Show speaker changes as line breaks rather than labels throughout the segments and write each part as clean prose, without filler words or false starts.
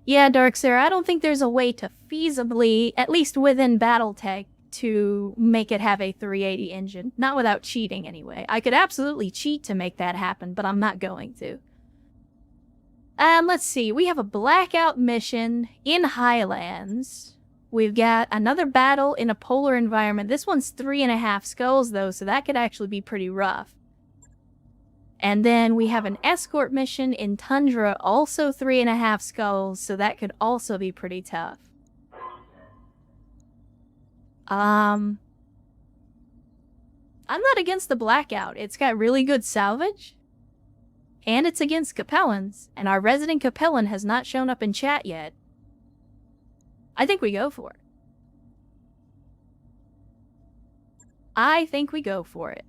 Yeah, Dark Sarah, I don't think there's a way to feasibly, at least within BattleTech, to make it have a 380 engine. Not without cheating, anyway. I could absolutely cheat to make that happen, but I'm not going to. Let's see. We have a blackout mission in Highlands. We've got another battle in a polar environment. This one's 3.5 skulls, though, so that could actually be pretty rough. And then we have an escort mission in Tundra, also 3.5 skulls, so that could also be pretty tough. I'm not against the blackout. It's got really good salvage. And it's against Capellans, and our resident Capellan has not shown up in chat yet. I think we go for it. I think we go for it.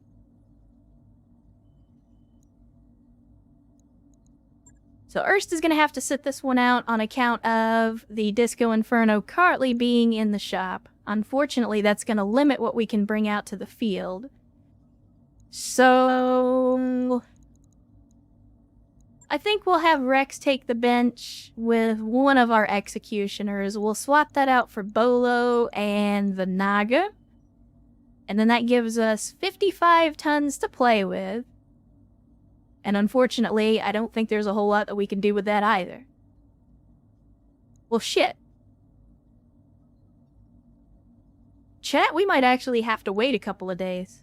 So Erst is going to have to sit this one out on account of the Disco Inferno currently being in the shop. Unfortunately, that's going to limit what we can bring out to the field. So I think we'll have Rex take the bench with one of our executioners. We'll swap that out for Bolo and the Naga. And then that gives us 55 tons to play with. And unfortunately, I don't think there's a whole lot that we can do with that either. Well, shit. Chat, we might actually have to wait a couple of days.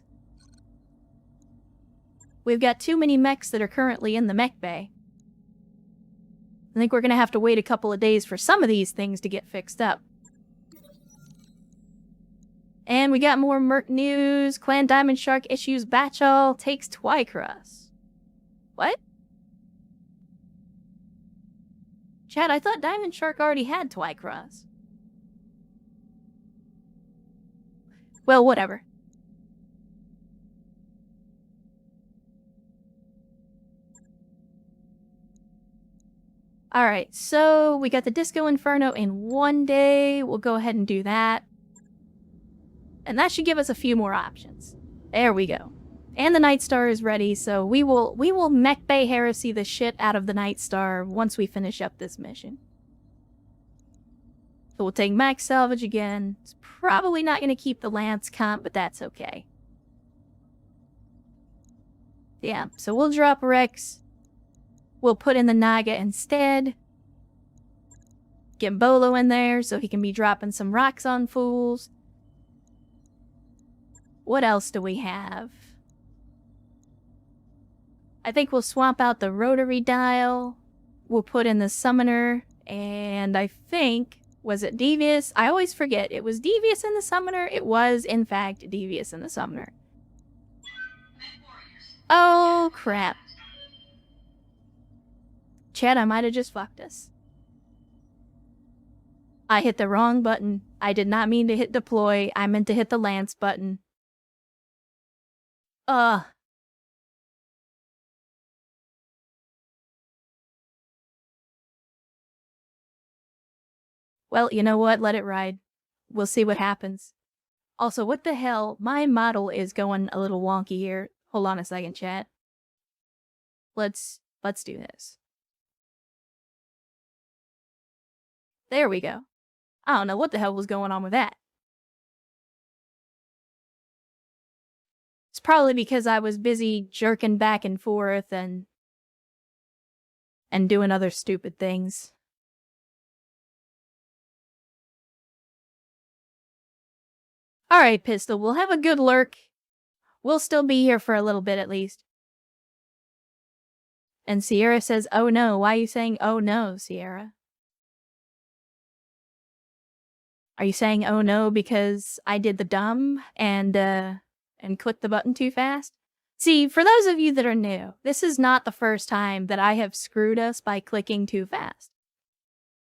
We've got too many mechs that are currently in the mech bay. I think we're going to have to wait a couple of days for some of these things to get fixed up. And we got more Merc news. Clan Diamond Shark issues Batchall, takes Twycross. What? Chad, I thought Diamond Shark already had Twycross. Well, whatever. Alright, so we got the Disco Inferno in one day. We'll go ahead and do that. And that should give us a few more options. There we go. And the Night Star is ready, so we will Mech Bay Heresy the shit out of the Night Star once we finish up this mission. So we'll take Max Salvage again. It's probably not going to keep the Lance comp, but that's okay. Yeah, so we'll drop Rex. We'll put in the Naga instead. Get Bolo in there so he can be dropping some rocks on fools. What else do we have? I think we'll swap out the rotary dial. We'll put in the summoner. And I think, was it Devious? I always forget. It was Devious in the summoner. It was, in fact, Devious in the summoner. Oh, crap. Chad, I might have just fucked us. I hit the wrong button. I did not mean to hit deploy. I meant to hit the Lance button. Well, you know what? Let it ride. We'll see what happens. Also, what the hell? My model is going a little wonky here. Hold on a second, chat. Let's do this. There we go. I don't know what the hell was going on with that. It's probably because I was busy jerking back and forth and doing other stupid things. Alright, Pistol, we'll have a good lurk. We'll still be here for a little bit at least. And Sierra says, oh no. Why are you saying oh no, Sierra? Are you saying oh no because I did the dumb and clicked the button too fast? See, for those of you that are new, this is not the first time that I have screwed us by clicking too fast.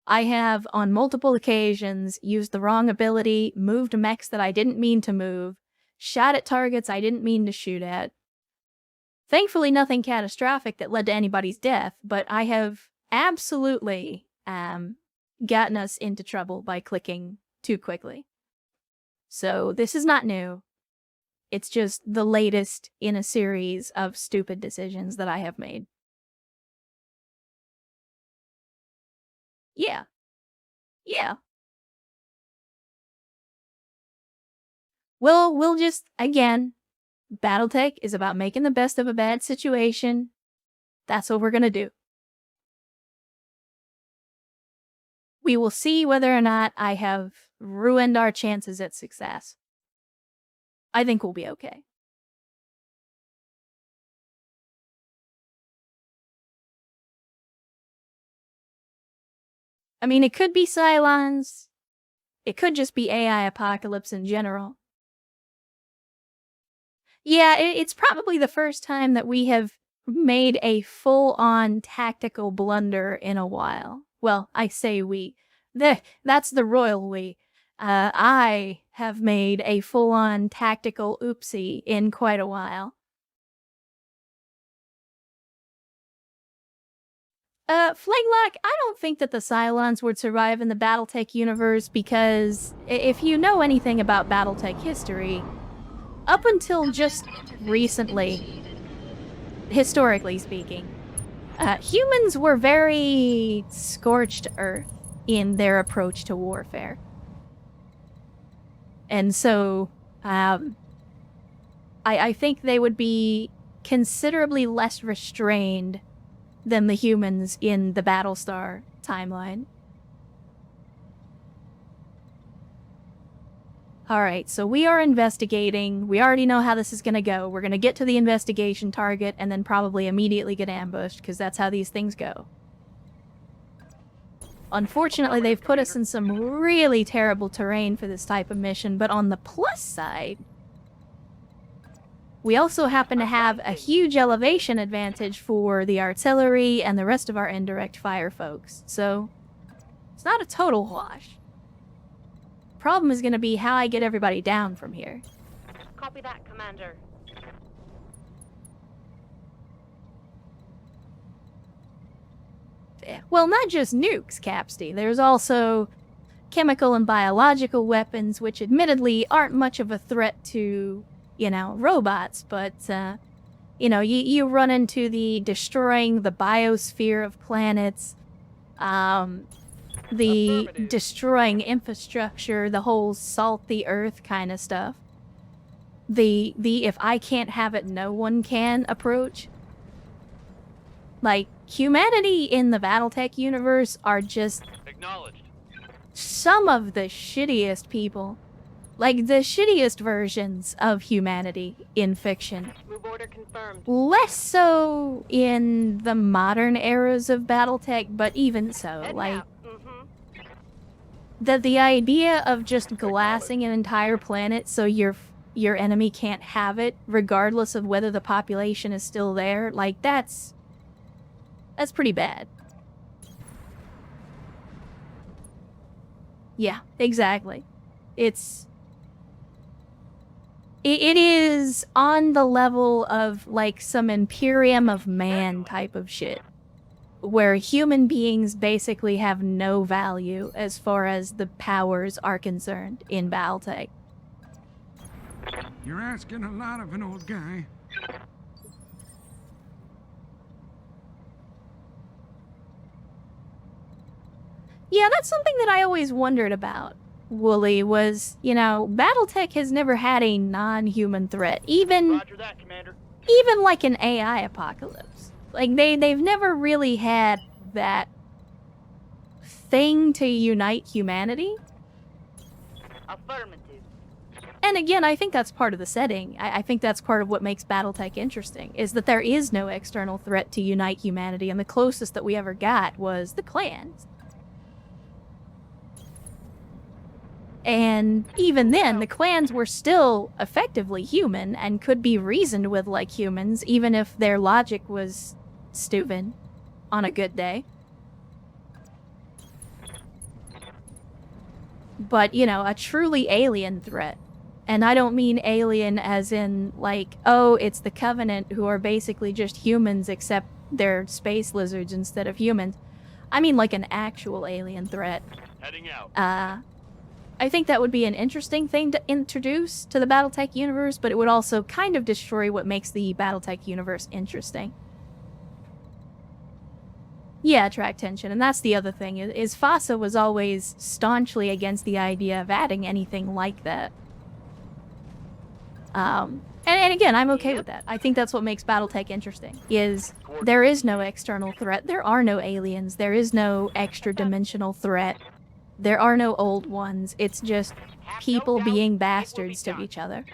I have, on multiple occasions, used the wrong ability, moved mechs that I didn't mean to move, shot at targets I didn't mean to shoot at. Thankfully, nothing catastrophic that led to anybody's death, but I have absolutely gotten us into trouble by clicking too quickly. So this is not new. It's just the latest in a series of stupid decisions that I have made. Yeah, Yeah. We'll just, again, Battletech is about making the best of a bad situation. That's what we're gonna do. We will see whether or not I have ruined our chances at success. I think we'll be okay. I mean, it could be Cylons. It could just be AI apocalypse in general. Yeah, it's probably the first time that we have made a full-on tactical blunder in a while. Well, I say we. That's the royal we. I have made a full-on tactical oopsie in quite a while. Flaglock, I don't think that the Cylons would survive in the Battletech universe because if you know anything about Battletech history, up until just recently, historically speaking, humans were very scorched earth in their approach to warfare. And so, I think they would be considerably less restrained than the humans in the Battlestar timeline. Alright, so we are investigating. We already know how this is gonna go. We're gonna get to the investigation target and then probably immediately get ambushed, because that's how these things go. Unfortunately, they've put us in some really terrible terrain for this type of mission, but on the plus side, we also happen to have a huge elevation advantage for the artillery and the rest of our indirect fire folks, so it's not a total wash. Problem is going to be how I get everybody down from here.
Copy that, Commander.
Well, not just nukes, Capsty. There's also chemical and biological weapons, which admittedly aren't much of a threat to, you know, robots, but, you know, you run into the destroying the biosphere of planets, the destroying infrastructure, the whole salt the earth kind of stuff. The if I can't have it, no one can approach. Like, humanity in the Battletech universe are just
acknowledged.
Some of the shittiest people. Like, the shittiest versions of humanity in fiction.
Move order confirmed.
Less so in the modern eras of Battletech, but even so,
Head
like,
out.
the idea of just glassing an entire planet so your enemy can't have it, regardless of whether the population is still there, like, that's pretty bad. Yeah, exactly. It is on the level of, like, some Imperium of Man type of shit, where human beings basically have no value as far as the powers are concerned in Battletech.
You're asking a lot of an old guy.
Yeah, that's something that I always wondered about, Wooly, was, you know, Battletech has never had a non-human threat, even
Roger that, Commander.
even like an AI apocalypse. Like, they've never really had that thing to unite humanity.
Affirmative.
And again, I think that's part of the setting. I think that's part of what makes Battletech interesting, is that there is no external threat to unite humanity, and the closest that we ever got was the clans. And even then, the clans were still effectively human and could be reasoned with like humans, even if their logic was stupid on a good day. But, you know, a truly alien threat. And I don't mean alien as in, like, oh, it's the Covenant who are basically just humans except they're space lizards instead of humans. I mean like an actual alien threat.
Heading out.
I think that would be an interesting thing to introduce to the Battletech universe, but it would also kind of destroy what makes the Battletech universe interesting. Yeah, attract tension, and that's the other thing, is FASA was always staunchly against the idea of adding anything like that. And again, I'm okay with that. I think that's what makes BattleTech interesting, is there is no external threat, there are no aliens, there is no extra-dimensional threat, there are no old ones, it's just people being bastards to each other.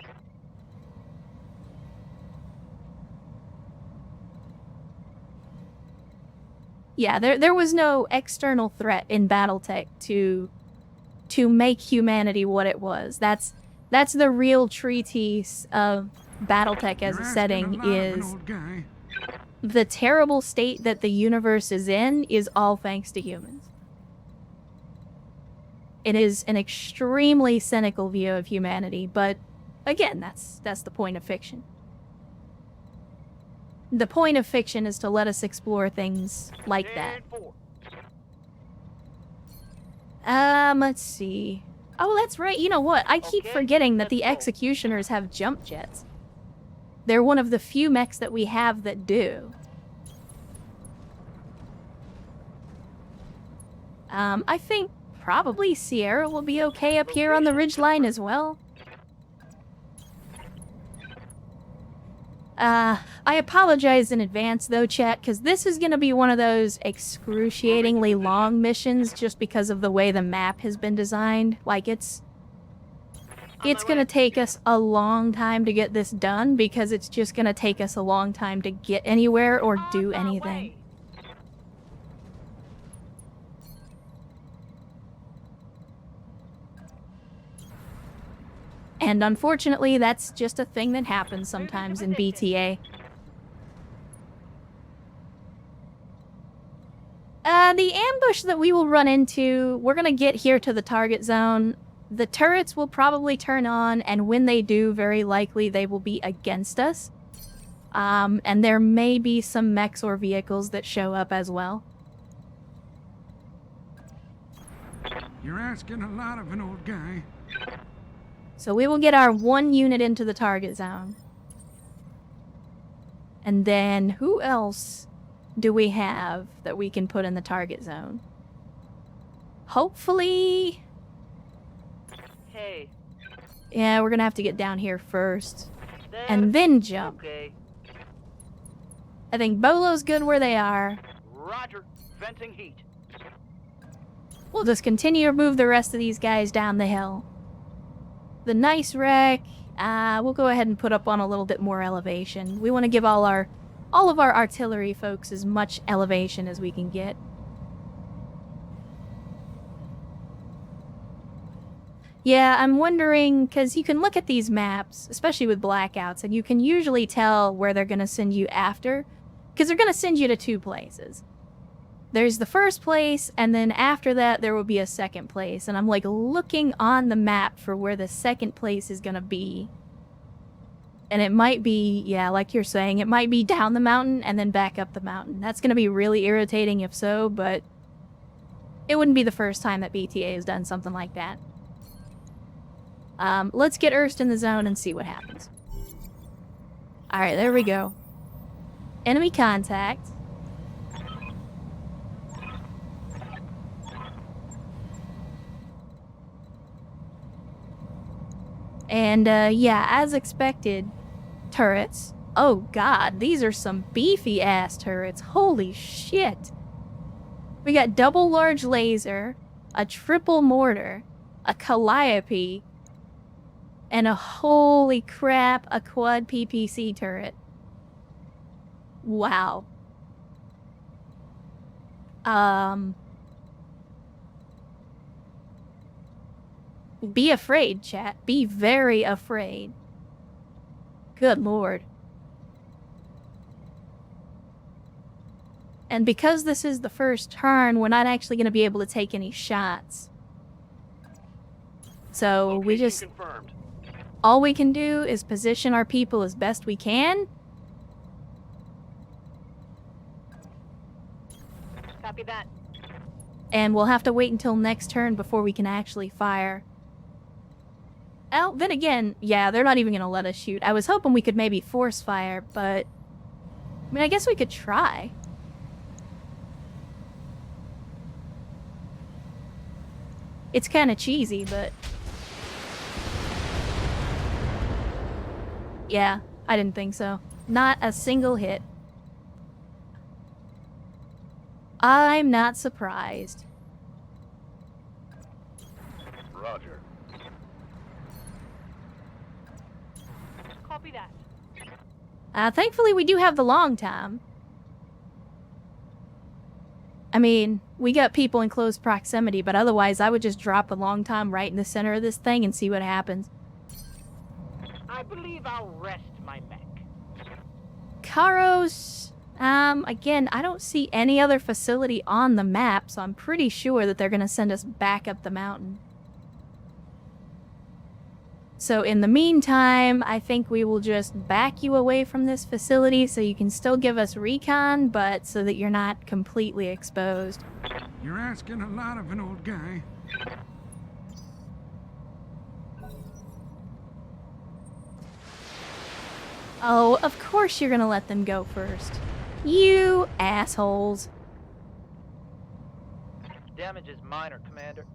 Yeah, there was no external threat in BattleTech to make humanity what it was. That's the real treatise of BattleTech as a setting, is the terrible state that the universe is in is all thanks to humans. It is an extremely cynical view of humanity, but again, that's the point of fiction. The point of fiction is to let us explore things like that. Let's see. Oh, that's right. You know what? I keep forgetting that the Executioners have jump jets. They're one of the few mechs that we have that do. I think probably Sierra will be okay up here on the ridgeline as well. I apologize in advance though, chat, because this is going to be one of those excruciatingly long missions just because of the way the map has been designed. Like, it's going to take us a long time to get this done because it's just going to take us a long time to get anywhere or do anything. And unfortunately, that's just a thing that happens sometimes in BTA. The ambush that we will run into, we're gonna get here to the target zone. The turrets will probably turn on, and when they do, very likely they will be against us. And there may be some mechs or vehicles that show up as well.
You're asking a lot of an old guy.
So we will get our one unit into the target zone. And then who else do we have that we can put in the target zone? Hopefully...
Hey.
Yeah, we're gonna have to get down here first. And then jump.
Okay.
I think Bolo's good where they are.
Roger. Fencing heat.
We'll just continue to move the rest of these guys down the hill. The nice wreck, we'll go ahead and put up on a little bit more elevation. We want to give all of our artillery folks as much elevation as we can get. Yeah, I'm wondering, because you can look at these maps, especially with blackouts, and you can usually tell where they're going to send you after, because they're going to send you to two places. There's the first place, and then after that, there will be a second place. And I'm, like, looking on the map for where the second place is gonna be. And it might be, yeah, like you're saying, it might be down the mountain and then back up the mountain. That's gonna be really irritating if so, but it wouldn't be the first time that BTA has done something like that. Let's get Erst in the zone and see what happens. Alright, there we go. Enemy contact. And, yeah, as expected, turrets. Oh god, these are some beefy-ass turrets. Holy shit. We got double large laser, a triple mortar, a calliope, and a holy crap, a quad PPC turret. Wow. Be afraid, chat. Be very afraid. Good lord. And because this is the first turn, we're not actually going to be able to take any shots. So we just...
Confirmed.
All we can do is position our people as best we can.
Copy that.
And we'll have to wait until next turn before we can actually fire. Oh, then again, yeah, they're not even going to let us shoot. I was hoping we could maybe force fire, but... I mean, I guess we could try. It's kind of cheesy, but... Yeah, I didn't think so. Not a single hit. I'm not surprised.
Roger.
Copy that.
Thankfully we do have the long time. I mean, we got people in close proximity, but otherwise I would just drop the long time right in the center of this thing and see what happens.
I believe I'll rest my mech.
Karos, again, I don't see any other facility on the map, so I'm pretty sure that they're gonna send us back up the mountain. So in the meantime, I think we will just back you away from this facility so you can still give us recon, but so that you're not completely exposed.
You're asking a lot of an old guy.
Oh, of course you're gonna let them go first. You assholes.
Damage is minor, Commander.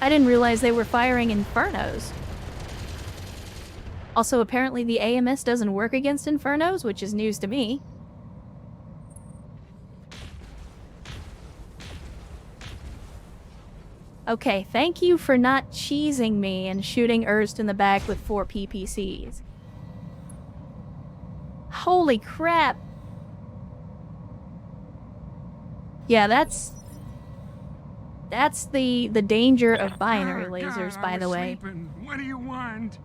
I didn't realize they were firing infernos. Also, apparently the AMS doesn't work against infernos, which is news to me. Okay, thank you for not cheesing me and shooting Erst in the back with 4 PPCs. Holy crap! Yeah, that's the danger of binary lasers, by the way.
Sleeping. What do you want?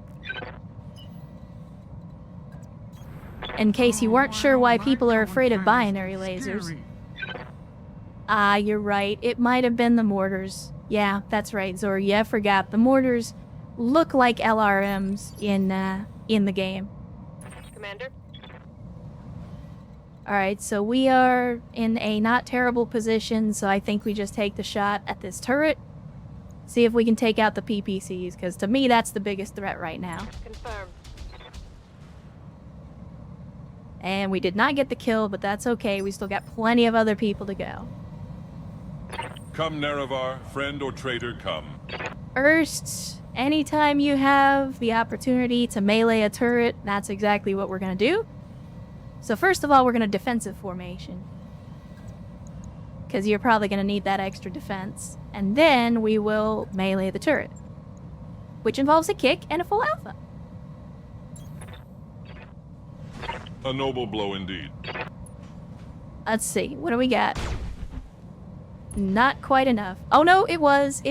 In case you weren't sure why people are afraid of
Scary.
binary lasers. Ah, you're right. It might have been the mortars. Yeah, that's right, Zor. I forgot. The mortars look like LRMs in the game.
Commander?
Alright, so we are in a not terrible position, so I think we just take the shot at this turret. See if we can take out the PPCs, because to me that's the biggest threat right now.
Confirmed.
And we did not get the kill, but that's okay. We still got plenty of other people to go.
Come, Nerevar, friend or traitor, come.
Erst, anytime you have the opportunity to melee a turret, that's exactly what we're going to do. So first of all, we're going to defensive formation. Because you're probably going to need that extra defense. And then we will melee the turret. Which involves a kick and a full alpha.
A noble blow indeed.
Let's see, what do we got? Not quite enough. Oh no, it was.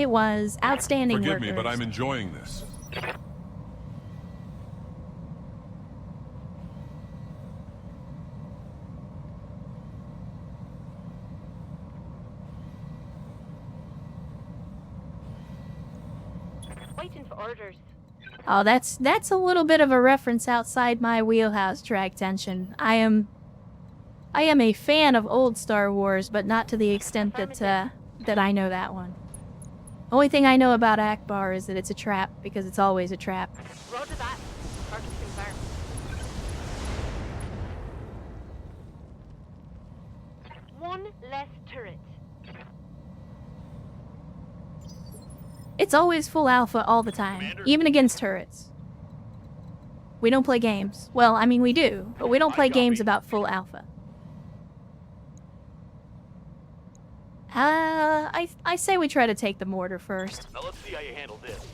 Outstanding
Forgive
workers.
me, but I'm enjoying this.
Waiting for orders.
Oh, that's a little bit of a reference outside my wheelhouse, Track Tension. I am a fan of old Star Wars, but not to the extent that I know that one. Only thing I know about Akbar is that it's a trap, because it's always a trap.
Roger that. Target confirmed. One less turret.
It's always full alpha all the time,
Commander.
even against turrets. We don't play games. Well, I mean we do, but we don't play games about full alpha. I say we try to take the mortar first.
Now let's see how you handle this.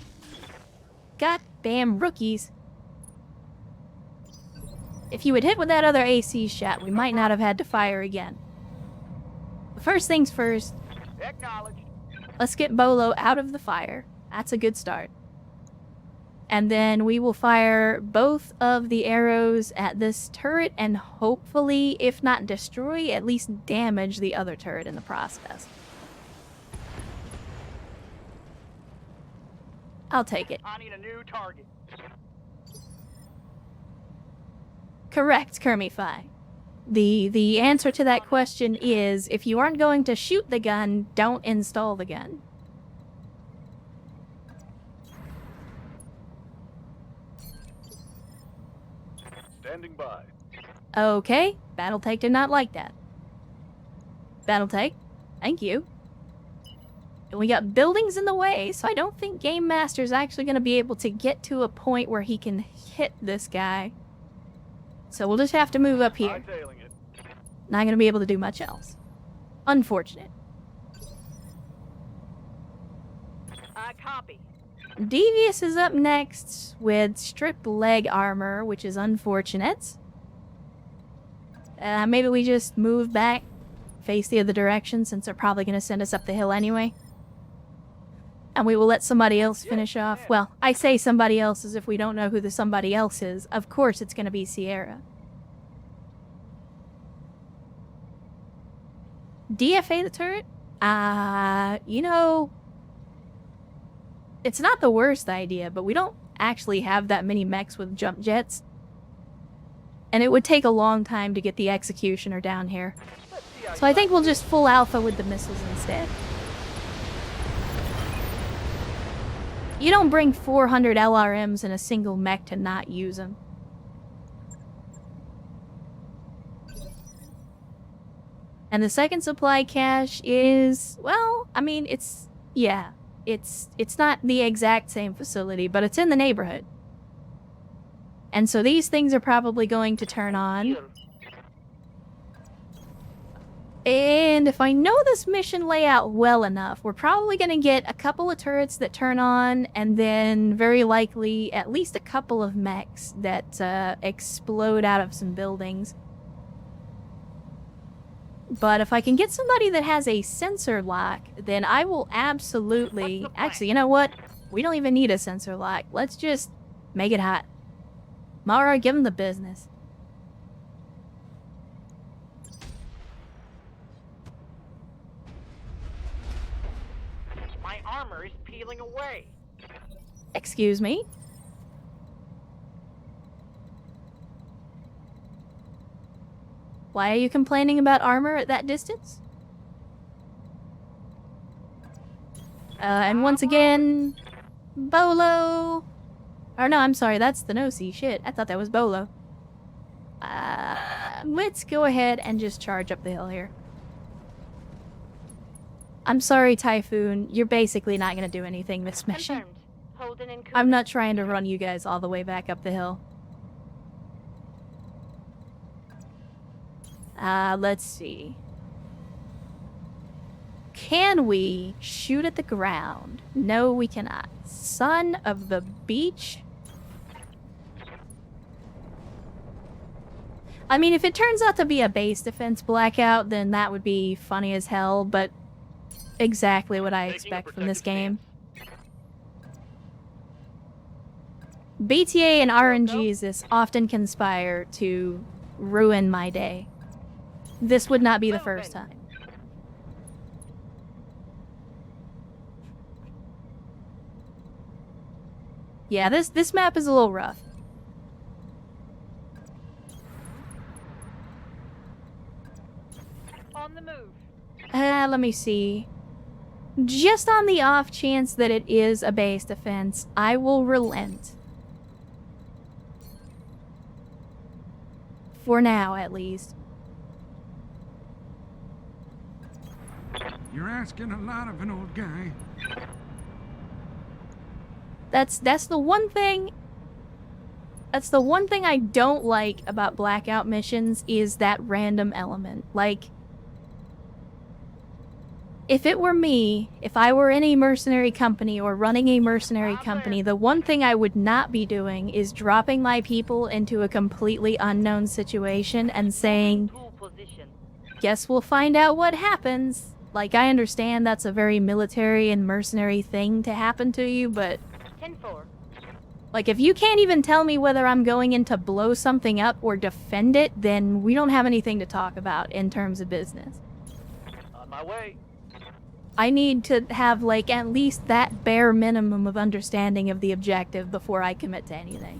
Goddamn rookies. If you had hit with that other AC shot, we might not have had to fire again. But first things first,
Acknowledged.
let's get Bolo out of the fire. That's a good start. And then we will fire both of the arrows at this turret and hopefully, if not destroy, at least damage the other turret in the process. I'll take it.
I need a new target.
Correct, Kermify. The answer to that question is, if you aren't going to shoot the gun, don't install the gun.
Standing by.
Okay, BattleTech did not like that. BattleTech, thank you. And we got buildings in the way, so I don't think Game Master's actually going to be able to get to a point where he can hit this guy. So we'll just have to move up here. Not going to be able to do much else. Unfortunate.
Copy.
Devious is up next with stripped leg armor, which is unfortunate. Maybe we just move back, face the other direction, since they're probably going to send us up the hill anyway. And we will let somebody else finish off. Well, I say somebody else as if we don't know who the somebody else is. Of course it's going to be Sierra. DFA the turret? You know, it's not the worst idea, but we don't actually have that many mechs with jump jets. And it would take a long time to get the executioner down here. So I think we'll just full alpha with the missiles instead. You don't bring 400 LRMs in a single mech to not use them. And the second supply cache is, well, I mean, it's not the exact same facility, but it's in the neighborhood. And so these things are probably going to turn on. And if I know this mission layout well enough, we're probably going to get a couple of turrets that turn on, and then very likely at least a couple of mechs that explode out of some buildings. But if I can get somebody that has a sensor lock, then I will absolutely... Actually, you know what? We don't even need a sensor lock. Let's just make it hot. Mara, give him the business.
My armor is peeling away.
Excuse me? Why are you complaining about armor at that distance? And once again... Bolo! Or no, I'm sorry, that's the no-see. Shit, I thought that was Bolo. Let's go ahead and just charge up the hill here. I'm sorry, Typhoon. You're basically not going to do anything this mission.
Confirmed. Holding in
I'm not trying to run you guys all the way back up the hill. Let's see. Can we shoot at the ground? No, we cannot. Son of the beach? I mean, if it turns out to be a base defense blackout, then that would be funny as hell, but exactly what I expect from this game. BTA and RNGs often conspire to ruin my day. This would not be the first time. Yeah, this map is a little rough.
On the move.
Let me see. Just on the off chance that it is a base defense, I will relent. For now, at least.
You're asking a lot of an old guy.
That's the one thing... That's the one thing I don't like about blackout missions, is that random element. Like, if it were me, if I were in a mercenary company or running a mercenary company, the one thing I would not be doing is dropping my people into a completely unknown situation and saying, guess we'll find out what happens. Like, I understand that's a very military and mercenary thing to happen to you, but...
10-4.
Like, if you can't even tell me whether I'm going in to blow something up or defend it, then we don't have anything to talk about in terms of business.
On my way.
I need to have, like, at least that bare minimum of understanding of the objective before I commit to anything.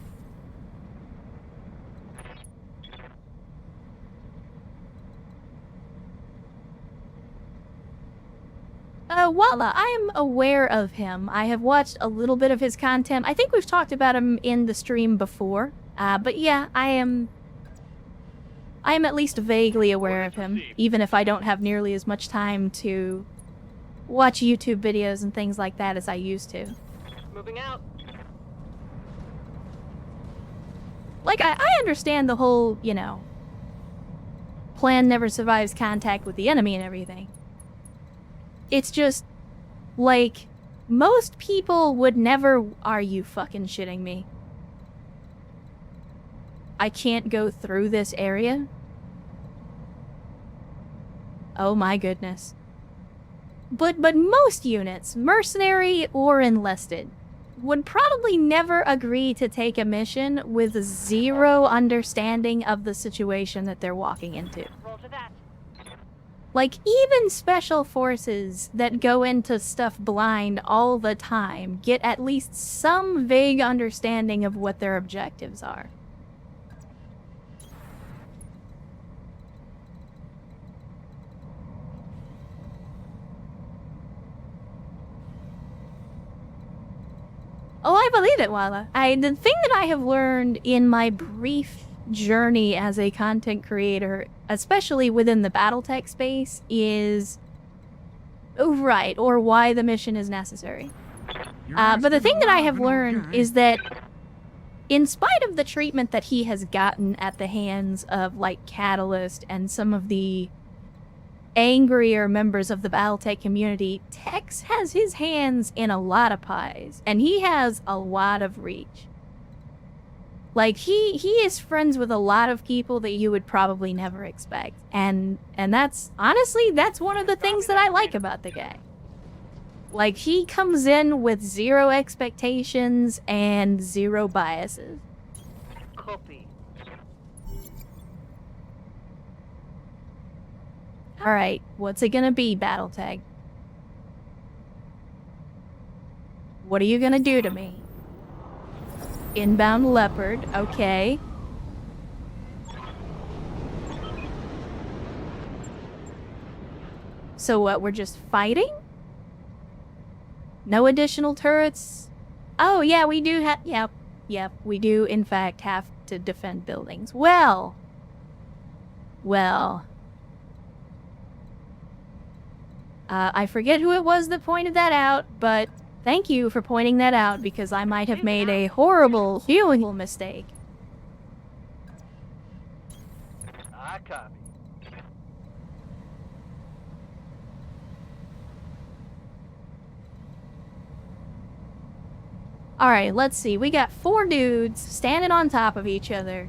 Walla, I am aware of him. I have watched a little bit of his content. I think we've talked about him in the stream before. But yeah, I am at least vaguely aware of him, even if I don't have nearly as much time to watch YouTube videos and things like that as I used to.
Moving out.
Like, I understand the whole, you know, plan never survives contact with the enemy and everything. It's just, like, most people would never... Are you fucking shitting me? I can't go through this area? Oh my goodness. But most units, mercenary or enlisted, would probably never agree to take a mission with zero understanding of the situation that they're walking into.
Roll to that.
Like, even special forces that go into stuff blind all the time get at least some vague understanding of what their objectives are. Oh, I believe it, Walla. The thing that I have learned in my brief journey as a content creator, especially within the BattleTech space, is right, or why the mission is necessary. But the thing that I have learned is that in spite of the treatment that he has gotten at the hands of, like, Catalyst and some of the angrier members of the BattleTech community, Tex has his hands in a lot of pies, and he has a lot of reach. Like, he is friends with a lot of people that you would probably never expect. And that's, honestly, that's one of the things that I like about the guy. Like, he comes in with zero expectations and zero biases.
Copy.
Alright, what's it gonna be, BattleTech? What are you gonna do to me? Inbound Leopard, okay. So what, we're just fighting? No additional turrets? Oh yeah, we do have, yep, we do in fact have to defend buildings. Well. I forget who it was that pointed that out, but thank you for pointing that out, because I might have made a horrible mistake.
I copy.
Alright, let's see. We got 4 dudes standing on top of each other.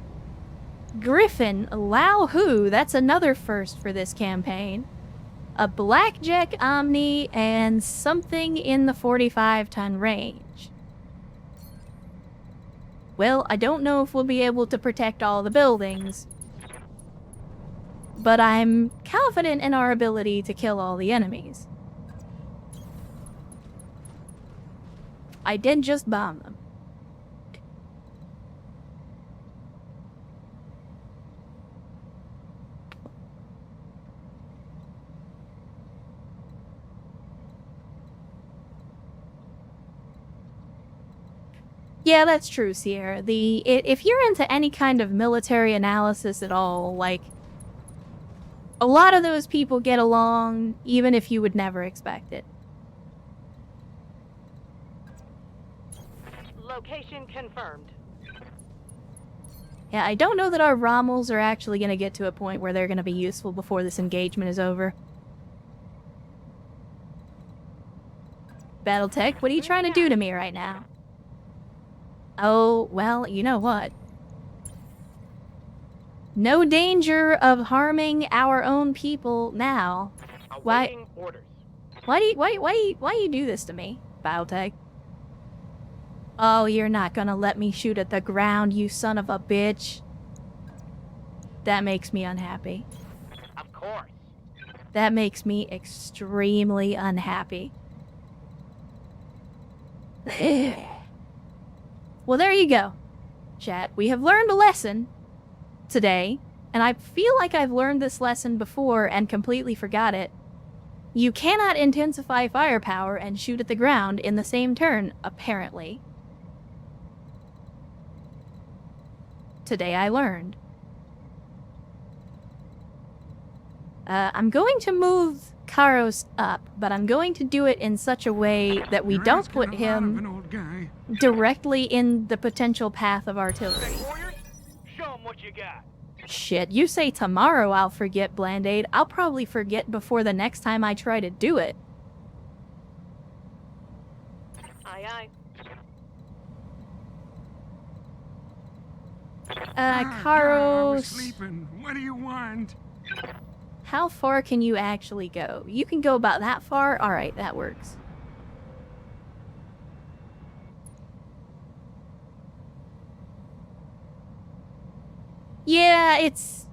Griffin, Lao Hu, that's another first for this campaign. A Blackjack Omni, and something in the 45-ton range. Well, I don't know if we'll be able to protect all the buildings, but I'm confident in our ability to kill all the enemies. I did just bomb them. Yeah, that's true, Sierra. If you're into any kind of military analysis at all, like, a lot of those people get along even if you would never expect it.
Location confirmed.
Yeah, I don't know that our Rommels are actually going to get to a point where they're going to be useful before this engagement is over. BattleTech, what are you trying to do to me right now? Oh, well, you know what? No danger of harming our own people now.
Awaiting orders.
Why you do this to me, BattleTech? Oh, you're not gonna let me shoot at the ground, you son of a bitch. That makes me unhappy.
Of course.
That makes me extremely unhappy. Well, there you go, chat. We have learned a lesson today, and I feel like I've learned this lesson before and completely forgot it. You cannot intensify firepower and shoot at the ground in the same turn, apparently. Today I learned. I'm going to move Karos up, but I'm going to do it in such a way that we
You're
don't
asking
put
a lot of
him
an old guy.
directly in the potential path of artillery.
Warriors, show 'em what you got.
Shit, you say tomorrow I'll forget Bland-Aid. I'll probably forget before the next time I try to do it.
Aye, aye.
God, I was
Karos,
sleeping. What do you want?
how far can you actually go? You can go about that far? Alright, that works. Yeah, it's...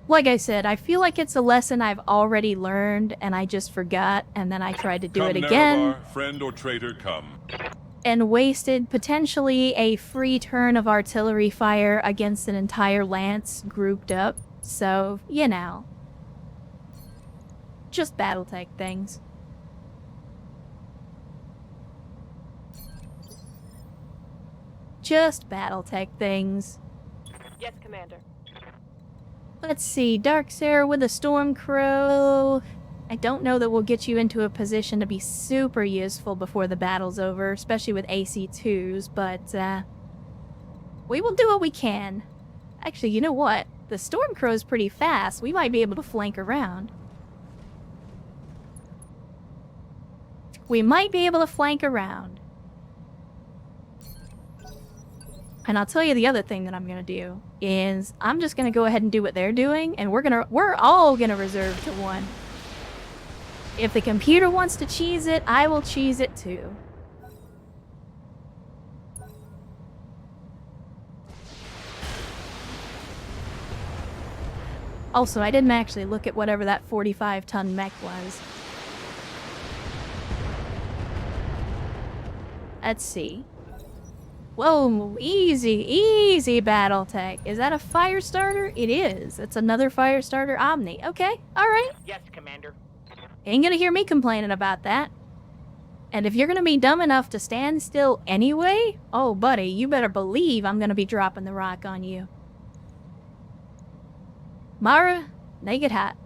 Like I said, I feel like it's a lesson I've already learned and I just forgot, and then I tried to do
Come,
it again
Nerevar, friend or traitor, come.
and wasted potentially a free turn of artillery fire against an entire lance grouped up. So, you know. Just BattleTech things. Just BattleTech things.
Yes, Commander.
Let's see, Darksair with a Stormcrow. I don't know that we'll get you into a position to be super useful before the battle's over, especially with AC2s, but we will do what we can. Actually, you know what? The Stormcrow's pretty fast. We might be able to flank around. We might be able to flank around. And I'll tell you the other thing that I'm gonna do is I'm just gonna go ahead and do what they're doing, and we're all gonna reserve to 1. If the computer wants to cheese it, I will cheese it too. Also, I didn't actually look at whatever that 45-ton mech was. Let's see. Whoa, easy BattleTech. Is that a fire starter? It is. It's another fire starter Omni. Okay, alright.
Yes, Commander.
Ain't gonna hear me complaining about that. And if you're gonna be dumb enough to stand still anyway, oh buddy, you better believe I'm gonna be dropping the rock on you. Mara, naked hot.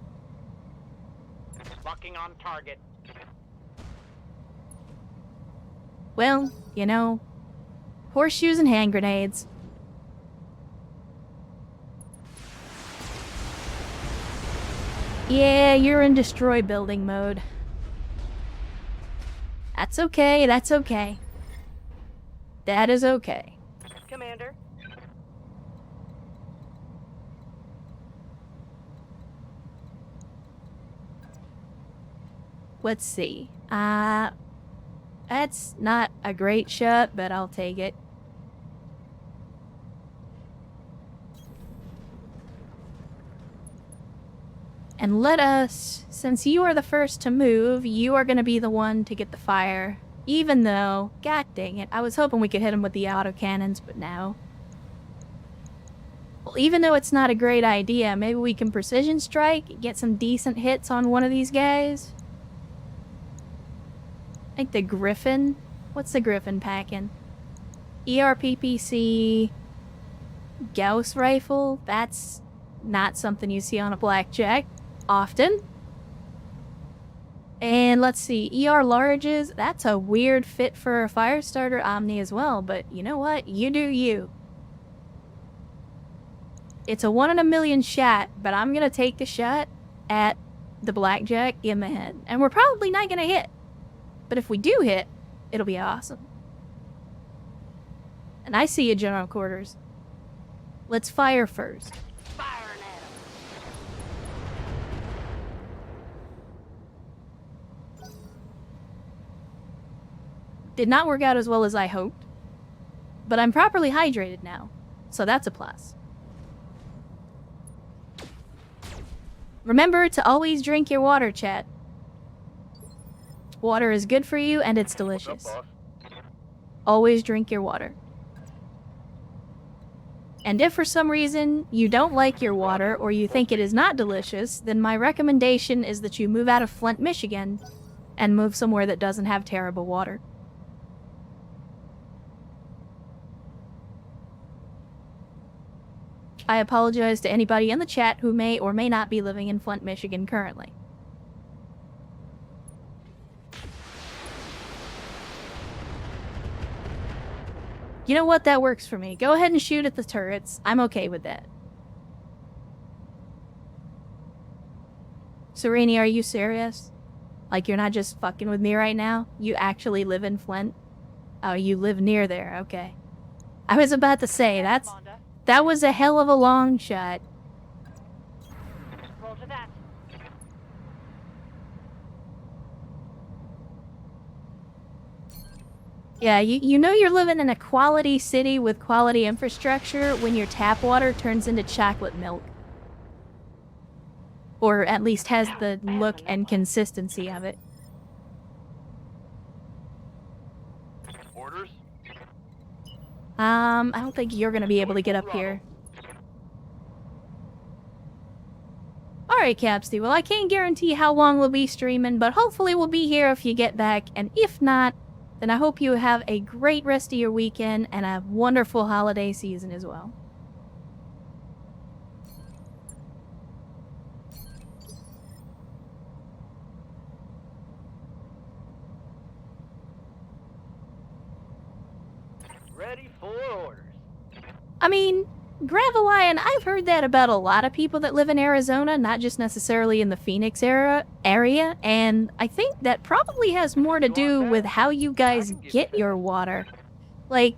Locking on target.
Well, you know, horseshoes and hand grenades. Yeah, you're in destroy building mode. That's okay, that's okay. That is okay.
Commander.
Let's see. That's not a great shot, but I'll take it. And let us, since you are the first to move, you are going to be the one to get the fire. Even though, god dang it, I was hoping we could hit him with the autocannons, but no. Well, even though it's not a great idea, maybe we can precision strike, get some decent hits on one of these guys. Like the Griffin. What's the Griffin packing? ERPPC Gauss rifle. That's not something you see on a blackjack often. And let's see, ER larges. That's a weird fit for a Firestarter Omni as well, but you know what? You do you. It's a 1 in a million shot, but I'm gonna take the shot at the blackjack in the head. And we're probably not gonna hit. But if we do hit, it'll be awesome. And I see you, General Quarters. Let's fire first.
Firing at him.
Did not work out as well as I hoped. But I'm properly hydrated now, so that's a plus. Remember to always drink your water, chat. Water is good for you and it's delicious.
What's up,
Always drink your water. And if for some reason you don't like your water or you think it is not delicious, then my recommendation is that you move out of Flint, Michigan and move somewhere that doesn't have terrible water. I apologize to anybody in the chat who may or may not be living in Flint, Michigan currently. You know what? That works for me. Go ahead and shoot at the turrets. I'm okay with that. Sereni, are you serious? Like, you're not just fucking with me right now? You actually live in Flint? Oh, you live near there. Okay. I was about to say, that was a hell of a long shot.
Roger that.
Yeah, you know you're living in a quality city with quality infrastructure when your tap water turns into chocolate milk. Or at least has the look and consistency of it.
Orders?
I don't think you're gonna be able to get up here. Alright, Capsty, well I can't guarantee how long we'll be streaming, but hopefully we'll be here if you get back, and if not, then I hope you have a great rest of your weekend and a wonderful holiday season as well.
Ready for orders.
I mean, Gravelion, I've heard that about a lot of people that live in Arizona, not just necessarily in the Phoenix area, and I think that probably has more to do with how you guys get your water. Like,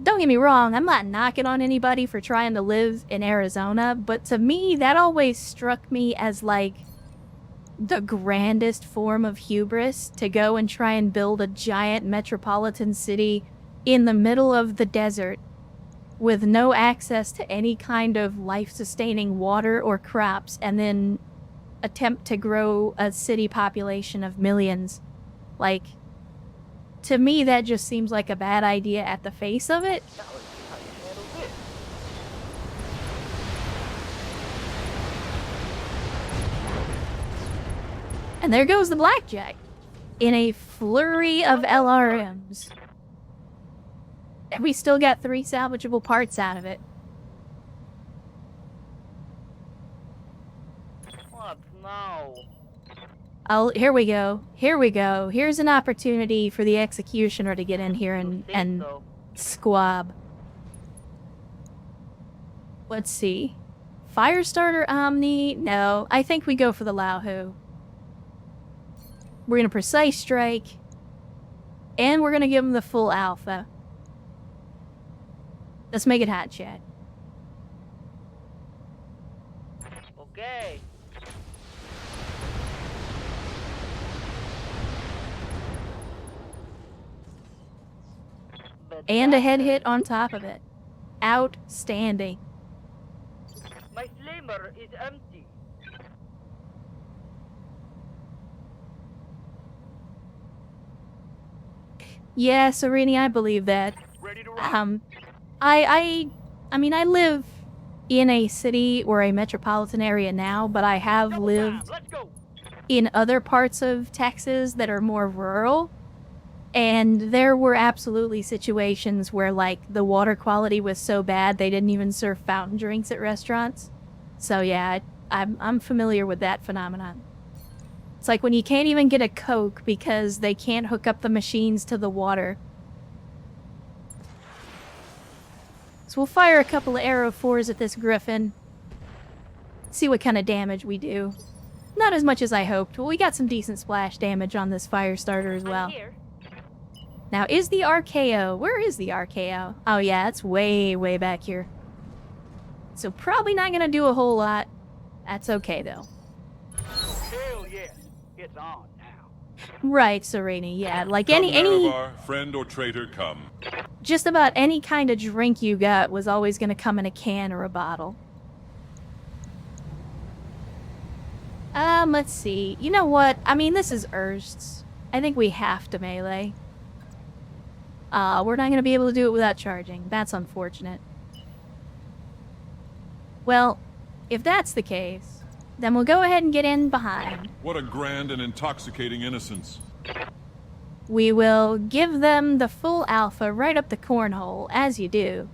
don't get me wrong, I'm not knocking on anybody for trying to live in Arizona, but to me, that always struck me as, like, the grandest form of hubris to go and try and build a giant metropolitan city in the middle of the desert with no access to any kind of life-sustaining water or crops, and then attempt to grow a city population of millions. Like, to me, that just seems like a bad idea at the face of it.
Now let's see how you handle this.
And there goes the blackjack, in a flurry of LRMs. And we still got 3 salvageable parts out of it.
What now?
Oh, here we go. Here we go. Here's an opportunity for the executioner to get in here and squab. Let's see. Firestarter Omni? No, I think we go for the Lauhu. We're gonna precise strike. And we're gonna give him the full alpha. Let's make it hot, chat.
Okay. But
And a head
that's
hit on top of it. Outstanding.
My flamer is empty.
Yeah, Sereni, I believe that.
Ready to rock?
I mean, I live in a city or a metropolitan area now, but I have
Double
lived
time, let's go.
in other parts of Texas that are more rural, and there were absolutely situations where, like, the water quality was so bad they didn't even serve fountain drinks at restaurants. So yeah, I'm familiar with that phenomenon. It's like when you can't even get a Coke because they can't hook up the machines to the water. So we'll fire a couple of arrow 4s at this griffin. See what kind of damage we do. Not as much as I hoped, but we got some decent splash damage on this fire starter as well.
I'm here.
Now, is the RKO? Where is the RKO? Oh yeah, it's way, way back here. So probably not gonna do a whole lot. That's okay though.
Hell yes. It's on now.
Right, Sereni, yeah. Like
Come,
any
Nerevar, friend or traitor, come.
just about any kind of drink you got was always gonna come in a can or a bottle. Let's see. You know what? I mean, this is Erst's. I think we have to melee. We're not gonna be able to do it without charging. That's unfortunate. Well, if that's the case, then we'll go ahead and get in behind.
What a grand and intoxicating innocence.
We will give them the full alpha right up the cornhole, as you do.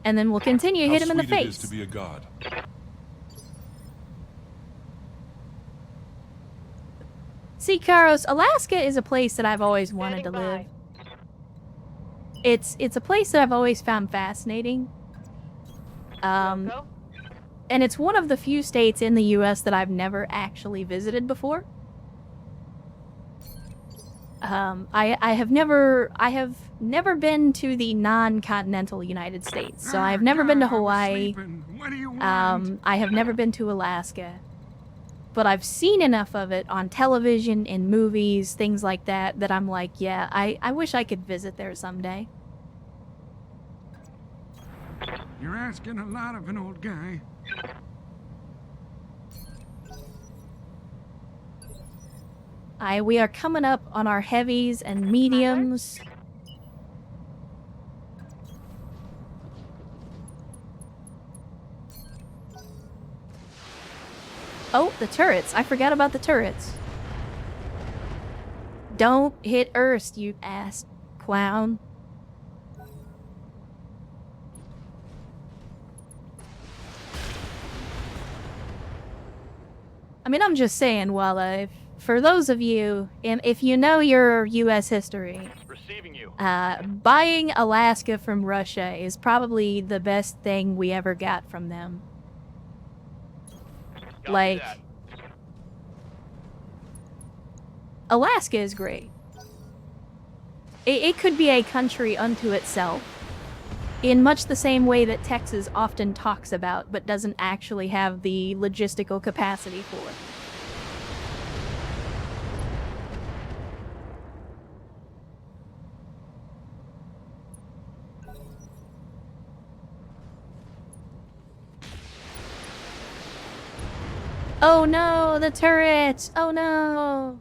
And then we'll continue to hit him in the
How sweet it is
face.
to be a god.
See, Karos, Alaska is a place that I've always wanted to
Standing
live. It's a place that I've always found fascinating.
Go.
And it's one of the few states in the US that I've never actually visited before. I have never been to the non-continental United States. So I've never been to
God, I was
Hawaii.
sleeping. What do you want?
I have never been to Alaska. But I've seen enough of it on television, in movies, things like that, that I'm like, yeah, I wish I could visit there someday.
You're asking a lot of an old guy.
We are coming up on our heavies and mediums. Oh, the turrets. I forgot about the turrets. Don't hit Erst, you ass clown. I mean, I'm just saying, Walla, for those of you, if you know your U.S. history,
Receiving you.
buying Alaska from Russia is probably the best thing we ever got from them.
Copy
Like,
that.
Alaska is great. It could be a country unto itself, in much the same way that Texas often talks about, but doesn't actually have the logistical capacity for it. Oh no, the turret! Oh no!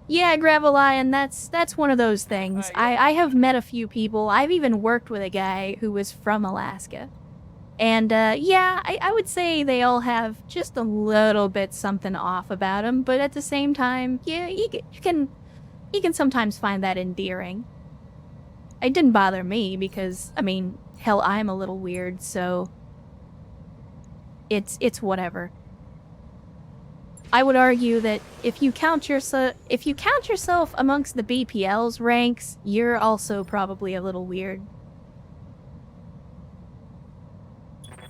Yeah, Gravelion, that's one of those things. I have met a few people. I've even worked with a guy who was from Alaska. And, yeah, I would say they all have just a little bit something off about them, but at the same time, yeah, you can sometimes find that endearing. It didn't bother me because, I mean, hell, I'm a little weird, so it's whatever. I would argue that if you count yourself amongst the BPL's ranks, you're also probably a little weird.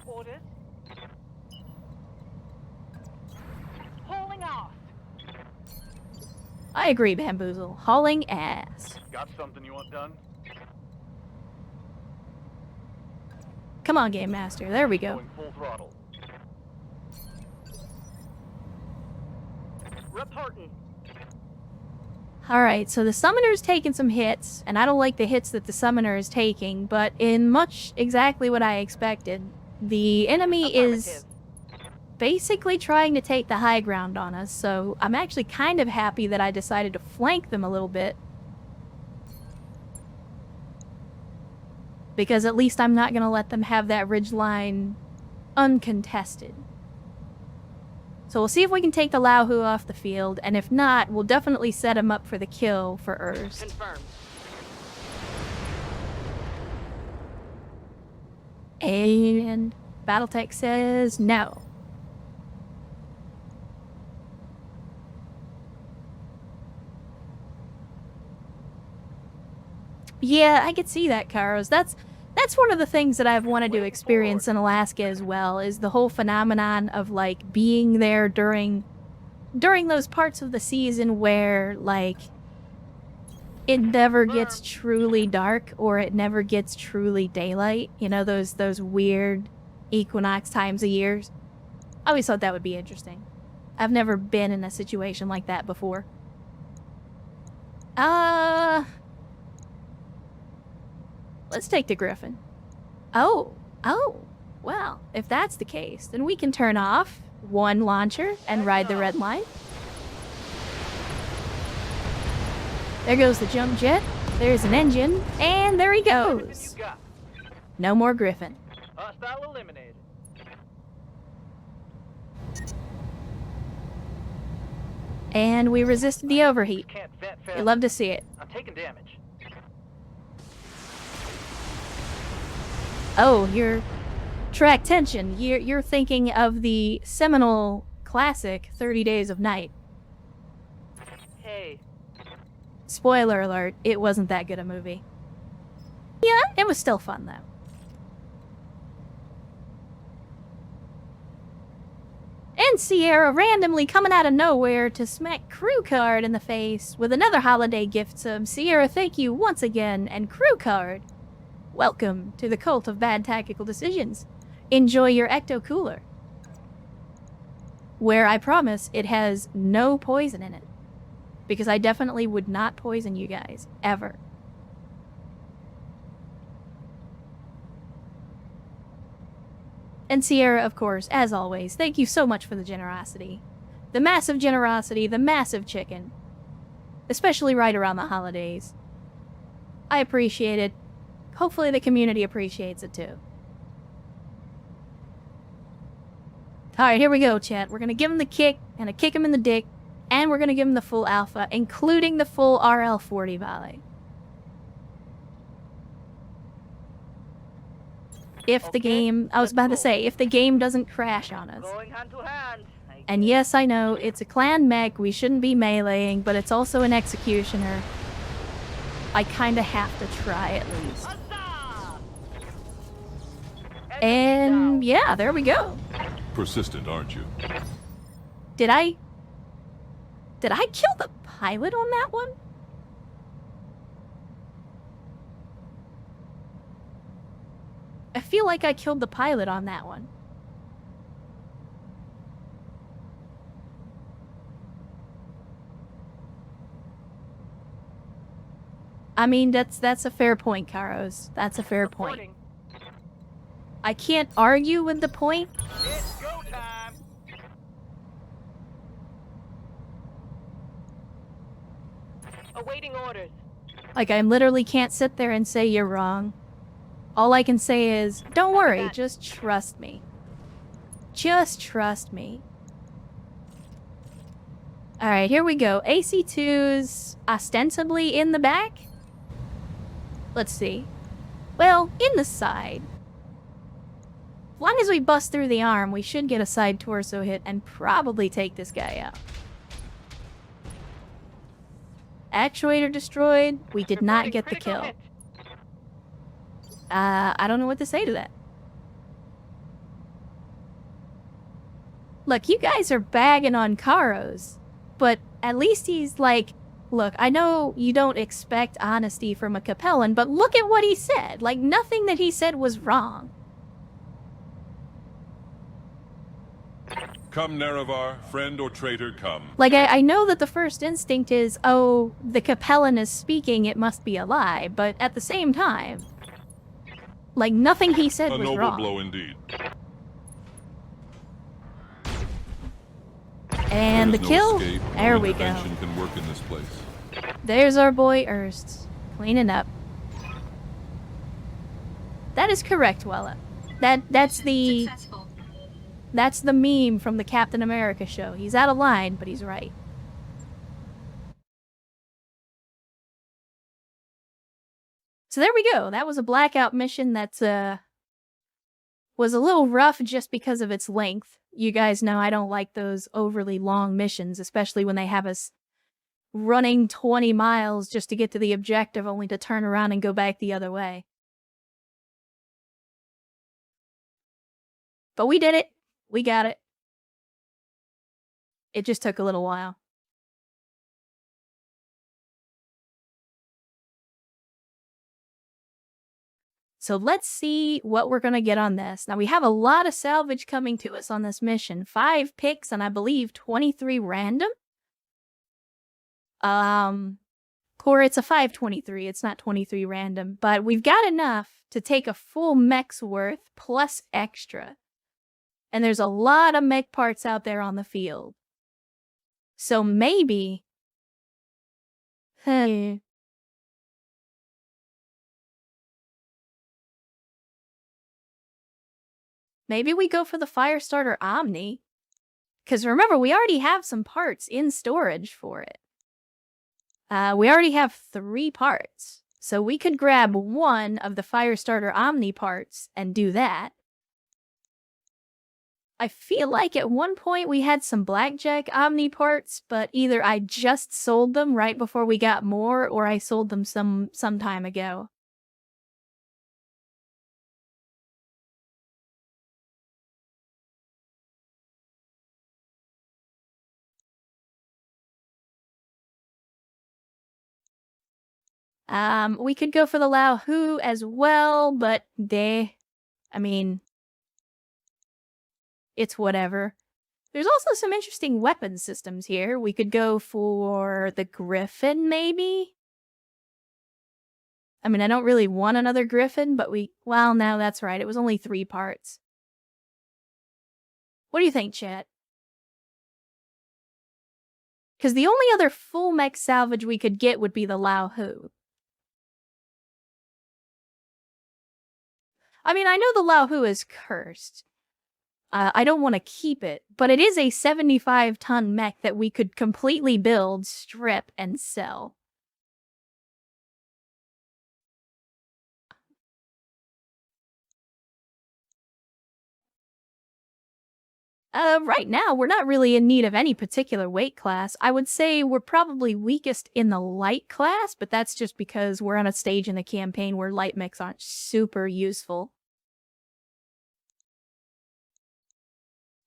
Orders. Hauling off.
I agree, Bamboozle. Hauling ass.
Got something you want done?
Come on, Game Master. There we go.
Going full throttle.
Reporting.
Alright, so the summoner's taking some hits, and I don't like the hits that the summoner is taking, but in much exactly what I expected, the enemy is basically trying to take the high ground on us, so I'm actually kind of happy that I decided to flank them a little bit. Because at least I'm not going to let them have that ridgeline uncontested. So we'll see if we can take the Lauhu off the field, and if not, we'll definitely set him up for the kill for Erst.
Confirmed.
And Battletech says no. Yeah, I could see that, Karos. That's one of the things that I've wanted to experience in Alaska as well, is the whole phenomenon of, like, being there during those parts of the season where, like, it never gets truly dark or it never gets truly daylight. You know, those weird equinox times of years. I always thought that would be interesting. I've never been in a situation like that before. Let's take the Griffin. Oh, well, if that's the case, then we can turn off one launcher and ride the red line. There goes the jump jet, there's an engine, and there he goes.
You got.
No more Griffin.
Hostile eliminated.
And we resisted the overheat.
Can't vet fast.
You love to see it.
I'm taking damage.
Oh, Track tension. You're thinking of the seminal classic 30 Days of Night.
Hey.
Spoiler alert, it wasn't that good a movie. Yeah, it was still fun though. And Sierra randomly coming out of nowhere to smack Crew Card in the face with another holiday gift sub. Sierra, thank you once again, and Crew Card, welcome to the cult of bad tactical decisions. Enjoy your Ecto Cooler, where I promise it has no poison in it. Because I definitely would not poison you guys, ever. And Sierra, of course, as always, thank you so much for the generosity. The massive generosity, the massive chicken. Especially right around the holidays. I appreciate it. Hopefully the community appreciates it too. Alright, here we go, chat. We're gonna give him the kick, and a kick him in the dick, and we're gonna give him the full alpha, including the full RL40 volley. If the game, I was about to say, if the game doesn't crash on us.
Going hand to hand.
And yes, I know, it's a clan mech, we shouldn't be meleeing, but it's also an executioner. I kinda have to try at least.
Huzzah!
And yeah, there we go.
Persistent, aren't you?
Did I kill the pilot on that one? I feel like I killed the pilot on that one. I mean, that's a fair point, Karos. That's a fair point.
Reporting.
I can't argue with the point.
It's go time. Awaiting orders.
Like, I literally can't sit there and say you're wrong. All I can say is, don't worry, just trust me. Just trust me. Alright, here we go. AC2's ostensibly in the back? Let's see. Well, in the side. As long as we bust through the arm, we should get a side torso hit and probably take this guy out. Actuator destroyed. We did not get the kill.
Hit.
I don't know what to say to that. Look, you guys are bagging on Karos, but at least he's like, look, I know you don't expect honesty from a Capellan, but look at what he said. Like, nothing that he said was wrong.
Come, Nerevar, friend or traitor, come.
Like, I know that the first instinct is, oh, the Capellan is speaking, it must be a lie, but at the same time, like, nothing he said
A
was
noble
wrong.
blow indeed.
And the
There's no
kill,
escape.
there
No
we go.
intervention can work in this place.
There's our boy Erst, cleaning up. That is correct, Wella. That's the meme from the Captain America show. He's out of line, but he's right. So there we go. That was a blackout mission that's was a little rough just because of its length. You guys know I don't like those overly long missions, especially when they have us running 20 miles just to get to the objective only to turn around and go back the other way. But we did it. We got it. It just took a little while. So let's see what we're going to get on this. Now, we have a lot of salvage coming to us on this mission. 5 picks and I believe 23 random. Core, it's a 523. It's not 23 random. But we've got enough to take a full mech's worth plus extra. And there's a lot of mech parts out there on the field. So maybe... Maybe we go for the Firestarter Omni. Because remember, we already have some parts in storage for it. We already have 3 parts. So we could grab one of the Firestarter Omni parts and do that. I feel like at one point we had some Blackjack Omni parts, but either I just sold them right before we got more, or I sold them some time ago. We could go for the Lao Hu as well, but I mean, it's whatever. There's also some interesting weapon systems here. We could go for the Griffin, maybe? I mean, I don't really want another Griffin, but well, no, that's right. It was only 3 parts. What do you think, chat? Because the only other full mech salvage we could get would be the Lao Hu. I mean, I know the Lao Hu is cursed. I don't want to keep it, but it is a 75-ton mech that we could completely build, strip, and sell. Right now, we're not really in need of any particular weight class. I would say we're probably weakest in the light class, but that's just because we're on a stage in the campaign where light mechs aren't super useful.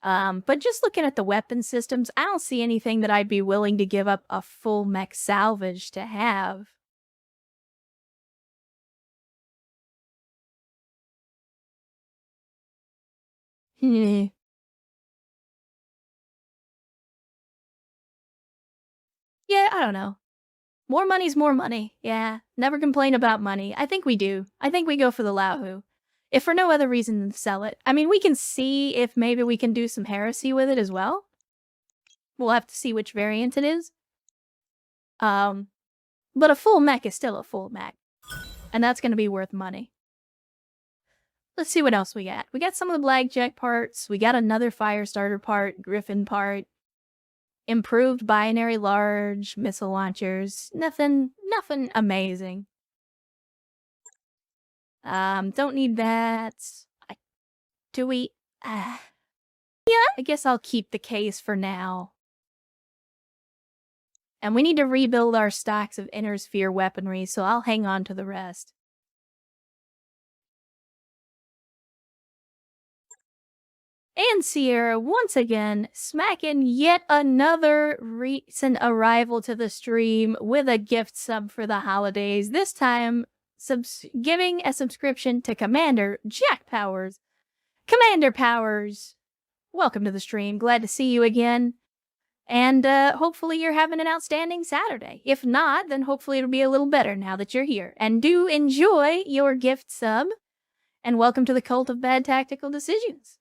But just looking at the weapon systems, I don't see anything that I'd be willing to give up a full mech salvage to have. Yeah, I don't know. More money's more money. Yeah, never complain about money. I think we do. I think we go for the Lao Hu. If for no other reason than sell it. I mean, we can see if maybe we can do some heresy with it as well. We'll have to see which variant it is. But a full mech is still a full mech. And that's going to be worth money. Let's see what else we got. We got some of the Blackjack parts. We got another Firestarter part, Griffin part. Improved binary large missile launchers. Nothing amazing. Don't need that. Do we? Yeah, I guess I'll keep the case for now. And we need to rebuild our stocks of Inner Sphere weaponry, so I'll hang on to the rest. And Sierra, once again, smacking yet another recent arrival to the stream with a gift sub for the holidays. This time, giving a subscription to Commander Jack Powers. Commander Powers, welcome to the stream. Glad to see you again. And hopefully you're having an outstanding Saturday. If not, then hopefully it'll be a little better now that you're here. And do enjoy your gift sub. And welcome to the cult of bad tactical decisions.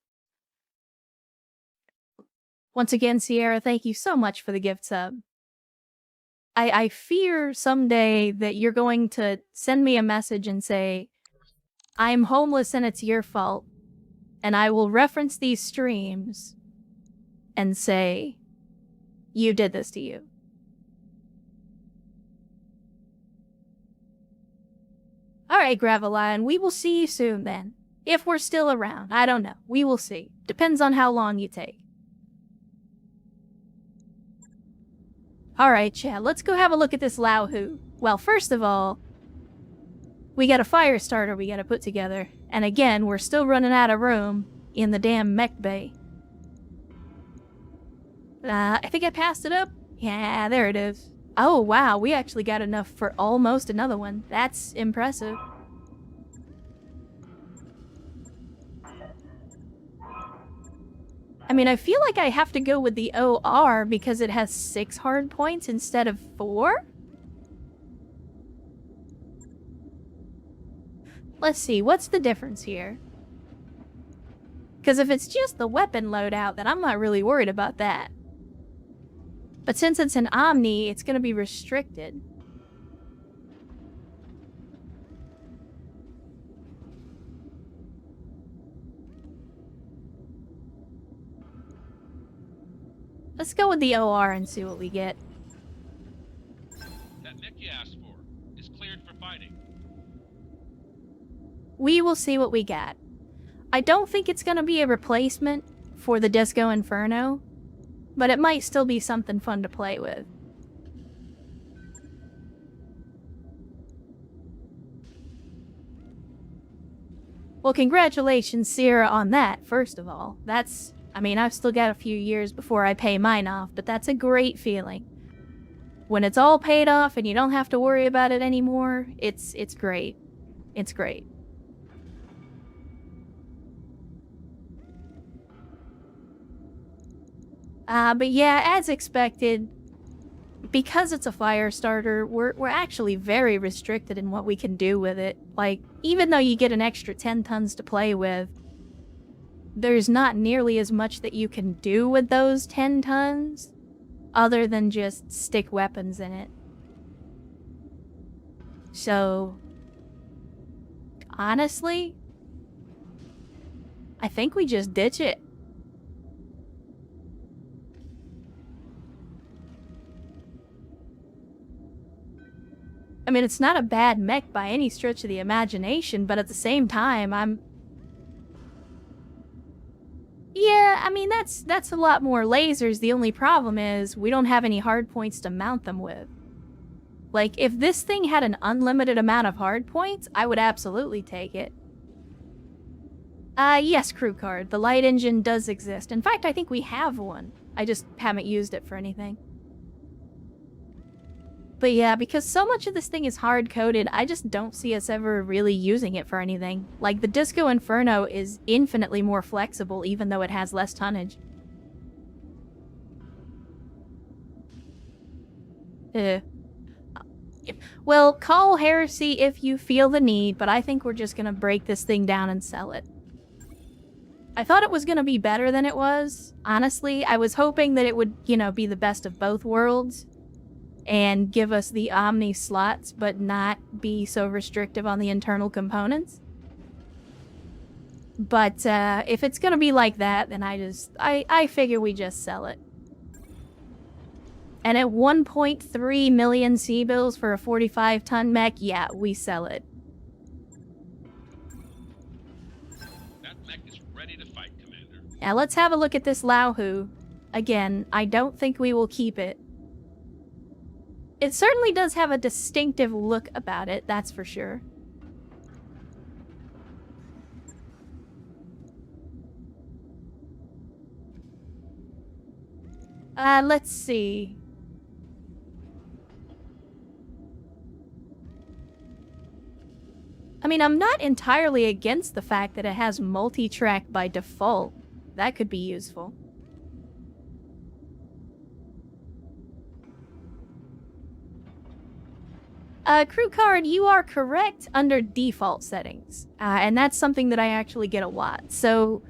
Once again, Sierra, thank you so much for the gift sub. I fear someday that you're going to send me a message and say, I'm homeless and it's your fault. And I will reference these streams and say, you did this to you. Alright, Gravelion, we will see you soon then. If we're still around, I don't know. We will see. Depends on how long you take. Alright, Chad, let's go have a look at this Lao Hu. Well, first of all, we got a fire starter we gotta put together. And again, we're still running out of room in the damn mech bay. I think I passed it up. Yeah, there it is. Oh, wow, we actually got enough for almost another one. That's impressive. I mean, I feel like I have to go with the OR because it has 6 hard points instead of 4? Let's see, what's the difference here? Because if it's just the weapon loadout, then I'm not really worried about that. But since it's an Omni, it's going to be restricted. Let's go with the OR and see what we get.
That mech you asked for is cleared for fighting.
We will see what we got. I don't think it's going to be a replacement, for the Disco Inferno, but it might still be something fun to play with. Well, congratulations, Sierra, on that, first of all. I mean, I've still got a few years before I pay mine off, but that's a great feeling. When it's all paid off and you don't have to worry about it anymore, it's great. It's great. But yeah, as expected, because it's a fire starter, we're actually very restricted in what we can do with it. Like, even though you get an extra 10 tons to play with, there's not nearly as much that you can do with those 10 tons, other than just stick weapons in it. So, honestly, I think we just ditch it. I mean, it's not a bad mech by any stretch of the imagination, but at the same time, yeah, I mean, that's a lot more lasers. The only problem is we don't have any hard points to mount them with. Like, if this thing had an unlimited amount of hard points, I would absolutely take it. Yes, crew card. The light engine does exist. In fact, I think we have one. I just haven't used it for anything. But yeah, because so much of this thing is hard-coded, I just don't see us ever really using it for anything. Like, the Disco Inferno is infinitely more flexible, even though it has less tonnage. Well, call heresy if you feel the need, but I think we're just gonna break this thing down and sell it. I thought it was gonna be better than it was. Honestly, I was hoping that it would, you know, be the best of both worlds and give us the Omni slots, but not be so restrictive on the internal components. But if it's gonna be like that, then I figure we just sell it. And at 1.3 million C-bills for a 45-ton mech, yeah, we sell it.
That mech is ready to fight, Commander.
Now let's have a look at this Laohu. Again, I don't think we will keep it. It certainly does have a distinctive look about it, that's for sure. Let's see. I mean, I'm not entirely against the fact that it has multi-track by default. That could be useful. Crew card, you are correct under default settings. And that's something that I actually get a lot. So,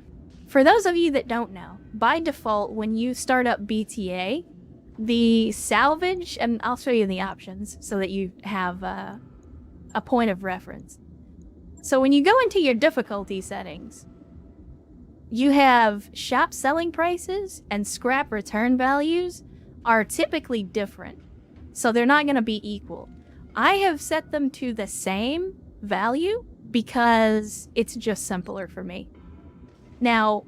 for those of you that don't know, by default, when you start up BTA, the salvage, and I'll show you the options so that you have a point of reference. So when you go into your difficulty settings, you have shop selling prices and scrap return values are typically different. So they're not going to be equal. I have set them to the same value because it's just simpler for me. Now,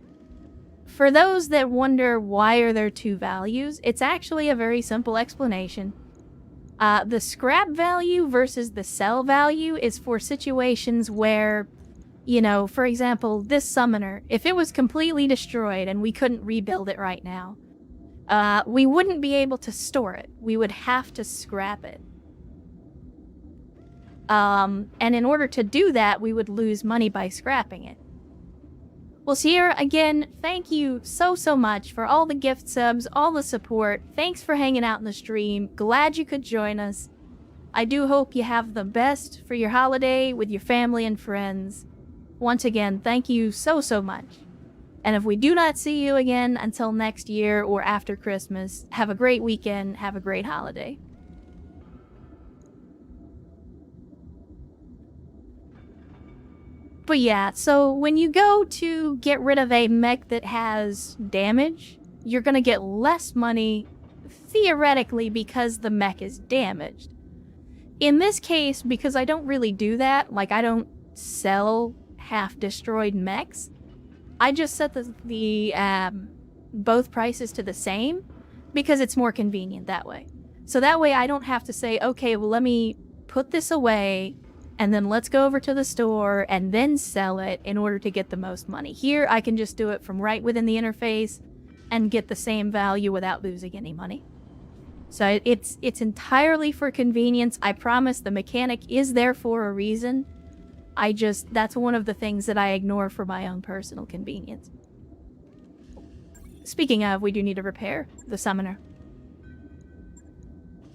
for those that wonder why are there two values, it's actually a very simple explanation. The scrap value versus the sell value is for situations where, you know, for example, this summoner, if it was completely destroyed and we couldn't rebuild it right now, we wouldn't be able to store it. We would have to scrap it. And in order to do that, we would lose money by scrapping it. Well, Sierra, again, thank you so much for all the gift subs, all the support. Thanks for hanging out in the stream. Glad you could join us. I do hope you have the best for your holiday with your family and friends. Once again, thank you so much. And if we do not see you again until next year or after Christmas, have a great weekend, have a great holiday. But yeah, so when you go to get rid of a mech that has damage, you're gonna get less money, theoretically, because the mech is damaged. In this case, because I don't really do that, like I don't sell half-destroyed mechs, I just set the both prices to the same because it's more convenient that way. So that way I don't have to say, okay, well, let me put this away and then let's go over to the store and then sell it in order to get the most money. Here, I can just do it from right within the interface and get the same value without losing any money. So it's entirely for convenience. I promise the mechanic is there for a reason. That's one of the things that I ignore for my own personal convenience. Speaking of, we do need to repair the summoner.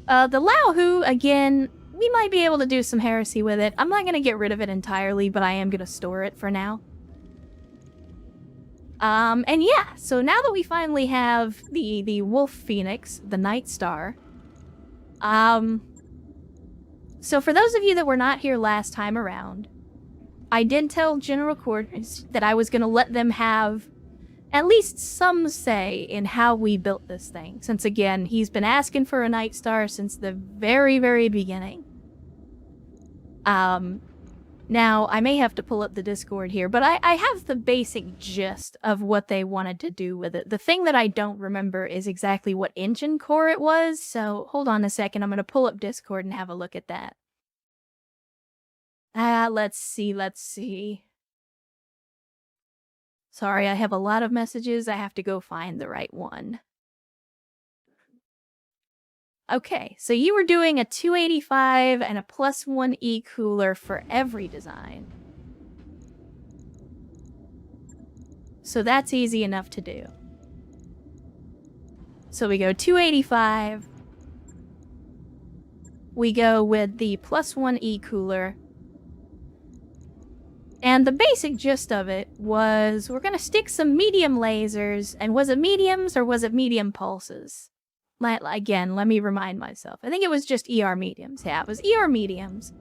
The Lao Hu, again, we might be able to do some heresy with it. I'm not going to get rid of it entirely, but I am going to store it for now. And yeah, so now that we finally have the Wolf Phoenix, the Night Star, so for those of you that were not here last time around, I did tell General Quarters that I was going to let them have at least some say in how we built this thing, since again, he's been asking for a Night Star since the very, very beginning. Now, I may have to pull up the Discord here, but I have the basic gist of what they wanted to do with it. The thing that I don't remember is exactly what engine core it was, so hold on a second, I'm going to pull up Discord and have a look at that. Let's see. Sorry, I have a lot of messages. I have to go find the right one. Okay, so you were doing a 285 and a +1 E cooler for every design. So that's easy enough to do. So we go 285. We go with the +1 E cooler. And the basic gist of it was we're going to stick some medium lasers. And was it mediums or was it medium pulses? Again, let me remind myself. I think it was just ER mediums. Yeah, it was ER mediums.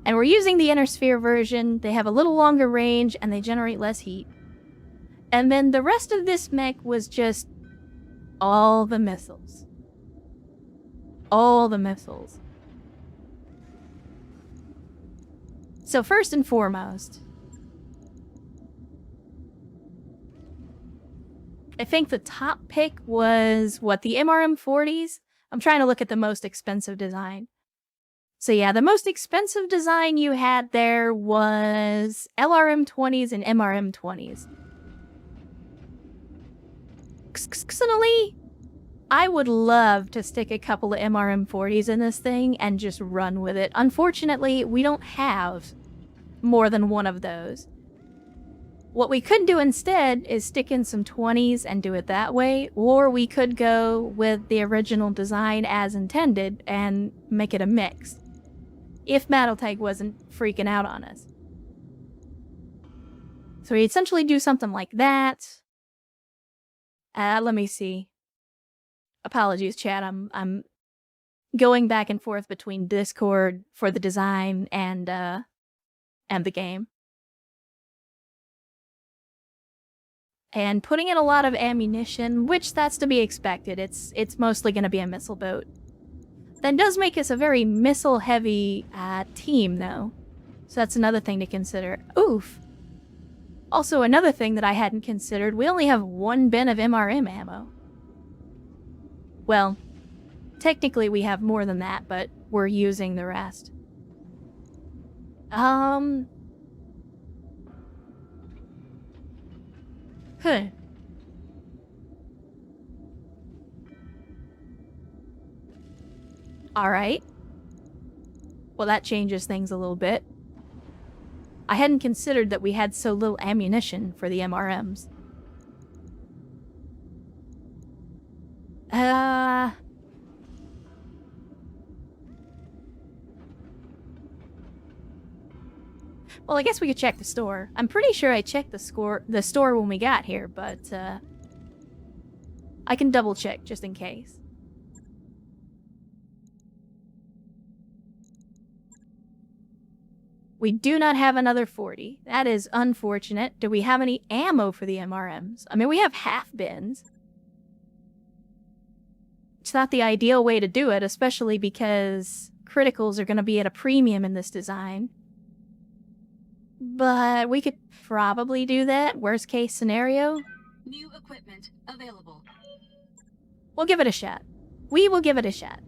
And we're using the inner sphere version. They have a little longer range and they generate less heat. And then the rest of this mech was just all the missiles. All the missiles. So first and foremost, I think the top pick was, what, the MRM-40s? I'm trying to look at the most expensive design. So yeah, the most expensive design you had there was LRM-20s and MRM-20s. Personally, I would love to stick a couple of MRM-40s in this thing and just run with it. Unfortunately, we don't have more than one of those. What we could do instead is stick in some 20s and do it that way, or we could go with the original design as intended and make it a mix, if BattleTech wasn't freaking out on us. So we essentially do something like that. Let me see. Apologies, chat. I'm going back and forth between Discord for the design and the game. And putting in a lot of ammunition, which that's to be expected. It's mostly going to be a missile boat. That does make us a very missile-heavy team, though. So that's another thing to consider. Oof. Also, another thing that I hadn't considered, we only have one bin of MRM ammo. Well, technically we have more than that, but we're using the rest. Alright. Well, that changes things a little bit. I hadn't considered that we had so little ammunition for the MRMs. Well, I guess we could check the store. I'm pretty sure I checked the store when we got here, but I can double check just in case. We do not have another 40. That is unfortunate. Do we have any ammo for the MRMs? I mean, we have half bins. It's not the ideal way to do it, especially because criticals are going to be at a premium in this design. but we could probably do that. Worst case scenario.
New equipment available.
We'll give it a shot. We will give it a shot.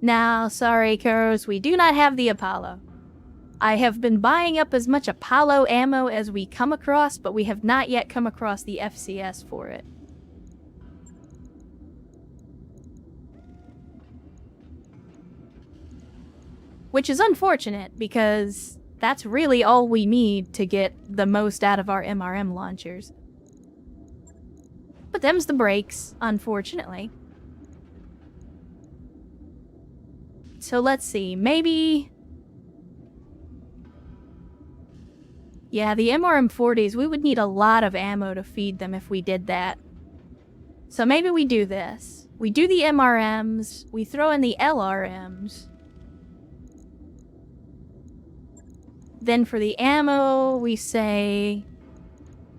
Now, sorry, Kuros, we do not have the Apollo. I have been buying up as much Apollo ammo as we come across, but we have not yet come across the FCS for it. Which is unfortunate, because that's really all we need to get the most out of our MRM launchers. But them's the breaks, unfortunately. So let's see, maybe... Yeah, the MRM-40s, we would need a lot of ammo to feed them if we did that. So maybe we do this. We do the MRMs, we throw in the LRMs. Then for the ammo, we say...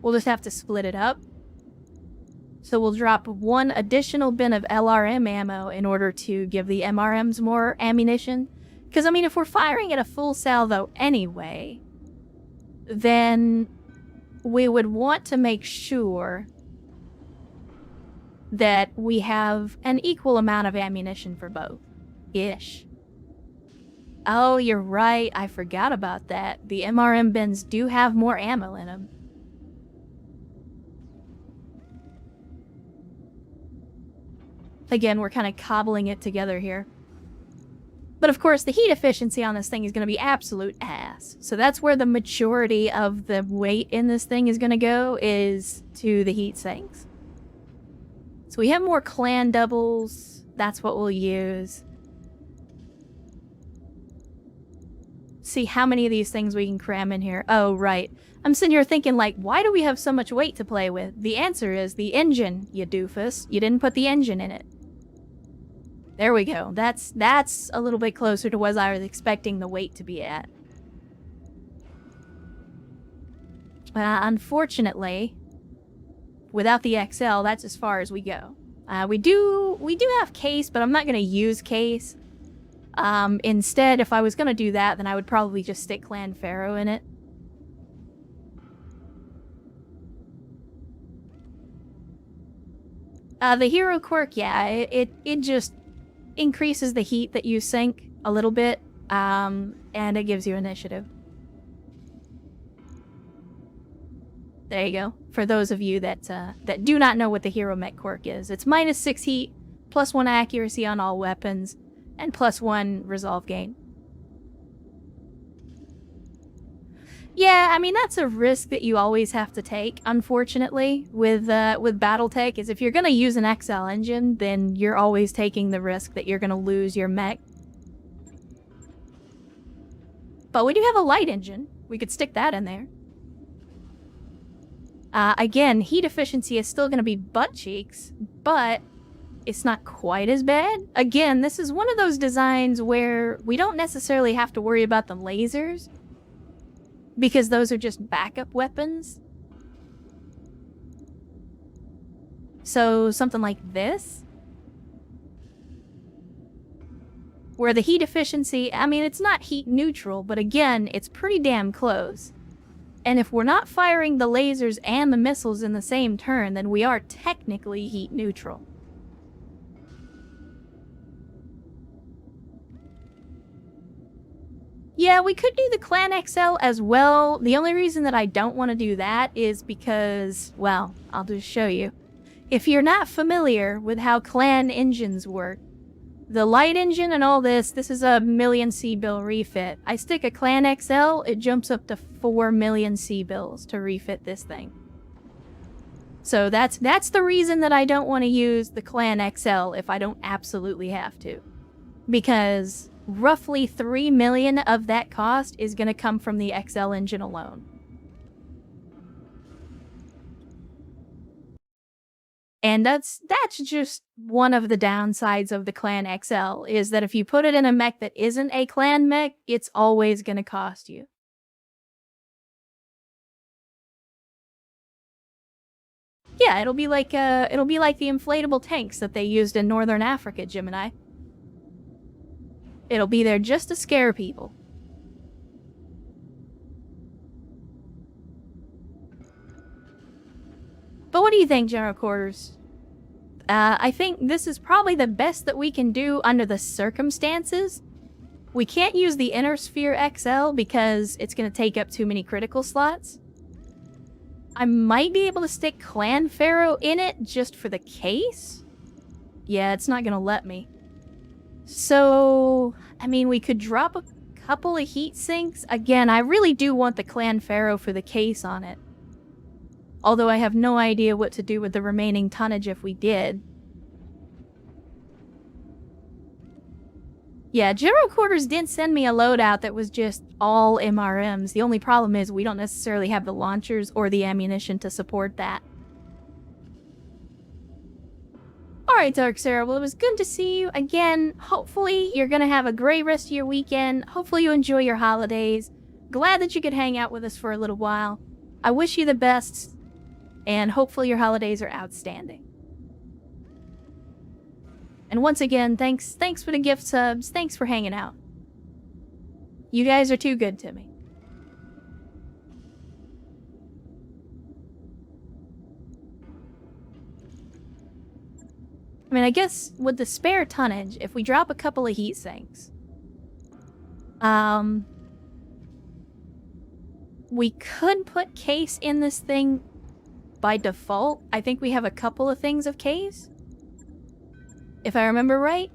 We'll just have to split it up. So we'll drop one additional bin of LRM ammo in order to give the MRMs more ammunition. Because, I mean, if we're firing at a full salvo anyway, then we would want to make sure that we have an equal amount of ammunition for both. Ish. Oh, you're right. I forgot about that. The MRM bins do have more ammo in them. Again, we're kind of cobbling it together here. But of course, the heat efficiency on this thing is going to be absolute ass. So that's where the majority of the weight in this thing is going to go, is to the heat sinks. So we have more clan doubles. That's what we'll use. See how many of these things we can cram in here. Oh, right. I'm sitting here thinking, like, why do we have so much weight to play with? The answer is the engine, you doofus. You didn't put the engine in it. There we go. That's a little bit closer to what I was expecting the weight to be at. Unfortunately, without the XL, that's as far as we go. We do have case, but I'm not going to use case. Instead, if I was going to do that, then I would probably just stick Clan Pharaoh in it. The hero quirk, yeah, it just increases the heat that you sink a little bit, and it gives you initiative. There you go. For those of you that do not know what the hero mech quirk is, it's -6 heat, +1 accuracy on all weapons, and +1 resolve gain. Yeah, I mean, that's a risk that you always have to take, unfortunately, with BattleTech, is if you're going to use an XL engine, then you're always taking the risk that you're going to lose your mech. But we do have a light engine. We could stick that in there. Again, heat efficiency is still going to be butt cheeks, but it's not quite as bad. Again, this is one of those designs where we don't necessarily have to worry about the lasers, because those are just backup weapons. So something like this, where the heat efficiency, I mean, it's not heat neutral, but again, it's pretty damn close. And if we're not firing the lasers and the missiles in the same turn, then we are technically heat neutral. Yeah, we could do the Clan XL as well. The only reason that I don't want to do that is because, well, I'll just show you. If you're not familiar with how Clan engines work, the light engine and all this is a 1,000,000 C-bill refit. I stick a Clan XL, it jumps up to 4,000,000 C-bills to refit this thing. So that's the reason that I don't want to use the Clan XL if I don't absolutely have to. Because roughly 3 million of that cost is going to come from the XL engine alone. And that's just one of the downsides of the Clan XL, is that if you put it in a mech that isn't a Clan mech, it's always going to cost you. Yeah, it'll be like the inflatable tanks that they used in Northern Africa, Gemini. It'll be there just to scare people. But what do you think, General Quarters? I think this is probably the best that we can do under the circumstances. We can't use the Inner Sphere XL because it's going to take up too many critical slots. I might be able to stick Clan Pharaoh in it just for the case. Yeah, it's not going to let me. So, I mean, we could drop a couple of heat sinks. Again, I really do want the Clan Pharaoh for the case on it. Although I have no idea what to do with the remaining tonnage if we did. Yeah, General Quarters did send me a loadout that was just all MRMs. The only problem is we don't necessarily have the launchers or the ammunition to support that. Alright, Dark Sarah, well, it was good to see you again. Hopefully you're gonna have a great rest of your weekend. Hopefully you enjoy your holidays. Glad that you could hang out with us for a little while. I wish you the best, and hopefully your holidays are outstanding. And once again, thanks for the gift subs. Thanks for hanging out. You guys are too good to me. I mean, I guess with the spare tonnage, if we drop a couple of heat sinks, we could put case in this thing by default. I think we have a couple of things of case. If I remember right,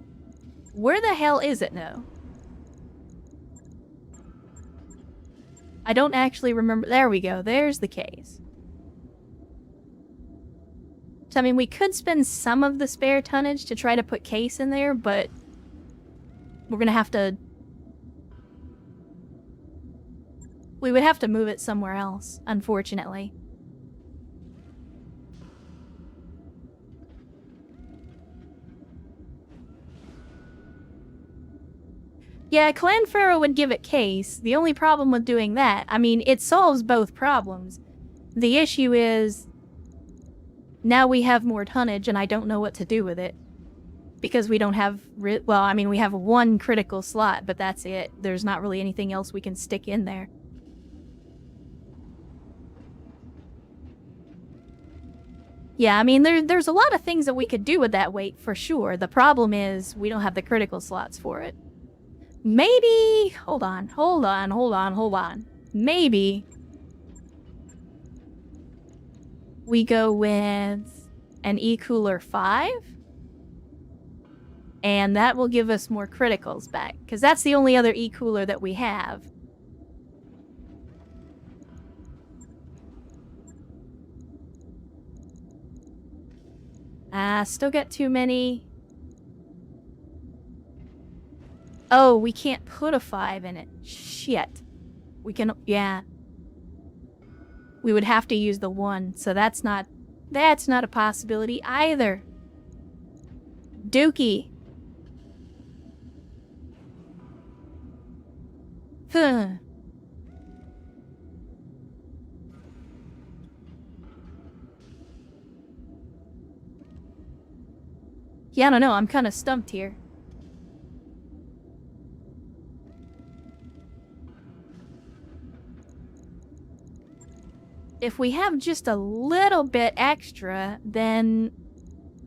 where the hell is it now? I don't actually remember. There we go. There's the case. So, I mean, we could spend some of the spare tonnage to try to put case in there, but we're gonna have to... We would have to move it somewhere else, unfortunately. Yeah, Clan Pharaoh would give it case. The only problem with doing that, I mean, it solves both problems. The issue is, now we have more tonnage and I don't know what to do with it. Because we don't have, well, I mean, we have one critical slot, but that's it. There's not really anything else we can stick in there. Yeah, I mean, there's a lot of things that we could do with that weight, for sure. The problem is, we don't have the critical slots for it. Maybe... Hold on. Maybe... we go with an E-Cooler 5? And that will give us more criticals back. Because that's the only other E-Cooler that we have. Still got too many... Oh, we can't put a 5 in it. Shit. We can... Yeah. We would have to use the 1, so that's not a possibility either. Dookie. Huh. Yeah, I don't know. I'm kind of stumped here. If we have just a little bit extra, then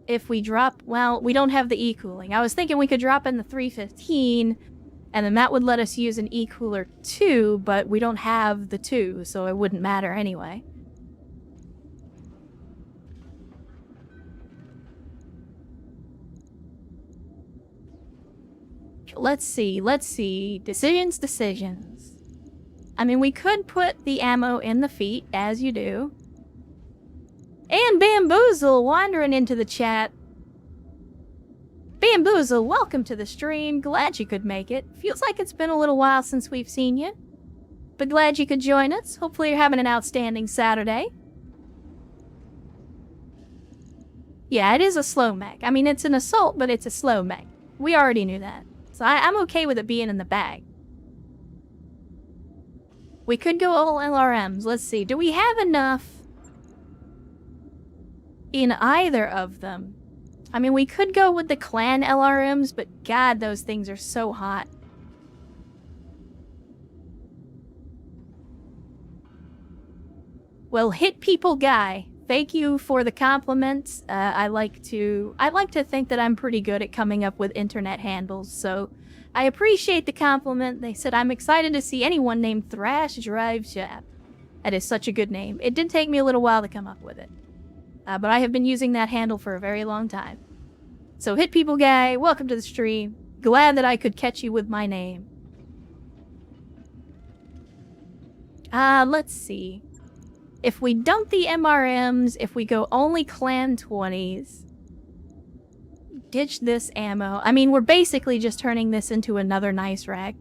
if we drop... Well, we don't have the E-Cooling. I was thinking we could drop in the 315, and then that would let us use an E-Cooler 2, but we don't have the 2, so it wouldn't matter anyway. Let's see. Decisions. I mean, we could put the ammo in the feet, as you do. And Bamboozle wandering into the chat. Bamboozle, welcome to the stream. Glad you could make it. Feels like it's been a little while since we've seen you. But glad you could join us. Hopefully you're having an outstanding Saturday. Yeah, it is a slow mech. I mean, it's an assault, but it's a slow mech. We already knew that. So I'm okay with it being in the bag. We could go all LRMs. Let's see. Do we have enough in either of them? I mean, we could go with the clan LRMs, but God, those things are so hot. Well, Hit People Guy, thank you for the compliments. I like to think that I'm pretty good at coming up with internet handles, so I appreciate the compliment. They said, I'm excited to see anyone named Thrash Drive Shaft. That is such a good name. It did take me a little while to come up with it. But I have been using that handle for a very long time. So Hit People Guy, welcome to the stream. Glad that I could catch you with my name. Let's see. If we dump the MRMs, if we go only Clan 20s, ditch this ammo. I mean, we're basically just turning this into another nice rack,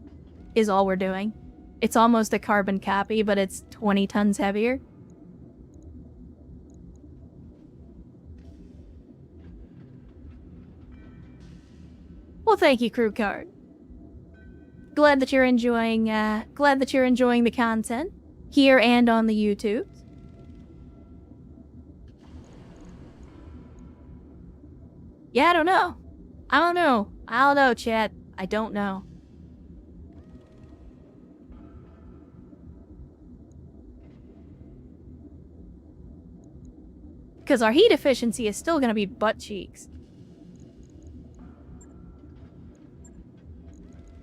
is all we're doing. It's almost a carbon copy, but it's 20 tons heavier. Well, thank you, Crew Card. Glad that you're enjoying the content here and on the YouTube. Yeah, I don't know. I don't know, chat. I don't know. Because our heat efficiency is still going to be butt cheeks.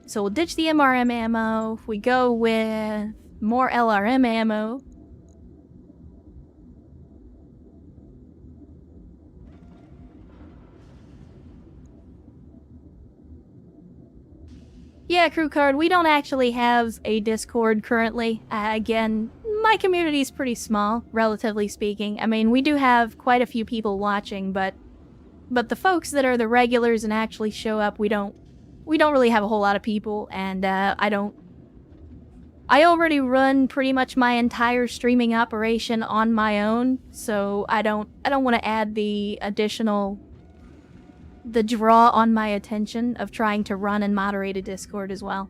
So we'll ditch the MRM ammo. If we go with more LRM ammo. Yeah, Crew Card, we don't actually have a Discord currently. Again, my community is pretty small, relatively speaking. I mean, we do have quite a few people watching, but the folks that are the regulars and actually show up, we don't really have a whole lot of people, and I already run pretty much my entire streaming operation on my own, so I don't want to add the draw on my attention of trying to run and moderate a Discord as well.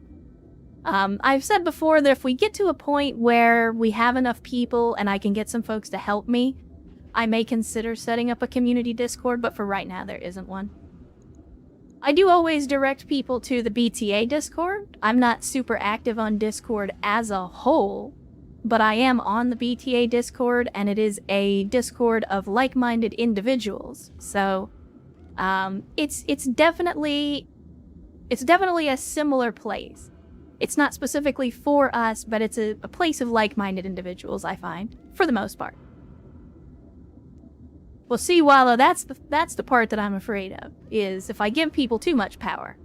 I've said before that if we get to a point where we have enough people and I can get some folks to help me, I may consider setting up a community Discord, but for right now there isn't one. I do always direct people to the BTA Discord. I'm not super active on Discord as a whole, but I am on the BTA Discord, and it is a Discord of like-minded individuals. So, it's definitely a similar place. It's not specifically for us, but it's a place of like-minded individuals, I find, for the most part. Well, see, Wallow, that's the part that I'm afraid of, is if I give people too much power,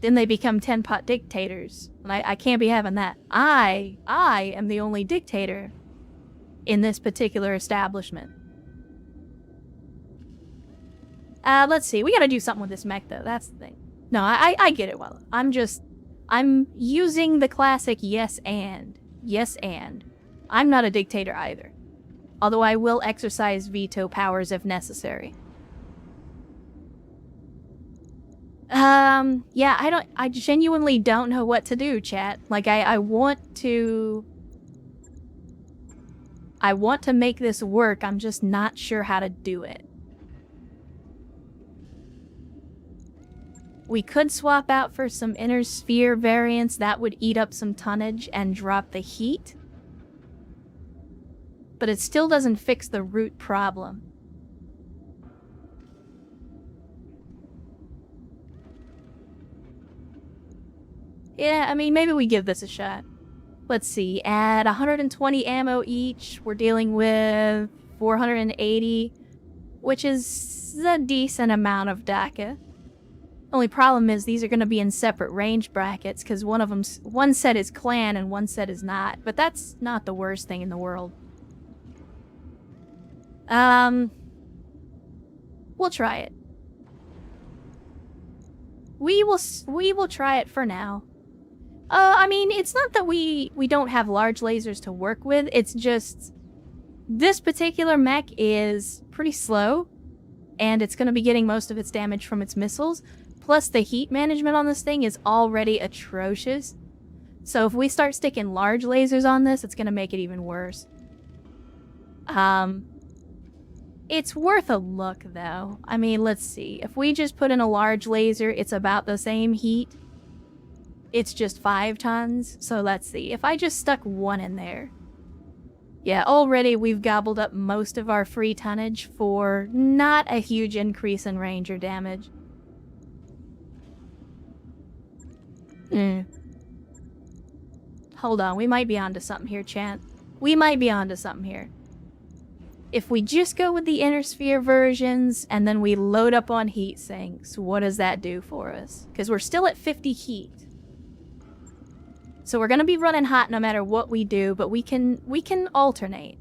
then they become 10-pot dictators, and I can't be having that. I am the only dictator in this particular establishment. Let's see, we gotta do something with this mech, though, that's the thing. No, I get it, Wallow. I'm using the classic yes and. Yes and. I'm not a dictator either. Although I will exercise veto powers if necessary. Yeah, I genuinely don't know what to do, chat. Like, I want to make this work, I'm just not sure how to do it. We could swap out for some inner sphere variants that would eat up some tonnage and drop the heat. But it still doesn't fix the root problem. Yeah, I mean, maybe we give this a shot. Let's see, at 120 ammo each, we're dealing with 480, which is a decent amount of DACA. Only problem is these are going to be in separate range brackets, because one set is clan and one set is not, but that's not the worst thing in the world. We'll try it. We will try it for now. I mean, it's not that we don't have large lasers to work with, it's just this particular mech is pretty slow, and it's going to be getting most of its damage from its missiles, plus the heat management on this thing is already atrocious. So if we start sticking large lasers on this, it's going to make it even worse. It's worth a look, though. I mean, let's see. If we just put in a large laser, it's about the same heat. It's just 5 tons. So let's see. If I just stuck one in there, Yeah, already we've gobbled up most of our free tonnage for not a huge increase in range or damage. Hold on, we might be onto something here, chat. We might be onto something here. If we just go with the inner sphere versions and then we load up on heat sinks, what does that do for us? Because we're still at 50 heat. So we're gonna be running hot no matter what we do, but we can alternate.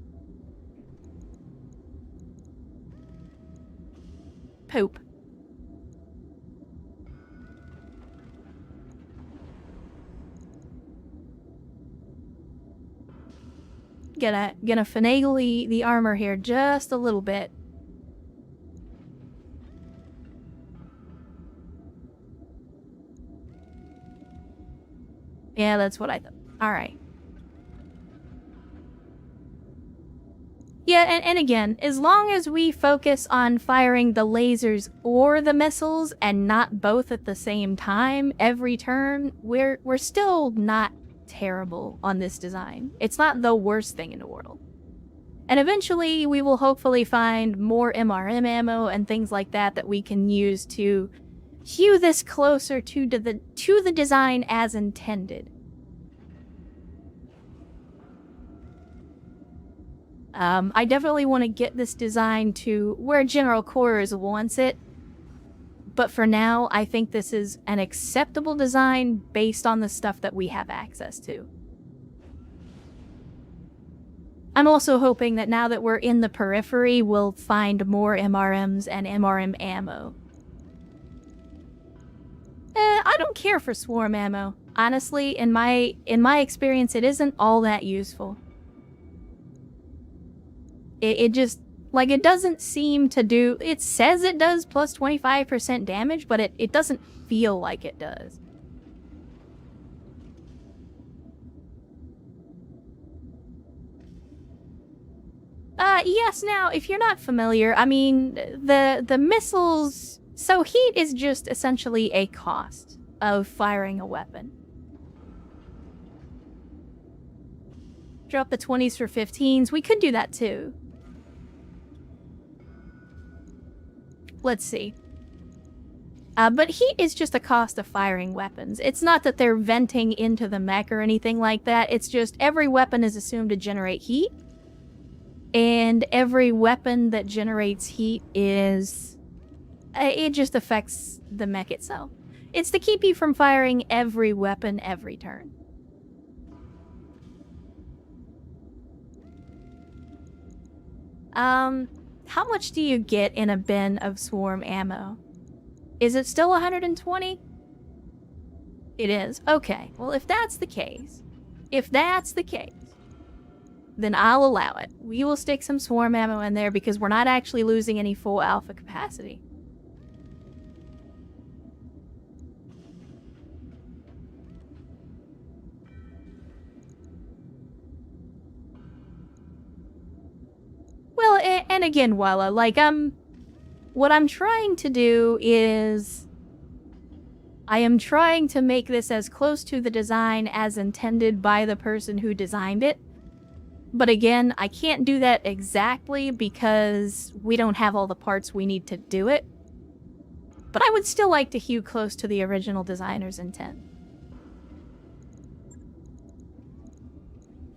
Poop. Gonna finagle the armor here just a little bit. Yeah, that's what I thought. Alright. Yeah, and again, as long as we focus on firing the lasers or the missiles and not both at the same time every turn, we're still not terrible on this design. It's not the worst thing in the world. And eventually we will hopefully find more MRM ammo and things like that that we can use to hew this closer to the design as intended. I definitely want to get this design to where General Quarters wants it. But for now, I think this is an acceptable design based on the stuff that we have access to. I'm also hoping that now that we're in the periphery, we'll find more MRMs and MRM ammo. I don't care for swarm ammo. Honestly, in my experience, it isn't all that useful. It just, like, it doesn't seem to do... It says it does plus 25% damage, but it doesn't feel like it does. Yes, now, if you're not familiar, I mean, the missiles... So heat is just essentially a cost of firing a weapon. Drop the 20s for 15s. We could do that too. Let's see. But heat is just a cost of firing weapons. It's not that they're venting into the mech or anything like that. It's just every weapon is assumed to generate heat. And every weapon that generates heat is... it just affects the mech itself. It's to keep you from firing every weapon every turn. How much do you get in a bin of swarm ammo? Is it still 120? It is. Okay. Well, if that's the case, then I'll allow it. We will stick some swarm ammo in there because we're not actually losing any full alpha capacity. Well, and again, Walla, like, what I'm trying to do is... I am trying to make this as close to the design as intended by the person who designed it. But again, I can't do that exactly because we don't have all the parts we need to do it. But I would still like to hew close to the original designer's intent.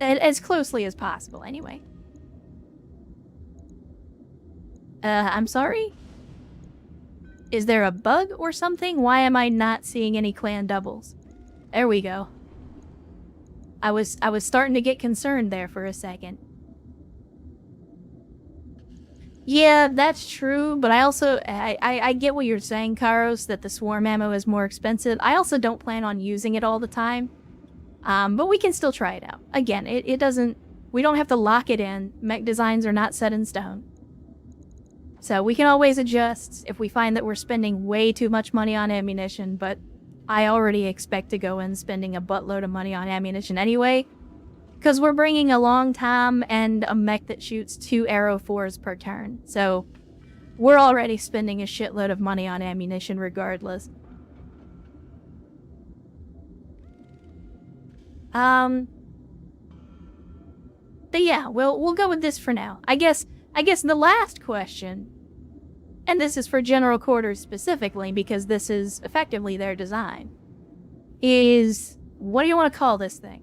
As closely as possible, anyway. I'm sorry? Is there a bug or something? Why am I not seeing any clan doubles? There we go. I was starting to get concerned there for a second. Yeah, that's true, but I also... I get what you're saying, Karos, that the swarm ammo is more expensive. I also don't plan on using it all the time. But we can still try it out. Again, it doesn't... We don't have to lock it in. Mech designs are not set in stone. So we can always adjust if we find that we're spending way too much money on ammunition, but I already expect to go in spending a buttload of money on ammunition anyway, because we're bringing a long time and a mech that shoots 2 arrow 4s per turn, so we're already spending a shitload of money on ammunition regardless. yeah, we'll go with this for now. I guess the last question, and this is for general quarters specifically because this is effectively their design, is what do you want to call this thing?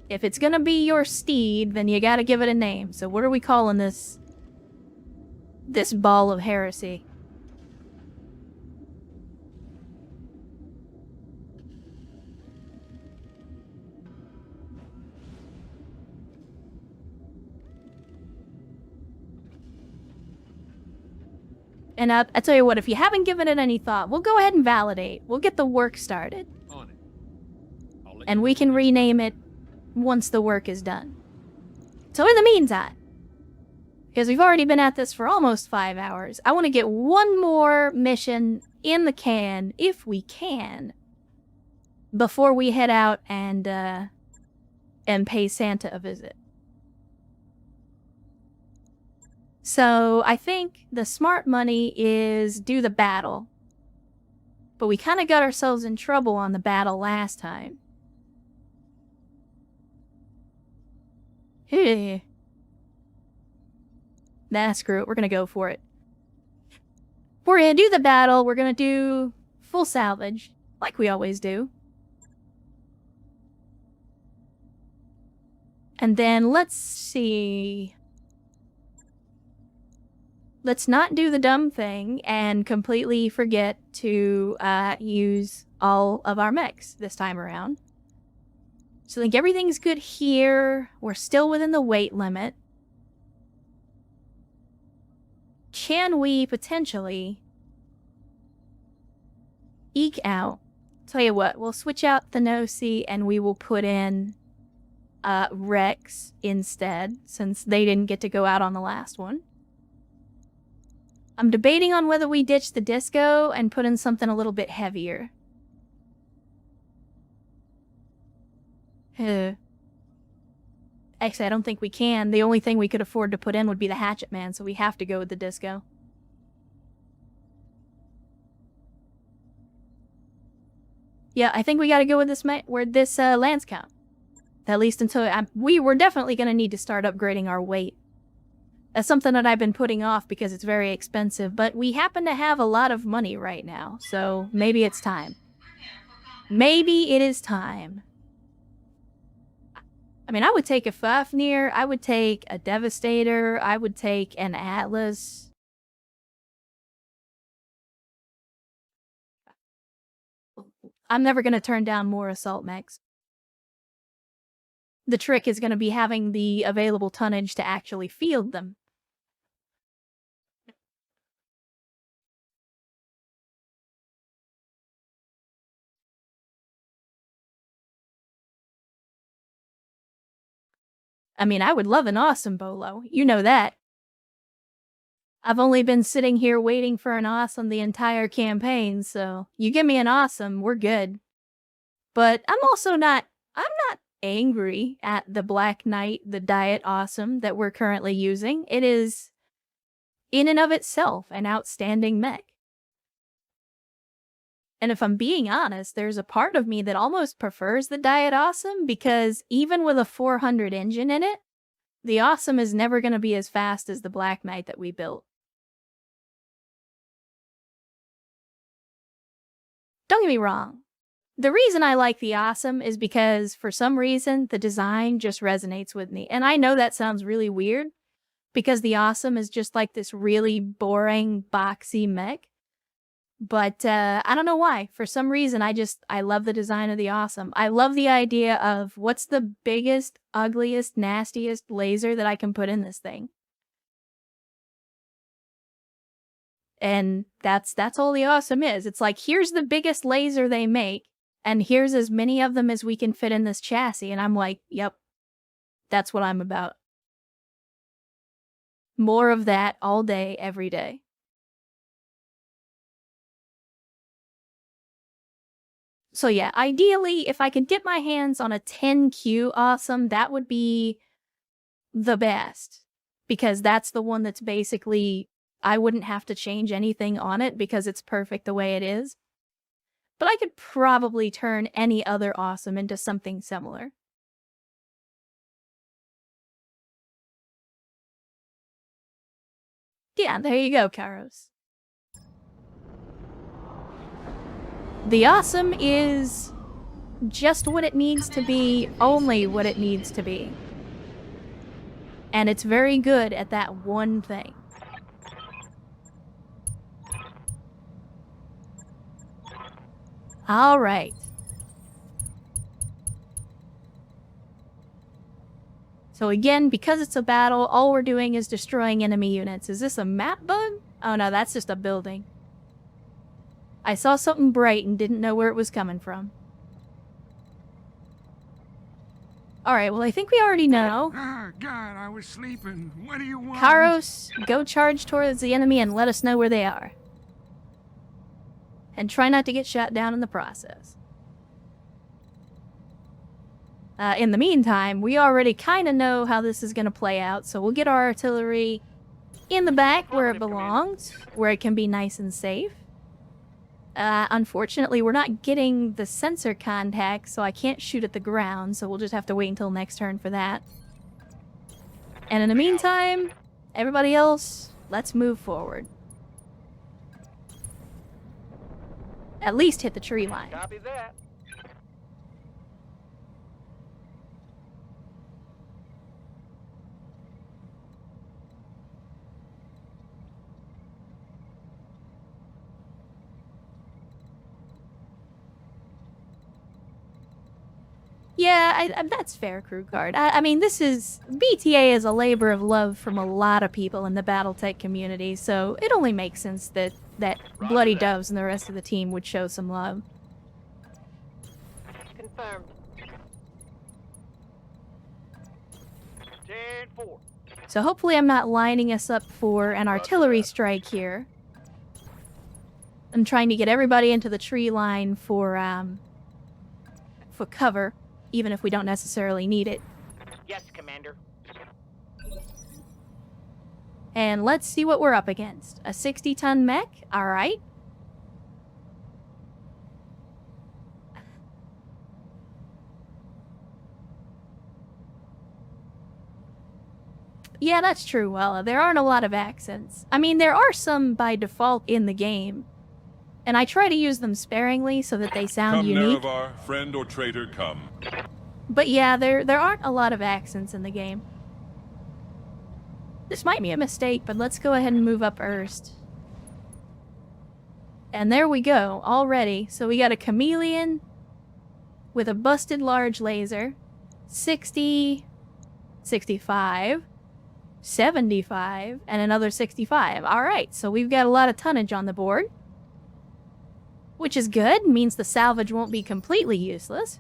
If it's gonna be your steed, then you gotta give it a name. So what are we calling this ball of heresy? And I tell you what, if you haven't given it any thought, we'll go ahead and validate. We'll get the work started.
On it.
And we can rename it once the work is done. So in the meantime, because we've already been at this for almost 5 hours, I want to get one more mission in the can, if we can, before we head out and pay Santa a visit. So I think the smart money is do the battle. But we kind of got ourselves in trouble on the battle last time. Nah, screw it. We're gonna go for it. We're gonna do the battle. We're gonna do full salvage, like we always do. And then let's see. Let's not do the dumb thing and completely forget to use all of our mechs this time around. So I think everything's good here. We're still within the weight limit. Can we potentially eke out? Tell you what, we'll switch out Thenosi and we will put in Rex instead, since they didn't get to go out on the last one. I'm debating on whether we ditch the disco and put in something a little bit heavier. Actually, I don't think we can. The only thing we could afford to put in would be the Hatchet Man, so we have to go with the disco. Yeah, I think we gotta go with this Lance count. At least until we were definitely gonna need to start upgrading our weight. That's something that I've been putting off because it's very expensive, but we happen to have a lot of money right now, so maybe it's time. Maybe it is time. I mean, I would take a Fafnir, I would take a Devastator, I would take an Atlas. I'm never going to turn down more assault mechs. The trick is going to be having the available tonnage to actually field them. I mean, I would love an awesome bolo. You know that. I've only been sitting here waiting for an awesome the entire campaign, so you give me an awesome, we're good. But I'm not angry at the Black Knight, the Diet Awesome that we're currently using. It is, in and of itself, an outstanding mech. And if I'm being honest, there's a part of me that almost prefers the Diet Awesome because even with a 400 engine in it, the Awesome is never going to be as fast as the Black Knight that we built. Don't get me wrong. The reason I like the Awesome is because, for some reason, the design just resonates with me. And I know that sounds really weird, because the Awesome is just like this really boring, boxy mech. But I don't know why. For some reason, I love the design of the Awesome. I love the idea of what's the biggest, ugliest, nastiest laser that I can put in this thing. And that's all the Awesome is. It's like, here's the biggest laser they make, and here's as many of them as we can fit in this chassis. And I'm like, yep, that's what I'm about. More of that all day, every day. So yeah, ideally, if I could get my hands on a 10Q Awesome, that would be the best. Because that's the one that's basically, I wouldn't have to change anything on it because it's perfect the way it is. But I could probably turn any other Awesome into something similar. Yeah, there you go, Karos. The awesome is just what it needs to be, only what it needs to be. And it's very good at that one thing. Alright. So again, because it's a battle, all we're doing is destroying enemy units. Is this a map bug? Oh no, that's just a building. I saw something bright and didn't know where it was coming from. Alright, well I think we already know.
Ah, God, I was sleeping. What do you want?
Karos, go charge towards the enemy and let us know where they are. And try not to get shot down in the process. In the meantime, we already kind of know how this is going to play out, so we'll get our artillery in the back where it belongs, where it can be nice and safe. Unfortunately, we're not getting the sensor contact, so I can't shoot at the ground, so we'll just have to wait until next turn for that. And in the meantime, everybody else, let's move forward. At least hit the tree line.
Copy that.
Yeah, that's fair, Crew Guard. I mean, BTA is a labor of love from a lot of people in the BattleTech community, so it only makes sense that Bloody Doves and the rest of the team would show some love.
Confirmed. 10-4.
So hopefully I'm not lining us up for an artillery strike here. I'm trying to get everybody into the tree line for cover, even if we don't necessarily need it.
Yes, Commander.
And let's see what we're up against. A 60-ton mech? Alright. Yeah, that's true, Wella. There aren't a lot of accents. I mean, there are some by default in the game. And I try to use them sparingly so that they sound unique.
Come, Nerevar, friend or traitor, come.
But yeah, there aren't a lot of accents in the game. This might be a mistake, but let's go ahead and move up Erst. And there we go, already. So we got a chameleon with a busted large laser. 60, 65, 75, and another 65. Alright, so we've got a lot of tonnage on the board. Which is good, means the salvage won't be completely useless.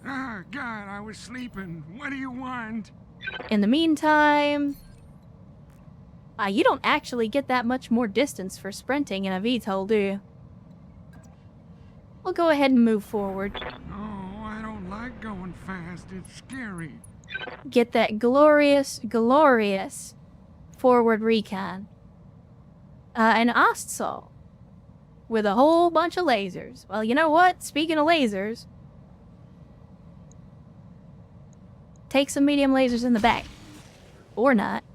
Ah, God, I was sleeping. What do you want?
In the meantime... you don't actually get that much more distance for sprinting in a VTOL, do you? We'll go ahead and move forward.
Oh, I don't like going fast. It's scary.
Get that glorious, glorious forward recon. An Ostsol. With a whole bunch of lasers. Well, you know what? Speaking of lasers... Take some medium lasers in the back. Or not.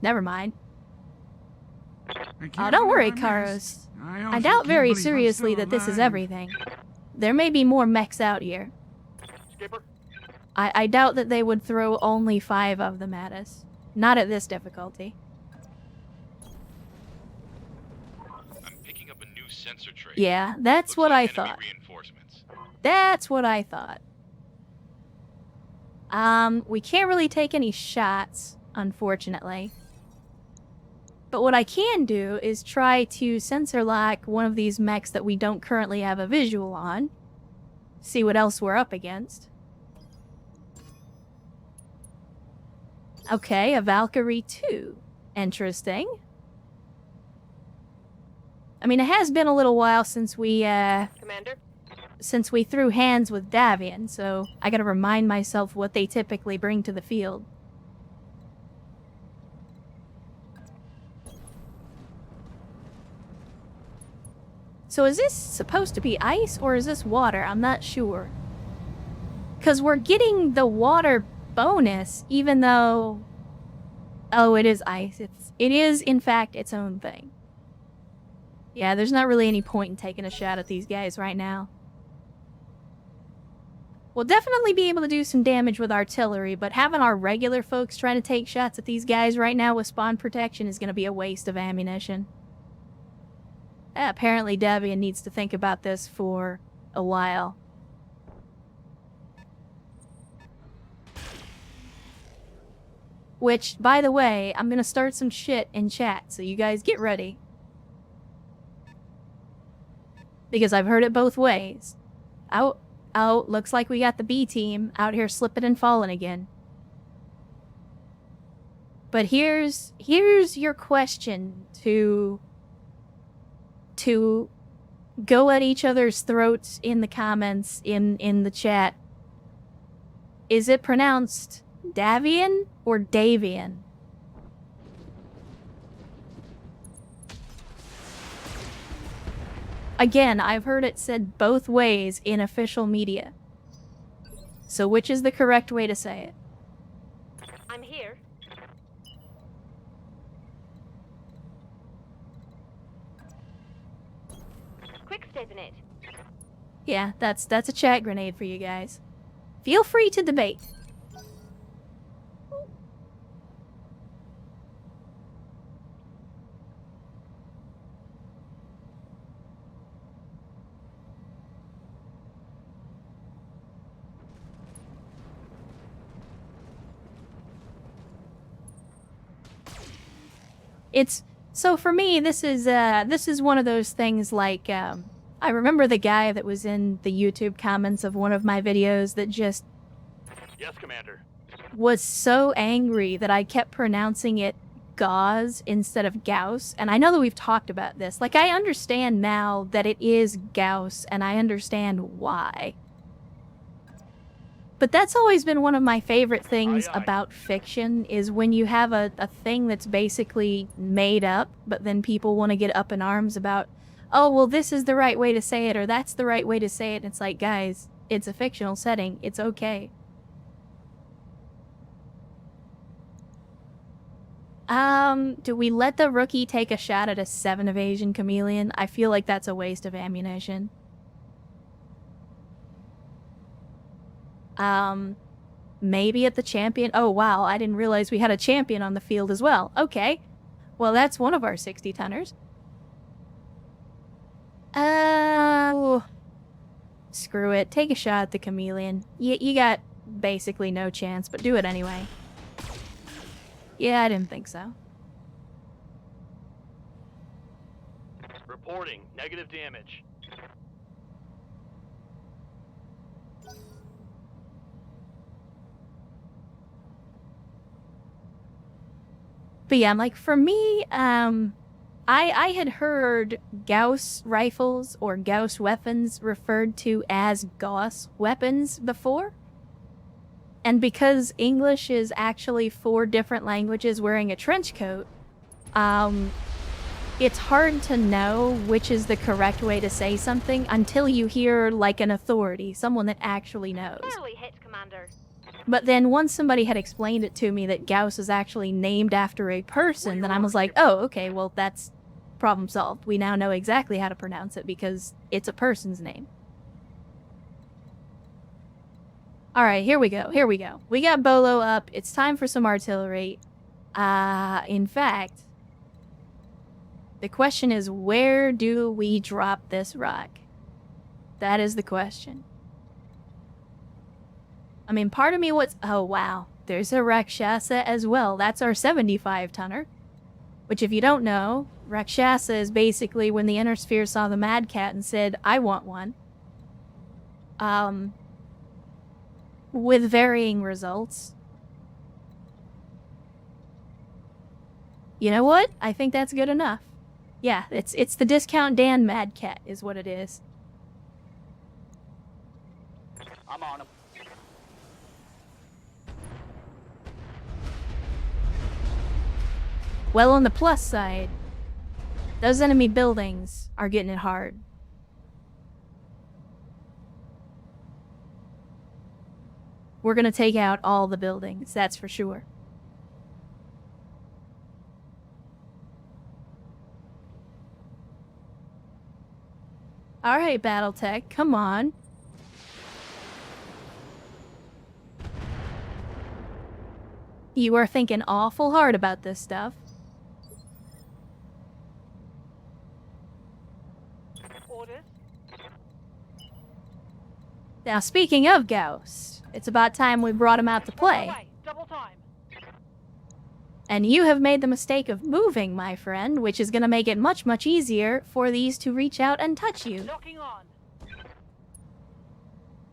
Never mind. Oh, don't worry, Karos. I doubt very seriously that this is everything. There may be more mechs out here.
Skipper.
I doubt that they would throw only 5 of them at us. Not at this difficulty.
I'm picking up a new sensor tray.
Yeah, that's
Looks
what
like
I
enemy
thought.
Reinforcements.
That's what I thought. We can't really take any shots, unfortunately. But what I can do is try to sensor lock one of these mechs that we don't currently have a visual on. See what else we're up against. Okay, a Valkyrie 2. Interesting. I mean, it has been a little while since we,
Commander.
since we threw hands with Davian, so I gotta remind myself what they typically bring to the field. So is this supposed to be ice, or is this water? I'm not sure. Because we're getting the water bonus, even though Oh, it is ice. It is, in fact, its own thing. Yeah, there's not really any point in taking a shot at these guys right now. We'll definitely be able to do some damage with artillery, but having our regular folks trying to take shots at these guys right now with spawn protection is going to be a waste of ammunition. Apparently Davian needs to think about this for a while. Which, by the way, I'm going to start some shit in chat, so you guys get ready. Because I've heard it both ways. Oh, looks like we got the B team out here slipping and falling again. But here's your question to go at each other's throats in the comments in the chat. Is it pronounced Davian or Davian? Again, I've heard it said both ways in official media. So which is the correct way to say it?
I'm here. Quick stepping it.
Yeah, that's a chat grenade for you guys. Feel free to debate. So for me, this is one of those things like I remember the guy that was in the YouTube comments of one of my videos that just
Yes, Commander.
was so angry that I kept pronouncing it gauze instead of Gauss. And I know that we've talked about this. Like, I understand now that it is Gauss, and I understand why. But that's always been one of my favorite things about fiction, is when you have a thing that's basically made up, but then people want to get up in arms about, oh, well, this is the right way to say it, or that's the right way to say it. And it's like, guys, it's a fictional setting. It's okay. Do we let the rookie take a shot at a 7 evasion chameleon? I feel like that's a waste of ammunition. Maybe at the champion. Oh, wow, I didn't realize we had a champion on the field as well. Okay. Well, that's one of our 60-tonners. Screw it. Take a shot at the chameleon. You got basically no chance, but do it anyway. Yeah, I didn't think so.
Reporting negative damage.
But yeah, I'm like, for me, I had heard Gauss rifles or Gauss weapons referred to as Gauss weapons before. And because English is actually 4 different languages wearing a trench coat, it's hard to know which is the correct way to say something until you hear, like, an authority, someone that actually knows.
Barely hit, Commander.
But then once somebody had explained it to me that Gauss is actually named after a person, then I was like, oh, okay, well, that's problem solved. We now know exactly how to pronounce it because it's a person's name. Alright, here we go, here we go. We got Bolo up. It's time for some artillery. In fact, the question is, where do we drop this rock? That is the question. I mean, part of me was, oh wow, there's a Rakshasa as well. That's our 75-tonner. Which, if you don't know, Rakshasa is basically when the Inner Sphere saw the Mad Cat and said, I want one. With varying results. You know what? I think that's good enough. Yeah, it's the Discount Dan Mad Cat is what it is.
I'm on him.
Well, on the plus side, those enemy buildings are getting it hard. We're gonna take out all the buildings, that's for sure. Alright, BattleTech, come on. You are thinking awful hard about this stuff.
Orders?
Now, speaking of Gauss, it's about time we brought him out to play.
Away. Double time.
And you have made the mistake of moving, my friend, which is going to make it much, much easier for these to reach out and touch you.
Locking on.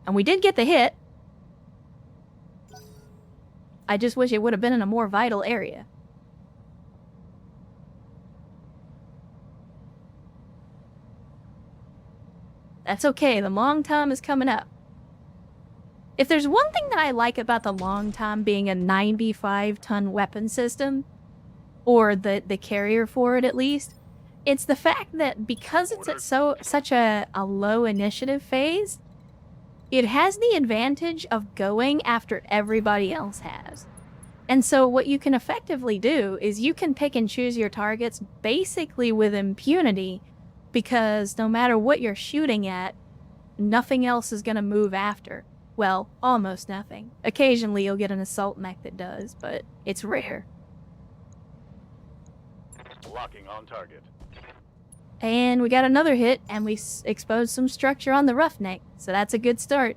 And we did get the hit. I just wish it would have been in a more vital area. That's okay, the long tom is coming up. If there's one thing that I like about the long tom being a 95-ton weapon system, or the carrier for it at least, it's the fact that because it's at such a low initiative phase, it has the advantage of going after everybody else has. And so what you can effectively do is you can pick and choose your targets basically with impunity, because no matter what you're shooting at, nothing else is going to move after. Well, almost nothing. Occasionally you'll get an assault mech that does, but it's rare.
Locking on target.
And we got another hit, and we exposed some structure on the roughneck, so that's a good start.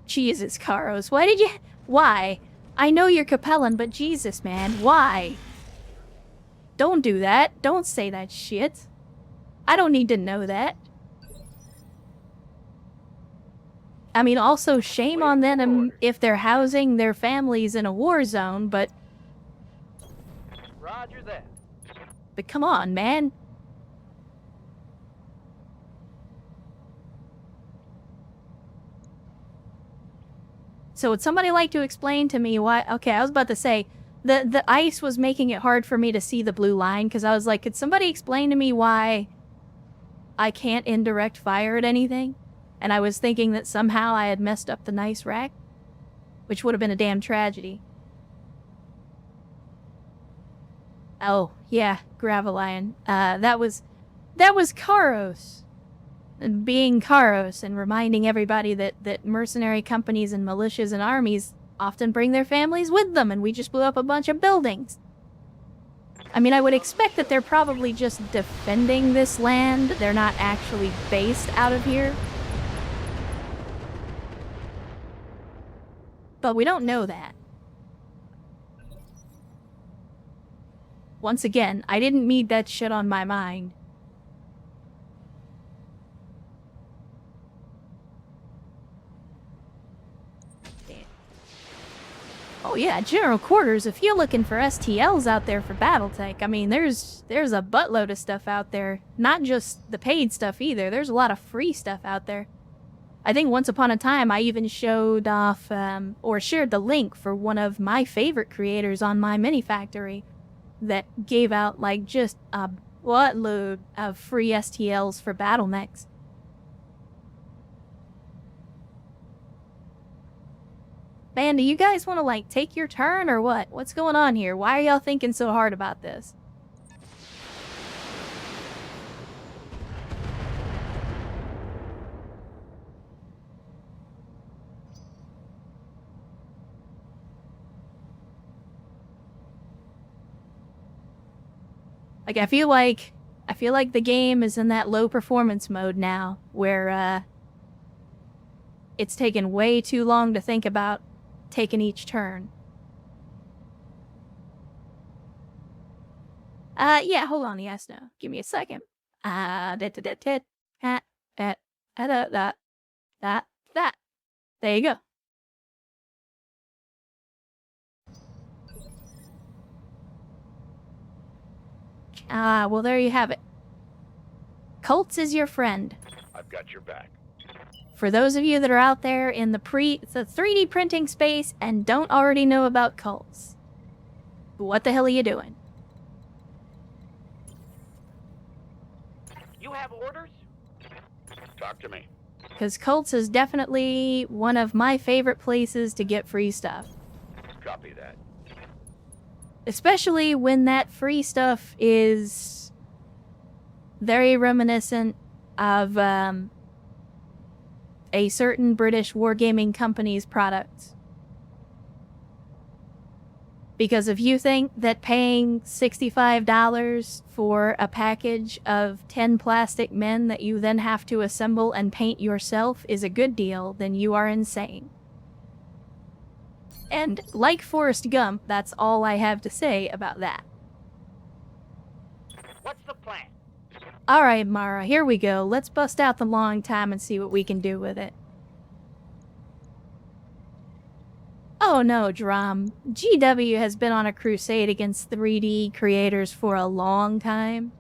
Jesus, Karos, why did you... Why? I know you're Capellan, but Jesus, man, why? Don't do that. Don't say that shit. I don't need to know that. I mean, also, shame on them if they're housing their families in a war zone, but
Roger that.
come on, man. So would somebody like to explain to me why... Okay, I was about to say, the ice was making it hard for me to see the blue line, because I was like, could somebody explain to me why I can't indirect fire at anything? And I was thinking that somehow I had messed up the nice rack, which would have been a damn tragedy. Oh, yeah, Gravelion. That was Karos. And being Karos and reminding everybody that mercenary companies and militias and armies often bring their families with them, and we just blew up a bunch of buildings. I mean, I would expect that they're probably just defending this land. They're not actually based out of here. But we don't know that. Once again, I didn't need that shit on my mind. Oh yeah, general quarters, if you're looking for STLs out there for BattleTech, I mean, there's a buttload of stuff out there. Not just the paid stuff either, there's a lot of free stuff out there. I think once upon a time I even showed off, or shared the link for one of my favorite creators on my mini factory that gave out, like, just a buttload of free STLs for battle mechs. Man, do you guys want to, like, take your turn or what? What's going on here? Why are y'all thinking so hard about this? Like, I feel like the game is in that low performance mode now, where, it's taken way too long to think about taking each turn. Yeah, hold on, yes, no. Give me a second. There you go. Well, there you have it. Cults is your friend.
I've got your back.
For those of you that are out there in the 3D printing space and don't already know about cults, what the hell are you doing?
You have orders?
Talk to me.
because Cults is definitely one of my favorite places to get free stuff.
Copy that.
Especially when that free stuff is very reminiscent of a certain British wargaming company's products. Because if you think that paying $65 for a package of 10 plastic men that you then have to assemble and paint yourself is a good deal, then you are insane. And like Forrest Gump, that's all I have to say about that.
What's the plan?
Alright, Mara, here we go. Let's bust out the long time and see what we can do with it. Oh no, Drum. GW has been on a crusade against 3D creators for a long time.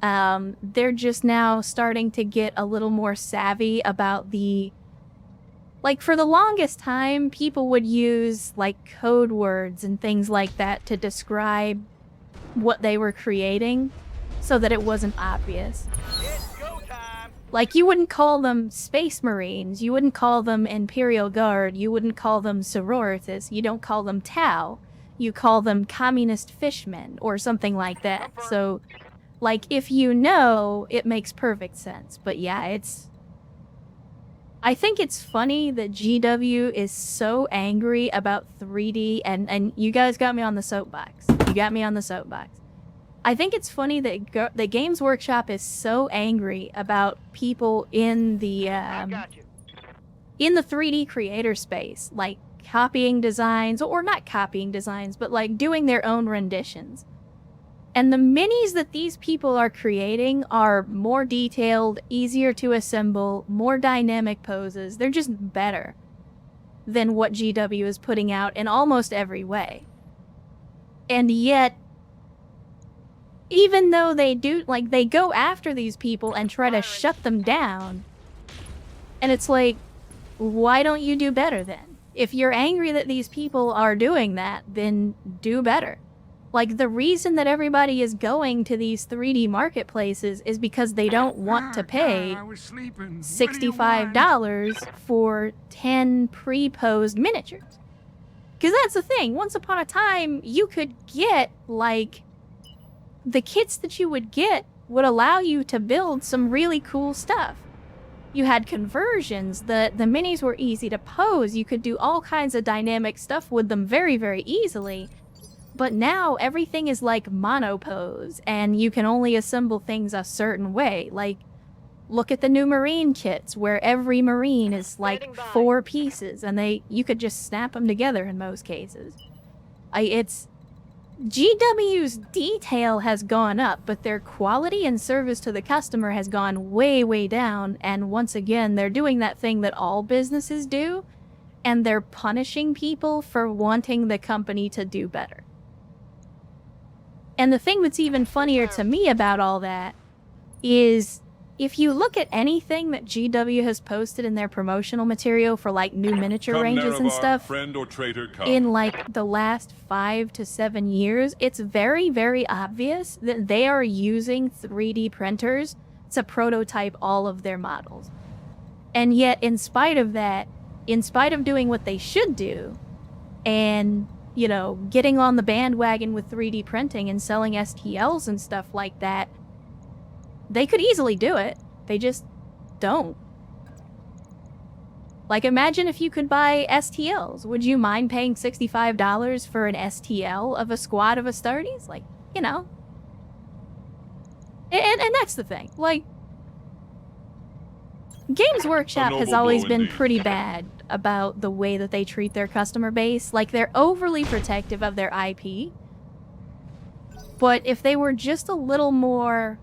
They're just now starting to get a little more savvy about the... Like, for the longest time, people would use, like, code words and things like that to describe what they were creating so that it wasn't obvious.
It's go time.
Like, you wouldn't call them Space Marines, you wouldn't call them Imperial Guard, you wouldn't call them Sororitas, you don't call them Tau, you call them Communist Fishmen, or something like that. So, like, if you know, it makes perfect sense. But yeah, it's... I think it's funny that GW is so angry about 3D, and you guys got me on the soapbox. You got me on the soapbox. I think it's funny that the Games Workshop is so angry about people in the
I got you.
in the 3D creator space, like copying designs, or not copying designs, but like doing their own renditions. And the minis that these people are creating are more detailed, easier to assemble, more dynamic poses. They're just better than what GW is putting out in almost every way. And yet, even though they do, like, they go after these people and try to shut them down, and it's like, why don't you do better then? If you're angry that these people are doing that, then do better. Like, the reason that everybody is going to these 3D marketplaces is because they don't want to pay
I was sleeping.
$65 for 10 pre-posed miniatures. Because that's the thing. Once upon a time, you could get, like... The kits that you would get would allow you to build some really cool stuff. You had conversions, the minis were easy to pose, you could do all kinds of dynamic stuff with them very, very easily. But now everything is like monopose, and you can only assemble things a certain way. Like, look at the new Marine kits, where every Marine is like 4 pieces, and you could just snap them together in most cases. GW's detail has gone up, but their quality and service to the customer has gone way, way down, and once again, they're doing that thing that all businesses do, and they're punishing people for wanting the company to do better. And the thing that's even funnier to me about all that is, if you look at anything that GW has posted in their promotional material for, like, new miniature
Come,
ranges and
Nerevar,
stuff,
friend or traitor, come.
in, like, the last 5 to 7 years, it's very, very obvious that they are using 3D printers to prototype all of their models. And yet, in spite of that, in spite of doing what they should do, and, you know, getting on the bandwagon with 3D printing and selling STLs and stuff like that, they could easily do it. They just don't. Like, imagine if you could buy STLs. Would you mind paying $65 for an STL of a squad of Astartes? Like, you know. And that's the thing. Like, Games Workshop has
noble
always
blow
been
indeed.
pretty bad about the way that they treat their customer base. Like, they're overly protective of their IP. But if they were just a little more...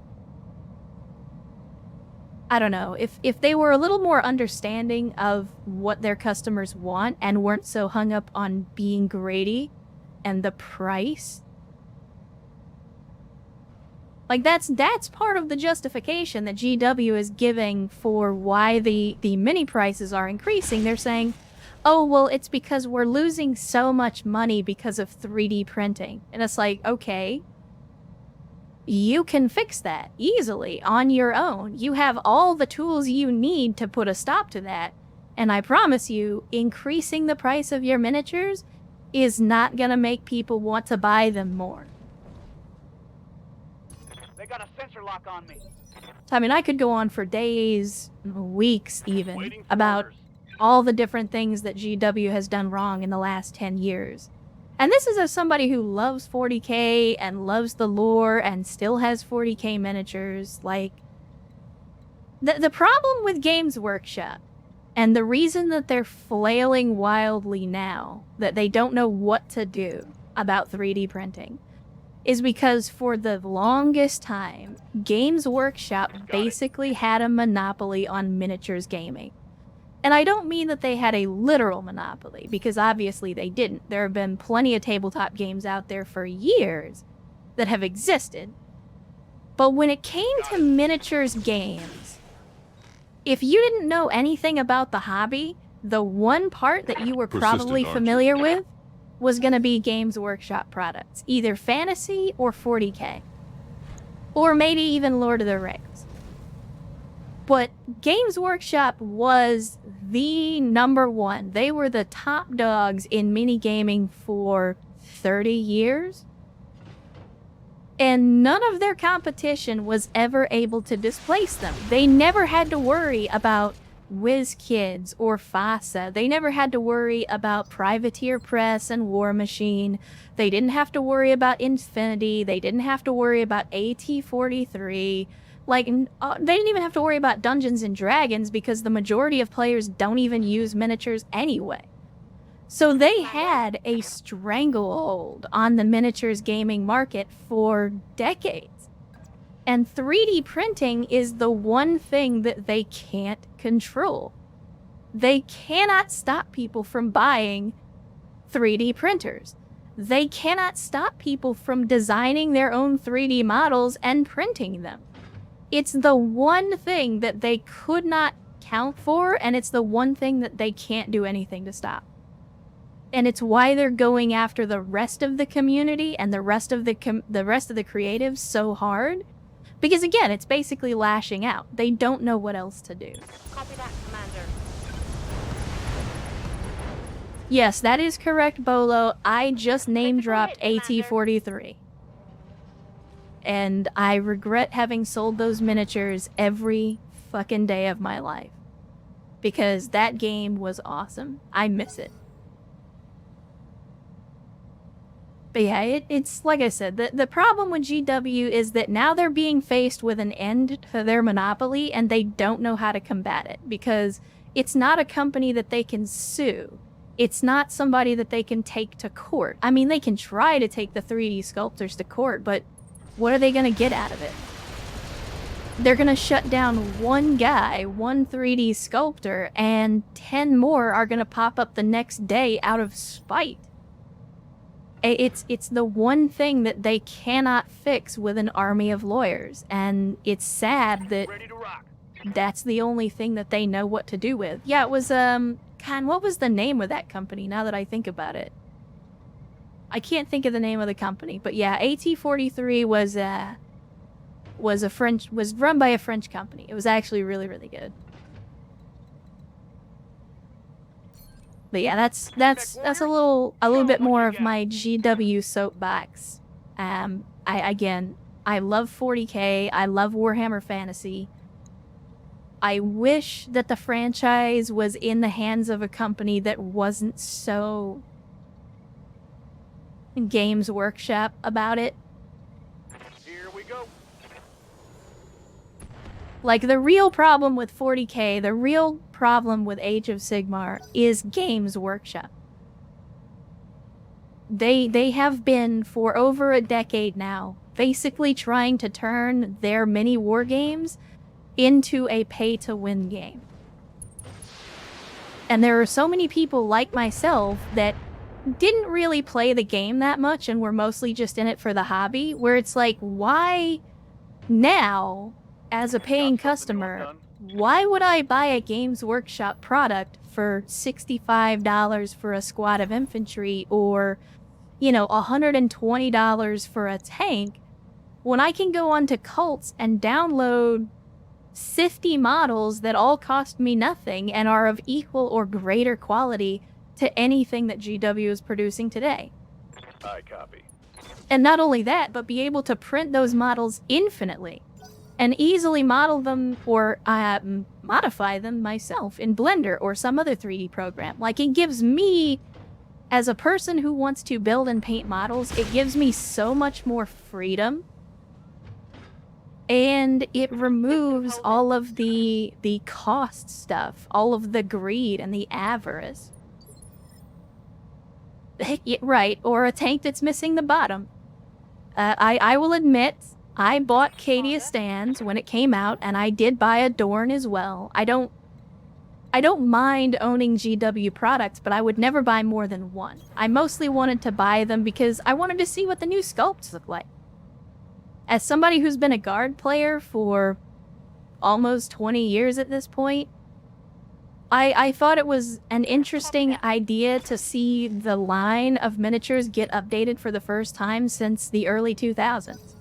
I don't know, if they were a little more understanding of what their customers want and weren't so hung up on being greedy and the price. Like, that's part of the justification that GW is giving for why the mini prices are increasing. They're saying, oh, well, it's because we're losing so much money because of 3D printing. And it's like, okay. you can fix that easily on your own. You have all the tools you need to put a stop to that. And I promise you, increasing the price of your miniatures is not gonna make people want to buy them more.
They got a sensor lock on me.
I mean, I could go on for days, weeks even,
Waiting for
about
orders.
all the different things that GW has done wrong in the last 10 years. And this is as somebody who loves 40k and loves the lore and still has 40k miniatures. Like, the problem with Games Workshop, and the reason that they're flailing wildly now, that they don't know what to do about 3D printing, is because for the longest time, Games Workshop basically had a monopoly on miniatures gaming. And I don't mean that they had a literal monopoly, because obviously they didn't. There have been plenty of tabletop games out there for years that have existed. But when it came to miniatures games, if you didn't know anything about the hobby, the one part that you were probably
Persistent, aren't you?
familiar with was going to be Games Workshop products, either fantasy or 40k, or maybe even Lord of the Rings. But Games Workshop was the number one. They were the top dogs in minigaming for 30 years. And none of their competition was ever able to displace them. They never had to worry about WizKids or FASA. They never had to worry about Privateer Press and War Machine. They didn't have to worry about Infinity. They didn't have to worry about AT-43. Like, they didn't even have to worry about Dungeons and Dragons because the majority of players don't even use miniatures anyway. So they had a stranglehold on the miniatures gaming market for decades. And 3D printing is the one thing that they can't control. They cannot stop people from buying 3D printers. They cannot stop people from designing their own 3D models and printing them. It's the one thing that they could not count for, and it's the one thing that they can't do anything to stop. And it's why they're going after the rest of the community and the rest of the creatives so hard. Because again, it's basically lashing out. They don't know what else to do.
Copy that, Commander.
Yes, that is correct, Bolo. I just name dropped
Commander.
AT-43. And I regret having sold those miniatures every fucking day of my life. Because that game was awesome. I miss it. But yeah, it's like I said, the problem with GW is that now they're being faced with an end to their monopoly and they don't know how to combat it. Because it's not a company that they can sue. It's not somebody that they can take to court. I mean, they can try to take the 3D sculptors to court, but what are they going to get out of it? They're going to shut down one guy, one 3D sculptor, and 10 more are going to pop up the next day out of spite. It's the one thing that they cannot fix with an army of lawyers, and it's sad that
Ready to rock.
that's the only thing that they know what to do with. Yeah, it was, God, what was the name of that company now that I think about it? I can't think of the name of the company, but yeah, AT-43 was run by a French company. It was actually really, really good. But yeah, that's a little bit more of my GW soapbox. I love 40k. I love Warhammer Fantasy. I wish that the franchise was in the hands of a company that wasn't so Games Workshop about it.
Here we go.
Like, the real problem with 40k, the real problem with Age of Sigmar is Games Workshop. They have been, for over a decade now, basically trying to turn their mini war games into a pay-to-win game. And there are so many people like myself that didn't really play the game that much and were mostly just in it for the hobby, where it's like, why now, as a paying customer, why would I buy a Games Workshop product for $65 for a squad of infantry or, you know, $120 for a tank when I can go onto Cults and download 50 models that all cost me nothing and are of equal or greater quality to anything that GW is producing today.
I copy.
And not only that, but be able to print those models infinitely and easily model them or modify them myself in Blender or some other 3D program. Like, it gives me, as a person who wants to build and paint models, it gives me so much more freedom. And it removes all of the cost stuff, all of the greed and the avarice. Right, or a tank that's missing the bottom. I will admit, I bought Cadia stands when it came out, and I did buy a Dorn as well. I don't mind owning GW products, but I would never buy more than one. I mostly wanted to buy them because I wanted to see what the new sculpts look like. As somebody who's been a guard player for almost 20 years at this point, I thought it was an interesting idea to see the line of miniatures get updated for the first time since the early 2000s.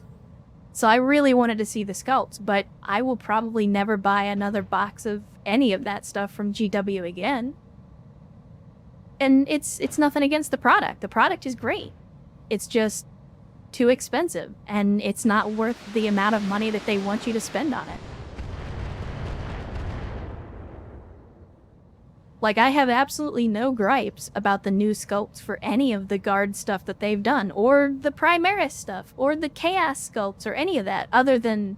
So I really wanted to see the sculpts, but I will probably never buy another box of any of that stuff from GW again. And it's nothing against the product. The product is great. It's just too expensive, and it's not worth the amount of money that they want you to spend on it. Like, I have absolutely no gripes about the new sculpts for any of the guard stuff that they've done, or the Primaris stuff, or the Chaos sculpts, or any of that, other than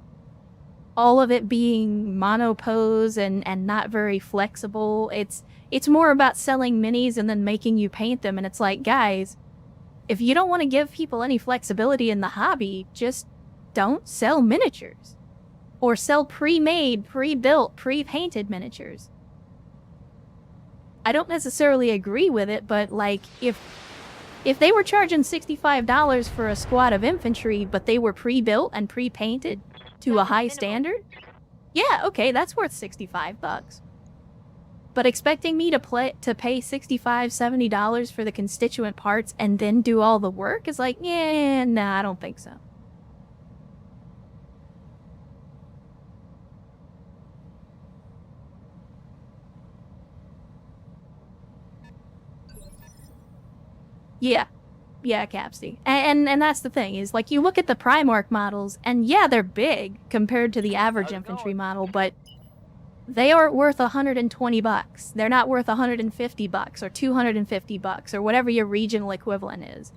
all of it being monopose and not very flexible. It's more about selling minis and then making you paint them, and it's like, guys, if you don't want to give people any flexibility in the hobby, just don't sell miniatures. Or sell pre-made, pre-built, pre-painted miniatures. I don't necessarily agree with it, but like, if they were charging $65 for a squad of infantry, but they were pre-built and pre-painted to a high standard, yeah, okay, that's worth $65. But expecting me to pay $65, $70 for the constituent parts and then do all the work is like, yeah, nah, I don't think so. Yeah, Capsy. And that's the thing, is like, you look at the Primarch models, and yeah, they're big compared to the average infantry model, but they aren't worth $120. They're not worth $150 or $250 or whatever your regional equivalent is.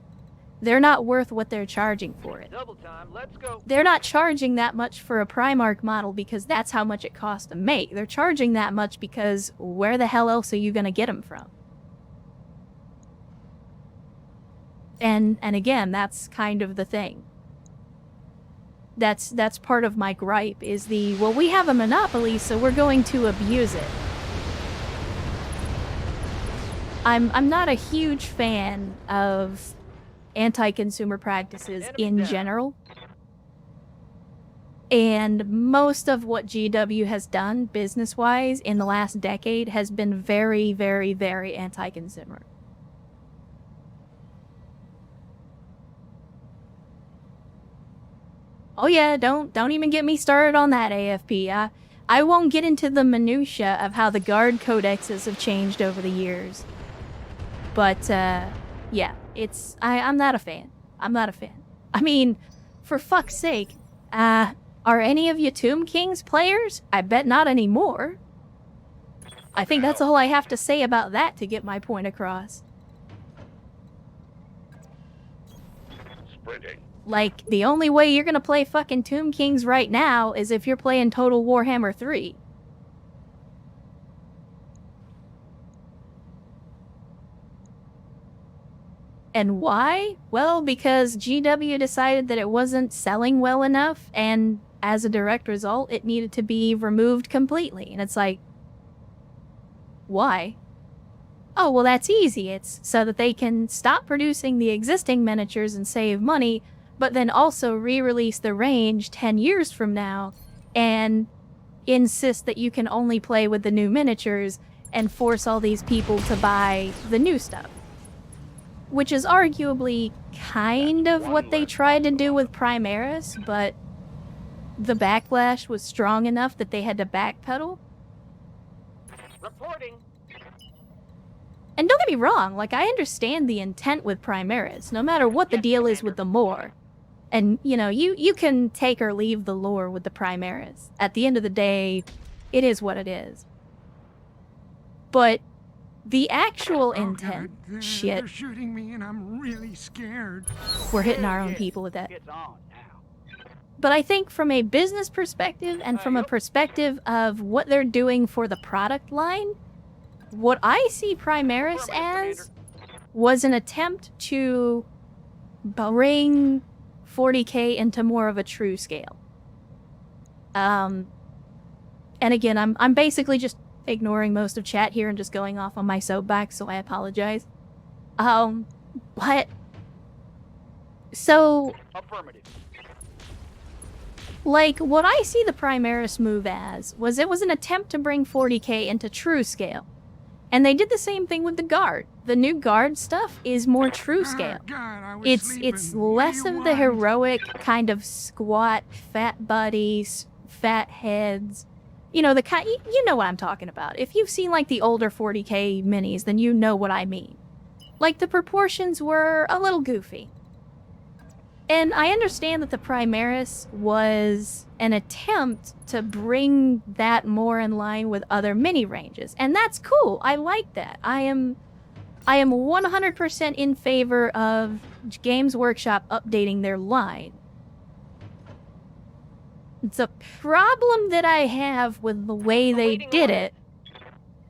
They're not worth what they're charging for it.
Double time, let's go.
They're not charging that much for a Primarch model because that's how much it costs to make. They're charging that much because where the hell else are you going to get them from? And again, that's kind of the thing. That's part of my gripe, is the, well, we have a monopoly, so we're going to abuse it. I'm not a huge fan of anti-consumer practices in general. And most of what GW has done business-wise in the last decade has been very, very, very anti-consumer. Oh yeah, don't even get me started on that, AFP. I won't get into the minutia of how the guard codexes have changed over the years. But, yeah, I'm not a fan. I'm not a fan. I mean, for fuck's sake, are any of you Tomb Kings players? I bet not anymore. I think that's all I have to say about that to get my point across.
Sprinting.
Like, the only way you're gonna play fucking Tomb Kings right now is if you're playing Total Warhammer 3. And why? Well, because GW decided that it wasn't selling well enough, and as a direct result, it needed to be removed completely. And it's like, why? Oh, well, that's easy. It's so that they can stop producing the existing miniatures and save money, but then also re-release the range 10 years from now and insist that you can only play with the new miniatures and force all these people to buy the new stuff. which is arguably kind of what they tried to do with Primaris, but the backlash was strong enough that they had to backpedal.
Reporting.
And don't get me wrong, like, I understand the intent with Primaris, no matter what the
Yes,
deal is
Commander.
with the lore. And, you know, you can take or leave the lore with the Primaris. At the end of the day, it is what it is. But the actual
Oh,
intent,
God,
shit,
they're shooting me and I'm really scared.
we're hitting our own
Yes,
people with that.
It's on now.
But I think from a business perspective and from a perspective of what they're doing for the product line, what I see Primaris as was an attempt to bring 40K into more of a true scale. And again, I'm basically just ignoring most of chat here and just going off on my soapbox, so I apologize. But so
Affirmative.
like, what I see the Primaris move as was it was an attempt to bring 40K into true scale. And they did the same thing with the Guard. The new Guard stuff is more true scale.
Oh, God, I was
It's
sleeping. What do
less
you
of the
want?
heroic kind of squat, fat buddies, fat heads. You know, the kind, you know what I'm talking about. If you've seen like the older 40K minis, then you know what I mean. Like, the proportions were a little goofy. And I understand that the Primaris was an attempt to bring that more in line with other mini ranges. And that's cool. I like that. I am 100% in favor of Games Workshop updating their line. The problem that I have with the way they
Awaiting
did
orders.
it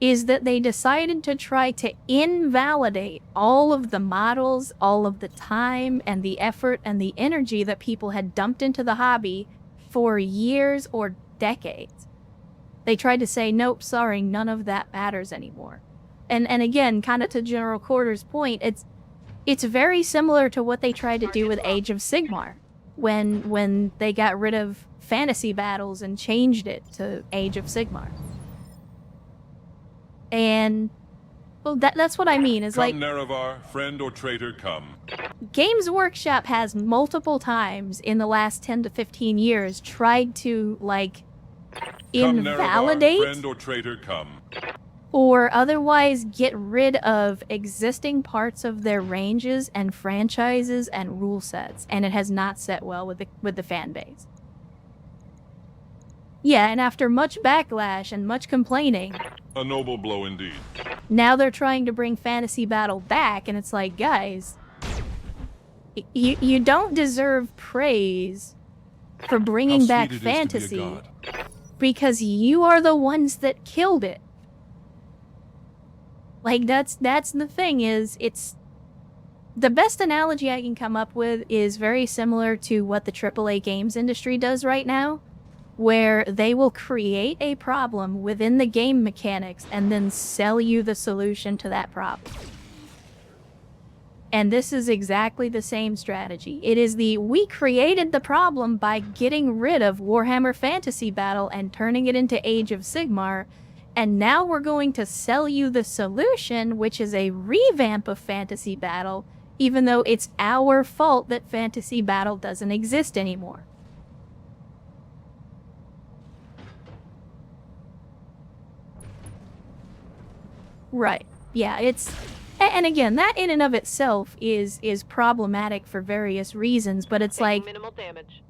is that they decided to try to invalidate all of the models, all of the time and the effort and the energy that people had dumped into the hobby for years or decades. They tried to say, nope, sorry, none of that matters anymore. And again, kind of to General Quarter's point, it's very similar to what they tried to do with Age of Sigmar when they got rid of fantasy battles and changed it to Age of Sigmar. And, well, that's what I mean, is
Come,
like,
Nerevar, friend or traitor, come.
Games Workshop has multiple times in the last 10 to 15 years tried to, like,
Come, Nerevar,
invalidate
friend or traitor, come.
or otherwise get rid of existing parts of their ranges and franchises and rule sets, and it has not set well with the fan base. Yeah, and after much backlash and much complaining,
A noble blow indeed.
now they're trying to bring Fantasy Battle back, and it's like, guys, you don't deserve praise for bringing
How
back
sweet it is to be a
fantasy
god.
because you are the ones that killed it. Like, that's the thing, is it's the best analogy I can come up with is very similar to what the AAA games industry does right now, where they will create a problem within the game mechanics and then sell you the solution to that problem. And this is exactly the same strategy. It is we created the problem by getting rid of Warhammer Fantasy Battle and turning it into Age of Sigmar, and now we're going to sell you the solution, which is a revamp of Fantasy Battle, even though it's our fault that Fantasy Battle doesn't exist anymore. Right. Yeah, it's... And again, that in and of itself is problematic for various reasons, but it's like...
Minimal damage.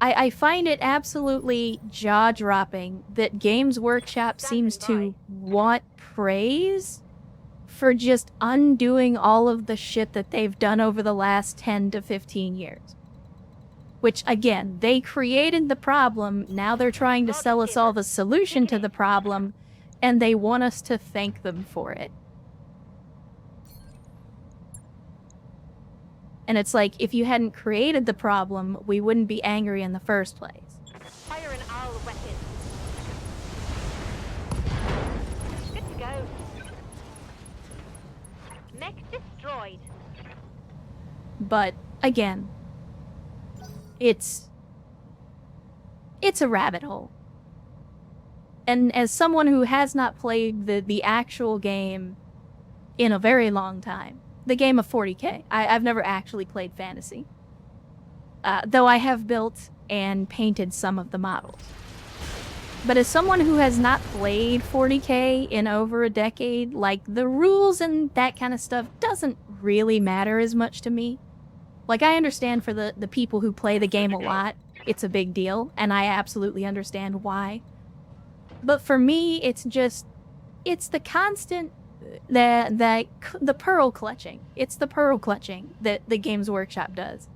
I find it absolutely jaw-dropping that Games Workshop seems to want praise for just undoing all of the shit that they've done over the last 10 to 15 years. Which, again, they created the problem, now they're trying to sell us all the solution to the problem, and they want us to thank them for it. And it's like, if you hadn't created the problem, we wouldn't be angry in the first place.
Fire an owl weapon. Good to go. Mech destroyed.
But, again, it's a rabbit hole. And as someone who has not played the actual game in a very long time. The game of 40K. I've never actually played fantasy. Though I have built and painted some of the models. But as someone who has not played 40K in over a decade, like, the rules and that kind of stuff doesn't really matter as much to me. Like, I understand for the people who play the game a lot, it's a big deal, and I absolutely understand why. But for me, it's just, it's the constant, the pearl clutching. It's the pearl clutching that the Games Workshop does.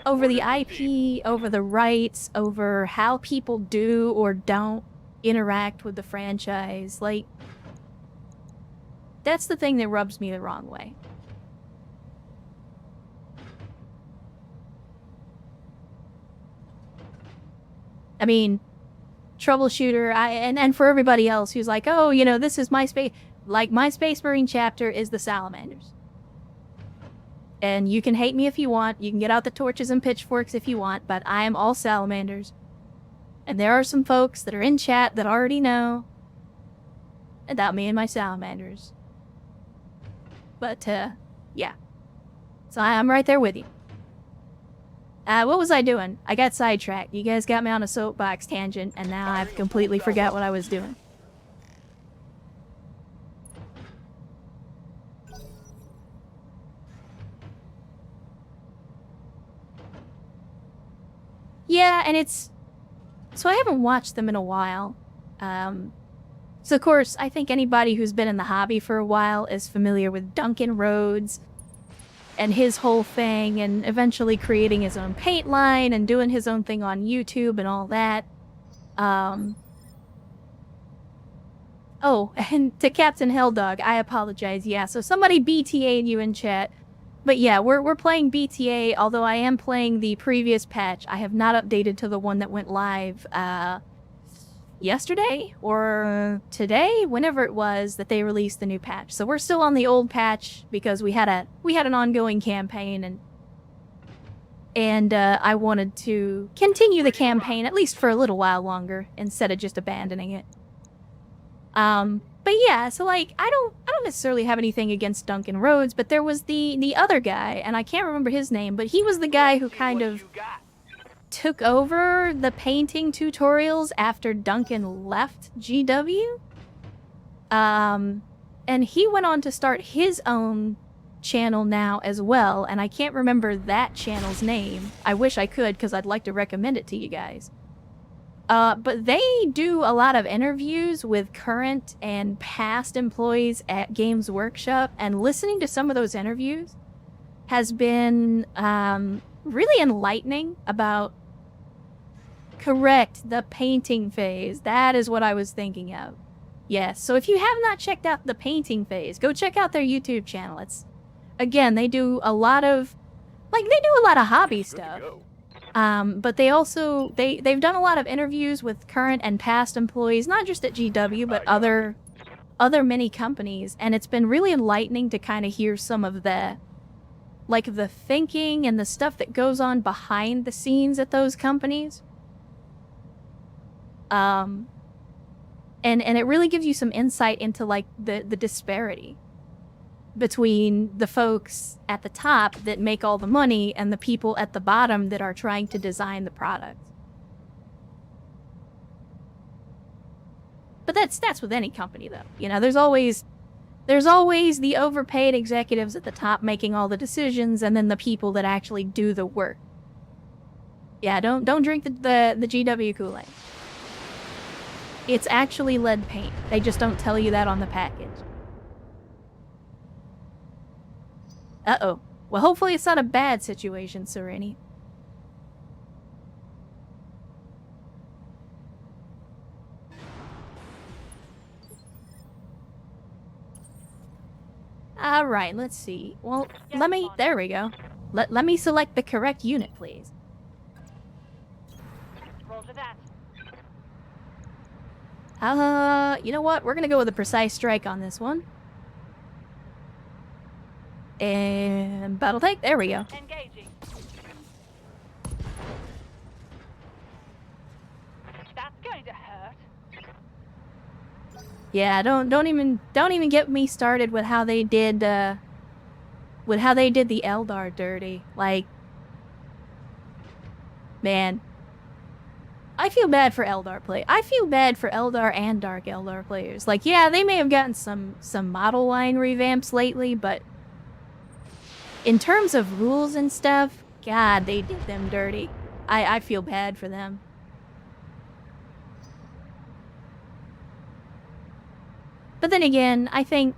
Over the IP, over the rights, over how people do or don't interact with the franchise. Like, that's the thing that rubs me the wrong way. I mean, troubleshooter, and for everybody else who's like, oh, you know, this is my space. Like, my Space Marine chapter is the Salamanders. And you can hate me if you want. You can get out the torches and pitchforks if you want, but I am all Salamanders. And there are some folks that are in chat that already know about me and my Salamanders. But, yeah. So I'm right there with you. What was I doing? I got sidetracked. You guys got me on a soapbox tangent, and now I've completely forgot what I was doing. Yeah, and it's... So I haven't watched them in a while. So of course, I think anybody who's been in the hobby for a while is familiar with Duncan Rhodes and his whole thing, and eventually creating his own paint line and doing his own thing on YouTube and all that. Oh, and to Captain Helldog, I apologize. Yeah, so somebody BTA'd you in chat. But yeah, we're playing BTA, although I am playing the previous patch. I have not updated to the one that went live yesterday or today, whenever it was that they released the new patch. So we're still on the old patch because we had an ongoing campaign, and I wanted to continue the campaign at least for a little while longer instead of just abandoning it. But yeah, so like I don't necessarily have anything against Duncan Rhodes, but there was the other guy, and I can't remember his name, but he was the guy who kind of took over the painting tutorials after Duncan left GW. And he went on to start his own channel now as well, and I can't remember that channel's name. I wish I could, because I'd like to recommend it to you guys. But they do a lot of interviews with current and past employees at Games Workshop, and listening to some of those interviews has been really enlightening about the painting phase. That is what I was thinking of. Yes, so if you have not checked out the painting phase, go check out their YouTube channel. It's, again, they do a lot of, like, they do a lot of hobby stuff. But they also, they've done a lot of interviews with current and past employees, not just at GW, but other many companies, and it's been really enlightening to kind of hear some of the, like, the thinking and the stuff that goes on behind the scenes at those companies. And it really gives you some insight into, like, the disparity between the folks at the top that make all the money and the people at the bottom that are trying to design the product. But that's with any company, though. You know, there's always the overpaid executives at the top making all the decisions, and then the people that actually do the work. Yeah, don't drink the GW Kool-Aid. It's actually lead paint. They just don't tell you that on the package. Uh-oh. Well, hopefully it's not a bad situation, Sereni. Alright, let's see. Well, there we go. Let me select the correct unit, please.
Roll to that.
You know what? We're gonna go with a precise strike on this one. And BattleTech, there we go.
Engaging. That's going to hurt.
Yeah, don't even get me started with how they did the Eldar dirty. Like, man, I feel bad for Eldar play. I feel bad for Eldar and Dark Eldar players. Like, yeah, they may have gotten some model line revamps lately, but in terms of rules and stuff, God, they did them dirty. I feel bad for them. But then again, I think,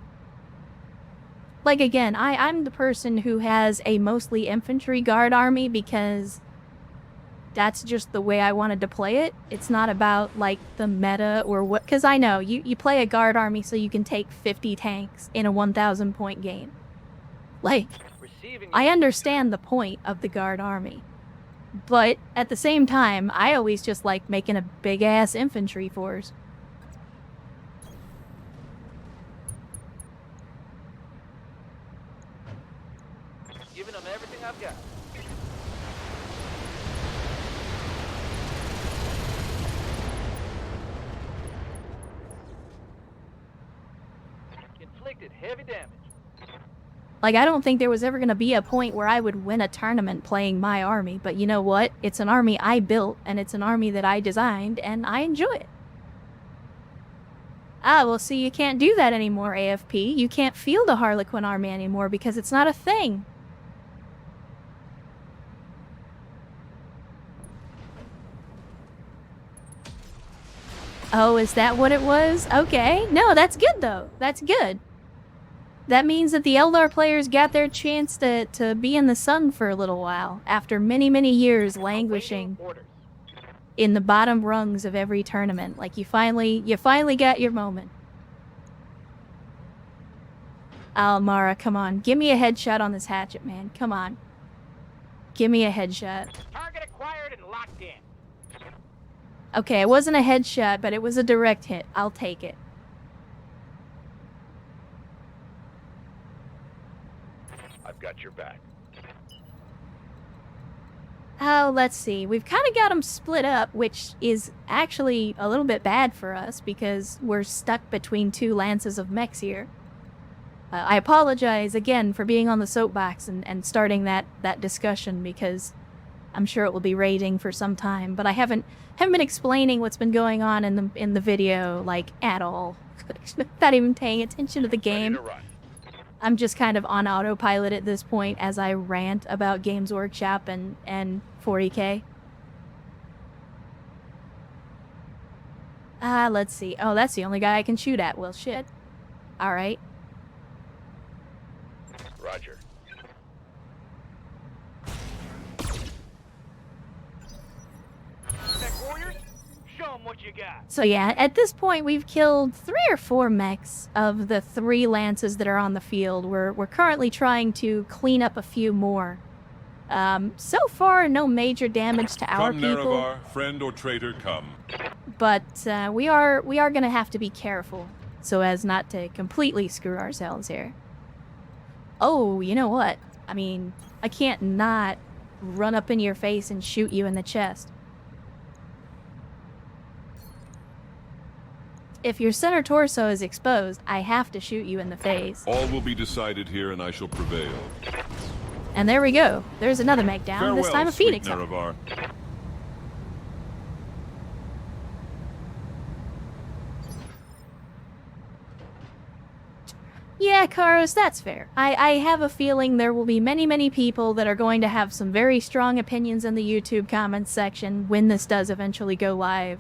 like, again, I'm the person who has a mostly infantry guard army because that's just the way I wanted to play it. It's not about, like, the meta or what... Because I know, you play a guard army so you can take 50 tanks in a 1,000-point game. Like, I understand the point of the guard army. But, at the same time, I always just like making a big-ass infantry force.
Giving them everything I've got. Inflicted heavy damage.
Like, I don't think there was ever going to be a point where I would win a tournament playing my army, but you know what? It's an army I built, and it's an army that I designed, and I enjoy it. Ah, well, see, you can't do that anymore, AFP. You can't field a Harlequin army anymore because it's not a thing. Oh, is that what it was? Okay. No, that's good, though. That's good. That means that the Eldar players got their chance to be in the sun for a little while, after many, many years languishing in the bottom rungs of every tournament. Like, you finally got your moment. Mara, come on. Give me a headshot on this hatchet, man. Come on. Give me a headshot.
Target acquired and locked in.
Okay, it wasn't a headshot, but it was a direct hit. I'll take it.
I've got your back.
Oh, let's see. We've kind of got them split up, which is actually a little bit bad for us because we're stuck between two lances of mechs here. I apologize again for being on the soapbox and starting that discussion because I'm sure it will be raging for some time, but I haven't been explaining what's been going on in the video, like, at all. Not even paying attention to the game. I'm just kind of on autopilot at this point as I rant about Games Workshop and 40K. Let's see. Oh, that's the only guy I can shoot at. Well, shit. Alright.
Roger.
Mech warriors, show them what you got.
So yeah, at this point we've killed 3 or 4 mechs of the 3 lances that are on the field. We're currently trying to clean up a few more. So far, no major damage to our people.
Come, Nerevar, friend or traitor, come.
But we are gonna have to be careful so as not to completely screw ourselves here. Oh, you know what? I mean, I can't not run up in your face and shoot you in the chest. If your center torso is exposed, I have to shoot you in the face.
All will be decided here, and I shall prevail.
And there we go. There's another mech down,
Farewell,
this time a
sweet
Phoenix.
Nerevar.
Yeah, Karos, that's fair. I have a feeling there will be many, many people that are going to have some very strong opinions in the YouTube comments section when this does eventually go live.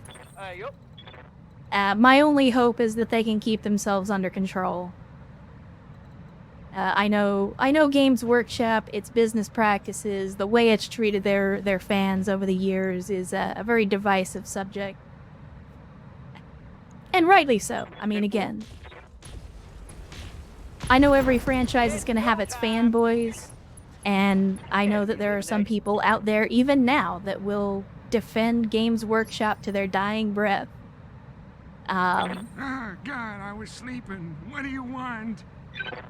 Yup.
My only hope is that they can keep themselves under control. I know Games Workshop, its business practices, the way it's treated their fans over the years is a very divisive subject. And rightly so. I mean, again, I know every franchise is going to have its fanboys, and I know that there are some people out there, even now, that will defend Games Workshop to their dying breath.
Ah, God, I was sleeping. What do you want?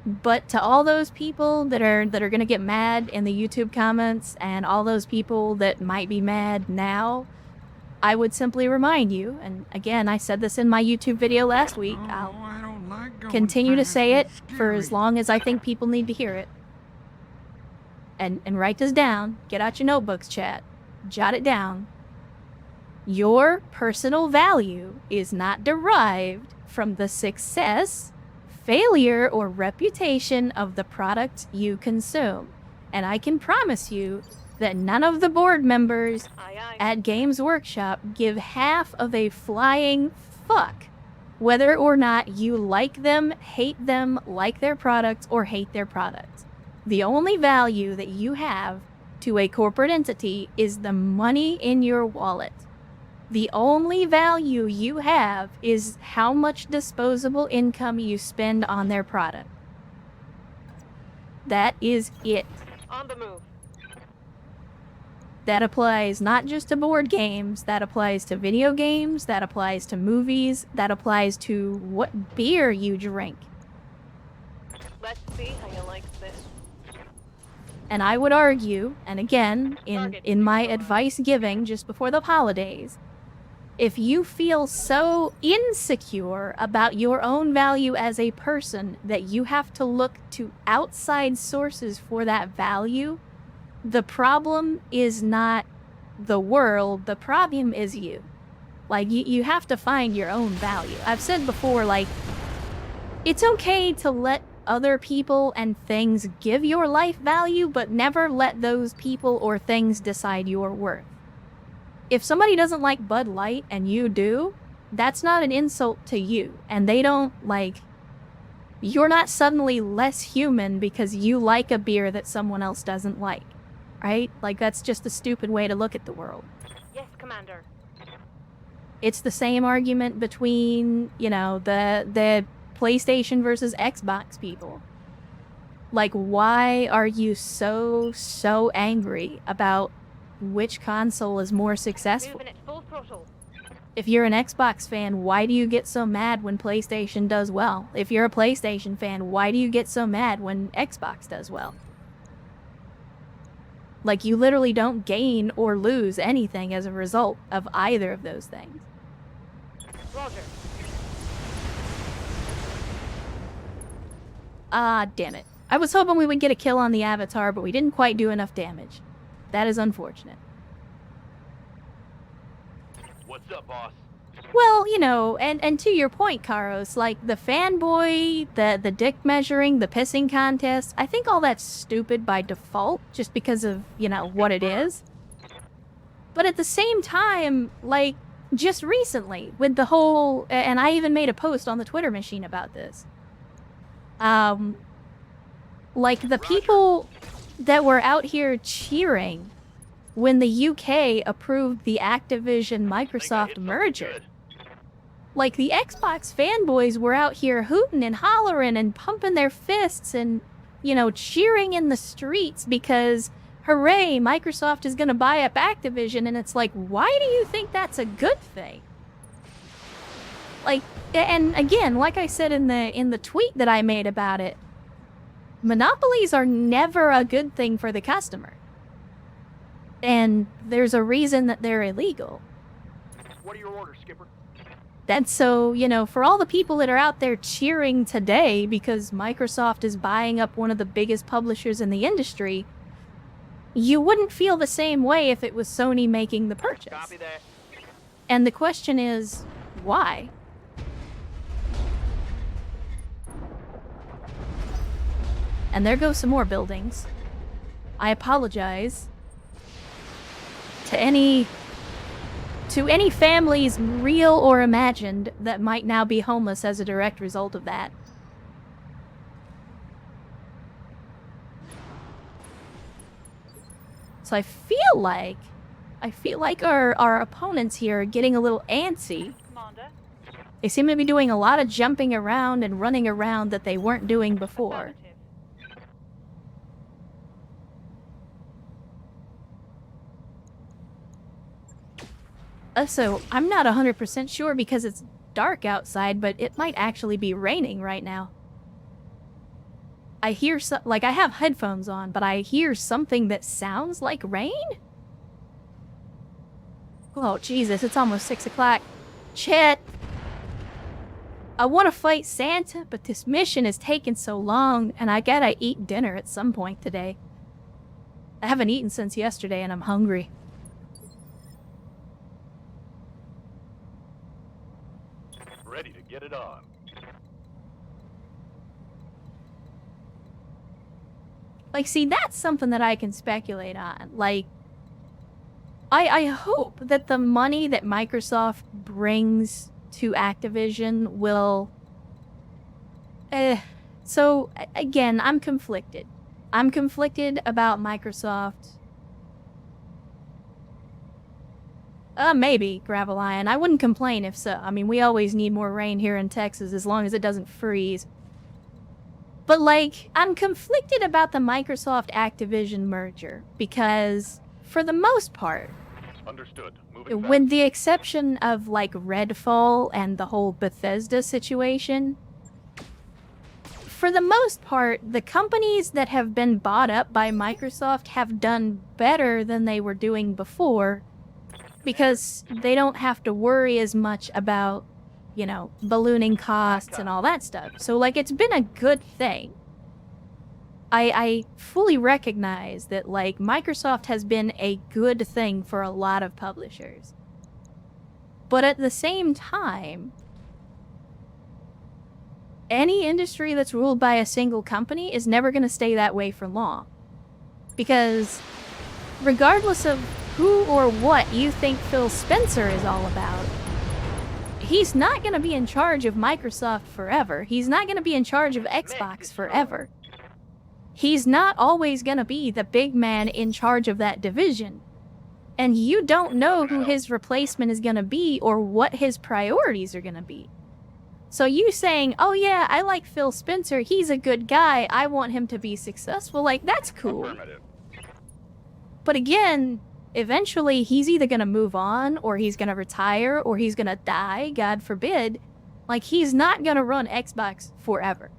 But to all those people that are going to get mad in the YouTube comments, and all those people that might be mad now, I would simply remind you, and again, I said this in my YouTube video last week,
Oh,
I'll
I don't like going
continue to
fast.
say it
It's
for as
scary.
long as I think people need to hear it. And write this down. Get out your notebooks, chat. Jot it down. Your personal value is not derived from the success, failure, or reputation of the product you consume. And I can promise you that none of the board members
Aye, aye.
at Games Workshop give half of a flying fuck whether or not you like them, hate them, like their products, or hate their products. The only value that you have to a corporate entity is the money in your wallet. The only value you have is how much disposable income you spend on their product. That is it.
On the move.
That applies not just to board games, that applies to video games, that applies to movies, that applies to what beer you drink.
Let's see how you like this.
And I would argue, and again, in my advice giving just before the holidays, if you feel so insecure about your own value as a person that you have to look to outside sources for that value, the problem is not the world, the problem is you. Like, you have to find your own value. I've said before, like, it's okay to let other people and things give your life value, but never let those people or things decide your worth. If somebody doesn't like Bud Light and you do, that's not an insult to you. And they don't, like, you're not suddenly less human because you like a beer that someone else doesn't like, right? Like, that's just a stupid way to look at the world.
Yes, Commander.
It's the same argument between, you know, the PlayStation versus Xbox people. Like, why are you so angry about which console is more successful?
Moving at full throttle.
If you're an Xbox fan, why do you get so mad when PlayStation does well? If you're a PlayStation fan, why do you get so mad when Xbox does well? Like, you literally don't gain or lose anything as a result of either of those things.
Roger.
Ah, damn it. I was hoping we would get a kill on the Avatar, but we didn't quite do enough damage. That is unfortunate.
What's up, boss?
Well, you know, and to your point, Karos, like, the fanboy, the dick measuring, the pissing contest, I think all that's stupid by default, just because of, you know, what it is. But at the same time, like, just recently, with the whole, and I even made a post on the Twitter machine about this, like, the people that were out here cheering when the UK approved the Activision Microsoft merger. Like, the Xbox fanboys were out here hooting and hollering and pumping their fists and, you know, cheering in the streets because, hooray, Microsoft is gonna buy up Activision, and it's like, why do you think that's a good thing? Like, and again, like I said in the tweet that I made about it, monopolies are never a good thing for the customer. And there's a reason that they're illegal.
What are your orders, Skipper?
And so, you know, for all the people that are out there cheering today because Microsoft is buying up one of the biggest publishers in the industry, you wouldn't feel the same way if it was Sony making the purchase.
Copy that.
And the question is, why? And there go some more buildings. I apologize to any families, real or imagined, that might now be homeless as a direct result of that. So I feel like our opponents here are getting a little antsy.
Commander.
They seem to be doing a lot of jumping around and running around that they weren't doing before.
Affirmative.
So, I'm not 100% sure because it's dark outside, but it might actually be raining right now. I hear I have headphones on, but I hear something that sounds like rain? Oh, Jesus, it's almost 6 o'clock. Chet! I want to fight Santa, but this mission is taking so long, and I gotta eat dinner at some point today. I haven't eaten since yesterday, and I'm hungry.
Ready to get it on.
Like, see, that's something that I can speculate on. Like, I hope that the money that Microsoft brings to Activision will... So, again, I'm conflicted. I'm conflicted about Microsoft. Maybe, Gravelion. I wouldn't complain if so. I mean, we always need more rain here in Texas as long as it doesn't freeze. But, like, I'm conflicted about the Microsoft-Activision merger because, for the most part,
Understood. Moving
with
fast.
the exception of, like, Redfall and the whole Bethesda situation, for the most part, the companies that have been bought up by Microsoft have done better than they were doing before because they don't have to worry as much about, you know, ballooning costs and all that stuff. So, like, it's been a good thing. I fully recognize that, like, Microsoft has been a good thing for a lot of publishers. But at the same time, any industry that's ruled by a single company is never going to stay that way for long. Because regardless of who or what you think Phil Spencer is all about, he's not going to be in charge of Microsoft forever. He's not going to be in charge of Xbox forever. He's not always going to be the big man in charge of that division. And you don't know who his replacement is going to be or what his priorities are going to be. So you saying, oh yeah, I like Phil Spencer, he's a good guy, I want him to be successful, like, that's cool.
Affirmative.
But again, eventually he's either going to move on, or he's going to retire, or he's going to die, God forbid. Like, he's not going to run Xbox forever.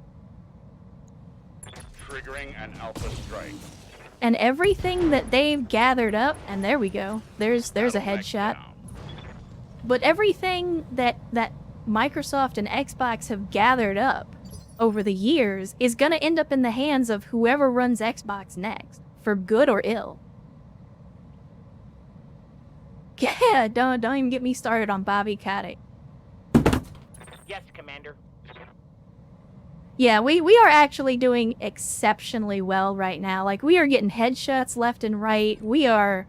Triggering an alpha strike.
And everything that they've gathered up, and there we go, there's a
Battle
headshot.
down.
But everything that Microsoft and Xbox have gathered up over the years is going to end up in the hands of whoever runs Xbox next, for good or ill. Yeah, don't even get me started on Bobby Kotick.
Yes, Commander.
Yeah, we are actually doing exceptionally well right now. Like, we are getting headshots left and right. We are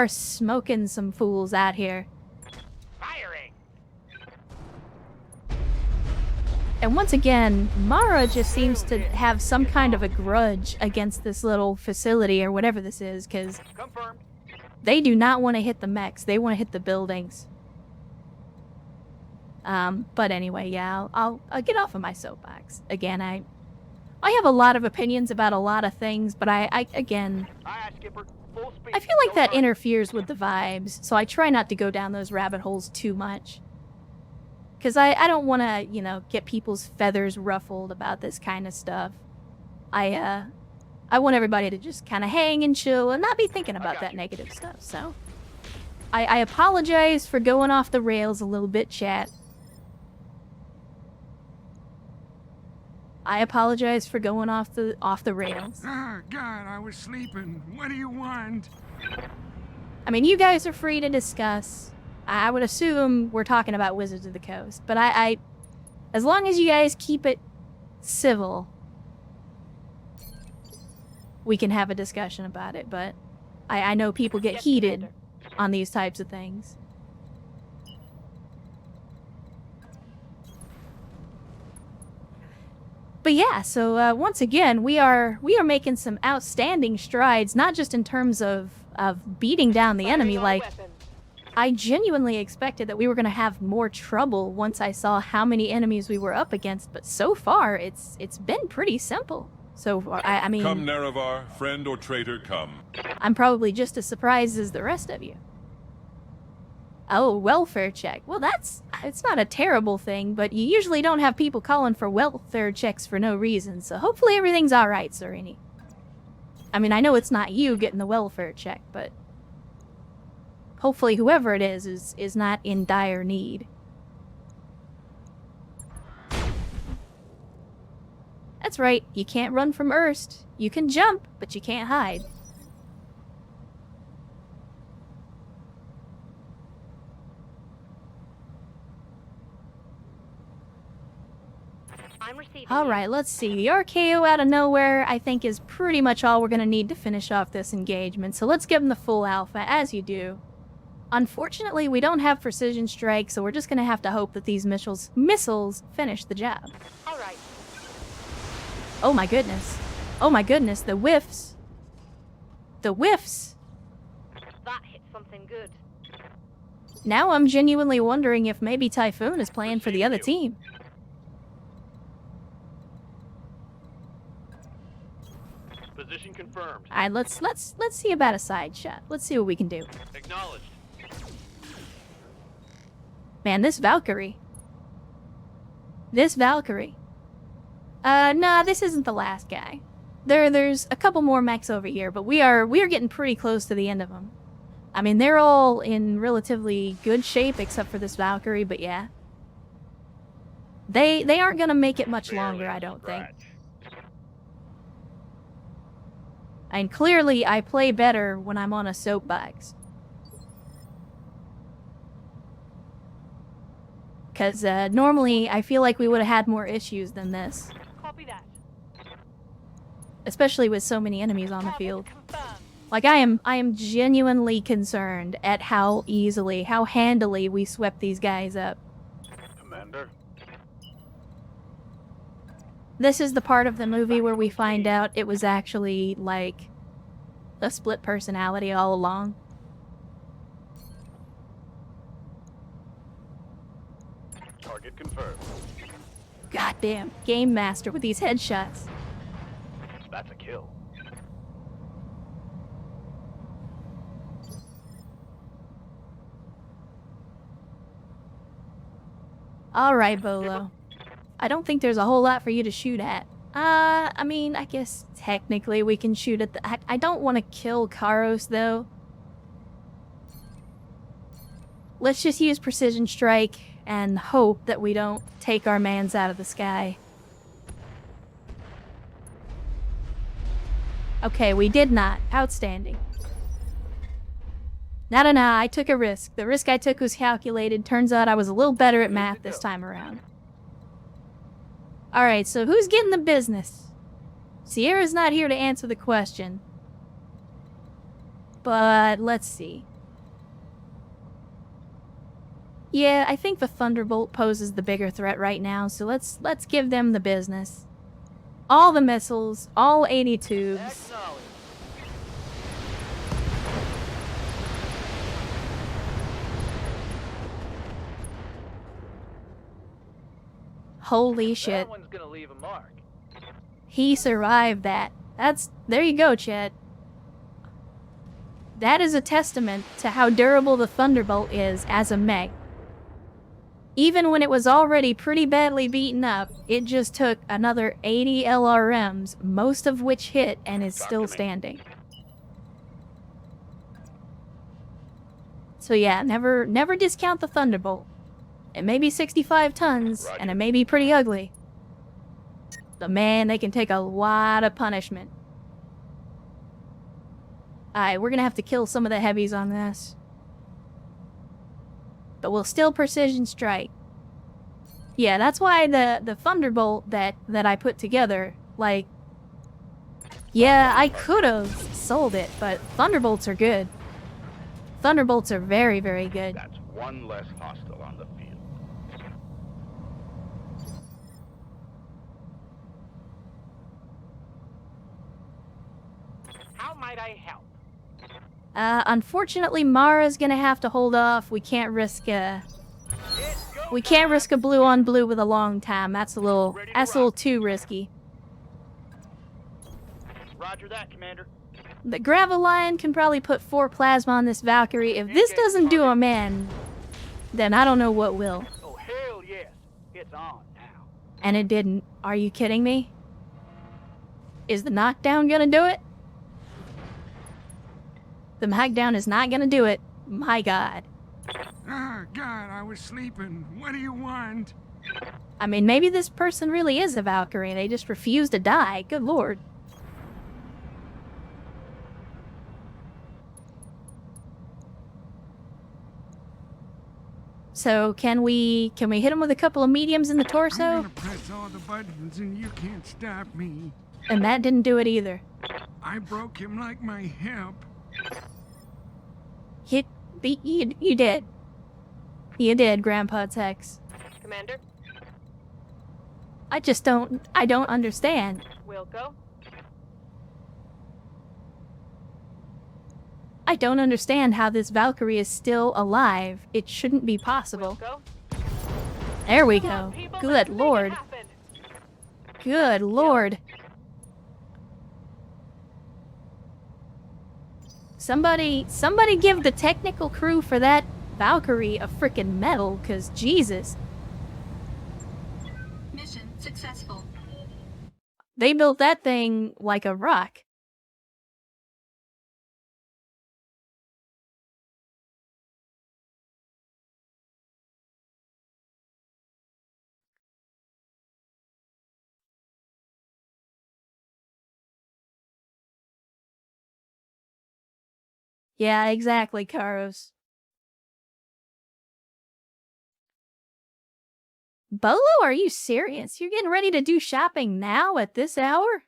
smoking some fools out here.
Firing!
And once again, Mara just seems to have some kind of a grudge against this little facility or whatever this is, because
Confirmed.
they do not want to hit the mechs. They want to hit the buildings. But anyway, yeah, I'll get off of my soapbox. Again, I have a lot of opinions about a lot of things, but again,
Aye, Skipper. Full speed.
I feel like
No
that
hurry.
interferes with the vibes, so I try not to go down those rabbit holes too much. Because I don't want to, you know, get people's feathers ruffled about this kind of stuff. I want everybody to just kind of hang and chill and not be thinking about
got
that
you.
negative stuff, so... I apologize for going off the rails a little bit, chat. I apologize for going off the rails.
Ah, God, I was sleeping. What do you want?
I mean, you guys are free to discuss. I would assume we're talking about Wizards of the Coast, but I as long as you guys keep it civil, we can have a discussion about it, but I know people get
Yes,
heated
Commander.
on these types of things. But yeah, so once again, we are making some outstanding strides, not just in terms of beating down the enemy.
Firing
Like,
all weapons.
I genuinely expected that we were going to have more trouble once I saw how many enemies we were up against, but so far it's been pretty simple. So far, I mean,
Come, Nerevar, friend or traitor, come.
I'm probably just as surprised as the rest of you. Oh, welfare check. Well, it's not a terrible thing, but you usually don't have people calling for welfare checks for no reason, so hopefully everything's alright, Serini. I mean, I know it's not you getting the welfare check, but hopefully whoever it is not in dire need. That's right, you can't run from Erst. You can jump, but you can't hide.
I'm receiving.
Alright, let's see. The RKO out of nowhere, I think, is pretty much all we're gonna need to finish off this engagement, so let's give them the full alpha, as you do. Unfortunately, we don't have precision strike, so we're just gonna have to hope that these missiles finish the job.
All right.
Oh my goodness. Oh my goodness, the whiffs. The whiffs!
That hit something good.
Now I'm genuinely wondering if maybe Typhoon is playing for the other team.
Position confirmed.
Alright, let's see about a side shot. Let's see what we can do.
Acknowledged.
Man, this Valkyrie. This Valkyrie. Nah, this isn't the last guy. There's a couple more mechs over here, but we are getting pretty close to the end of them. I mean, they're all in relatively good shape except for this Valkyrie, but yeah. They aren't gonna make it much longer, I don't think. And clearly, I play better when I'm on a soapbox. Because normally, I feel like we would have had more issues than this.
Copy that.
Especially with so many enemies on the field.
Confirmed.
Like, I am genuinely concerned at how easily, how handily we swept these guys up.
Commander.
This is the part of the movie where we find out it was actually, like, a split personality all along.
Target confirmed.
Goddamn, Game Master with these headshots.
That's a kill.
Alright, Bolo. I don't think there's a whole lot for you to shoot at. I mean, I guess technically we can shoot at the... I don't want to kill Karos, though. Let's just use Precision Strike and hope that we don't take our mans out of the sky. Okay, we did not. Outstanding. No, I took a risk. The risk I took was calculated. Turns out I was a little better at math this time around. Alright, so who's getting the business? Sierra's not here to answer the question. But, let's see. Yeah, I think the Thunderbolt poses the bigger threat right now, so let's give them the business. All the missiles, all 80 tubes.
Acknowledged.
Holy shit.
That one's gonna leave a mark.
He survived that. There you go, Chad. That is a testament to how durable the Thunderbolt is as a mech. Even when it was already pretty badly beaten up, it just took another 80 LRMs, most of which hit, and is still standing. So yeah, never discount the Thunderbolt. It may be 65 tons, and it may be pretty ugly. But man, they can take a lot of punishment. Alright, we're gonna have to kill some of the heavies on this. But we'll still precision strike. Yeah, that's why the Thunderbolt that I put together, like... Yeah, I could've sold it, but Thunderbolts are good. Thunderbolts are very, very good.
That's one less hostile on the field.
How might I help?
Unfortunately, Mara's gonna have to hold off. We can't risk a blue on blue with a long time. That's a little too risky.
Roger that, Commander.
The Gravelion can probably put 4 plasma on this Valkyrie. If this doesn't do a man, then I don't know what will.
Oh, hell yes. It's on now.
And it didn't. Are you kidding me? Is the knockdown gonna do it? The knockdown is not gonna do it. My god.
Ah, God, I was sleeping. What do you want?
I mean, maybe this person really is a Valkyrie. They just refuse to die. Good lord. So can we hit him with a couple of mediums in the
I'm
torso?
gonna press all the buttons and you can't stop me.
And that didn't do it either.
I broke him like my hip.
You did. You did, Grandpa Tex.
Commander,
I don't understand.
Wilco.
I don't understand how this Valkyrie is still alive. It shouldn't be possible.
Wilco.
There we
Come on,
go.
people,
Good
let's make it
lord.
happen.
Good lord. Somebody give the technical crew for that Valkyrie a frickin' medal, 'cause Jesus.
Mission successful.
They built that thing like a rock. Yeah, exactly, Karos. Bolo, are you serious? You're getting ready to do shopping now at this hour?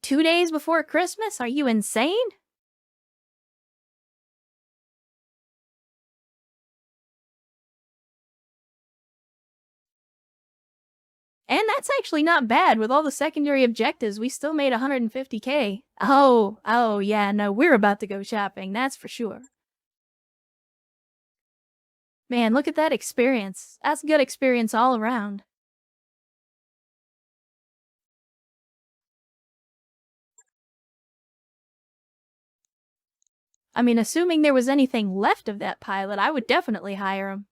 2 days before Christmas? Are you insane? And that's actually not bad. With all the secondary objectives, we still made 150K. Oh, yeah, no, we're about to go shopping, that's for sure. Man, look at that experience. That's good experience all around. I mean, assuming there was anything left of that pilot, I would definitely hire him.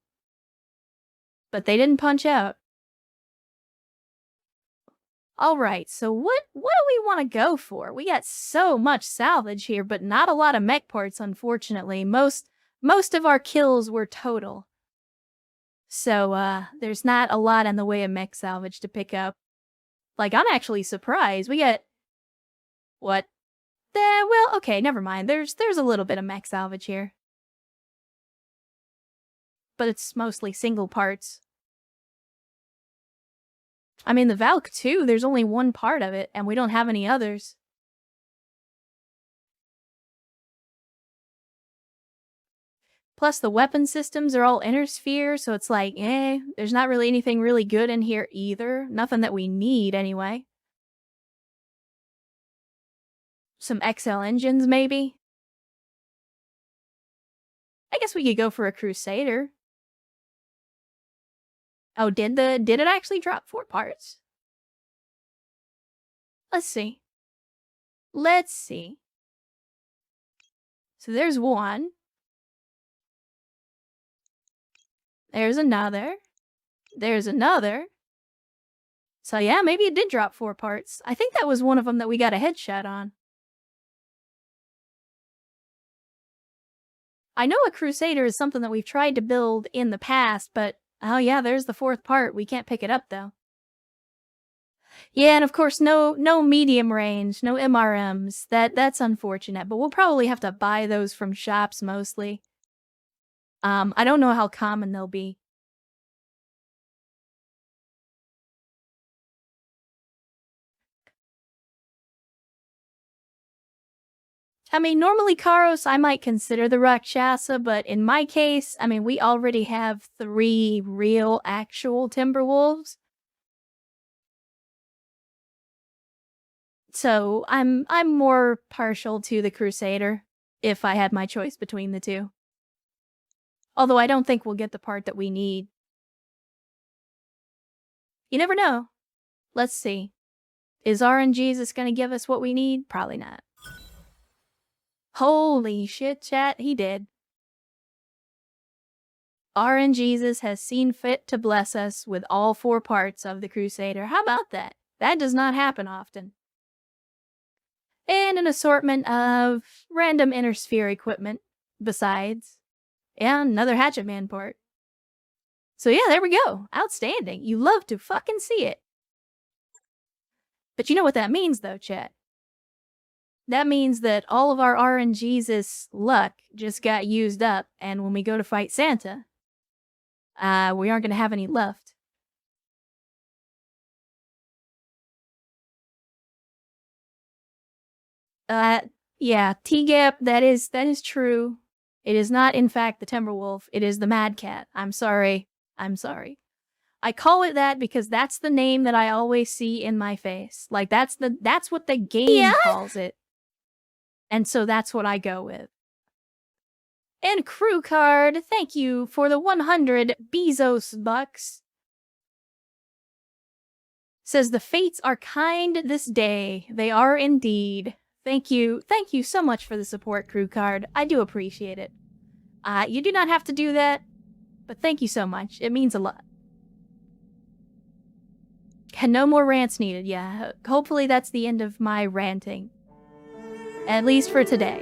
But they didn't punch out. Alright, so what do we want to go for? We got so much salvage here, but not a lot of mech parts, unfortunately. Most of our kills were total. So, there's not a lot in the way of mech salvage to pick up. Like, I'm actually surprised. We get... What? Well, okay, never mind. There's a little bit of mech salvage here. But it's mostly single parts. I mean, the Valk 2, there's only one part of it, and we don't have any others. Plus, the weapon systems are all inner sphere, so it's like, there's not really anything really good in here either. Nothing that we need, anyway. Some XL engines, maybe? I guess we could go for a Crusader. Oh, did it actually drop 4 parts? Let's see. Let's see. So there's one. There's another. There's another. So yeah, maybe it did drop 4 parts. I think that was one of them that we got a headshot on. I know a Crusader is something that we've tried to build in the past, but oh yeah, there's the 4th part. We can't pick it up though. Yeah, and of course no medium range, no MRMs. That's unfortunate, but we'll probably have to buy those from shops mostly. I don't know how common they'll be. I mean, normally, Karos, I might consider the Rakshasa, but in my case, I mean, we already have 3 real, actual Timberwolves. So, I'm more partial to the Crusader, if I had my choice between the two. Although I don't think we'll get the part that we need. You never know. Let's see. Is RNGesus gonna give us what we need? Probably not. Holy shit, chat, he did. RNGesus has seen fit to bless us with all 4 parts of the Crusader. How about that? That does not happen often. And an assortment of random inner sphere equipment, besides. And another Hatchet Man part. So yeah, there we go. Outstanding. You love to fucking see it. But you know what that means, though, chat? That means that all of our RNG's luck just got used up, and when we go to fight Santa, we aren't going to have any left. Yeah, T-Gap, that is true. It is not, in fact, the Timberwolf. It is the Mad Cat. I'm sorry. I'm sorry. I call it that because that's the name that I always see in my face. Like, that's what the game calls it. And so that's what I go with. And Crew Card, thank you for the 100 Bezos bucks. Says the fates are kind this day. They are indeed. Thank you so much for the support, Crew Card. I do appreciate it. You do not have to do that, but thank you so much. It means a lot. No more rants needed, yeah. Hopefully that's the end of my ranting. At least for today.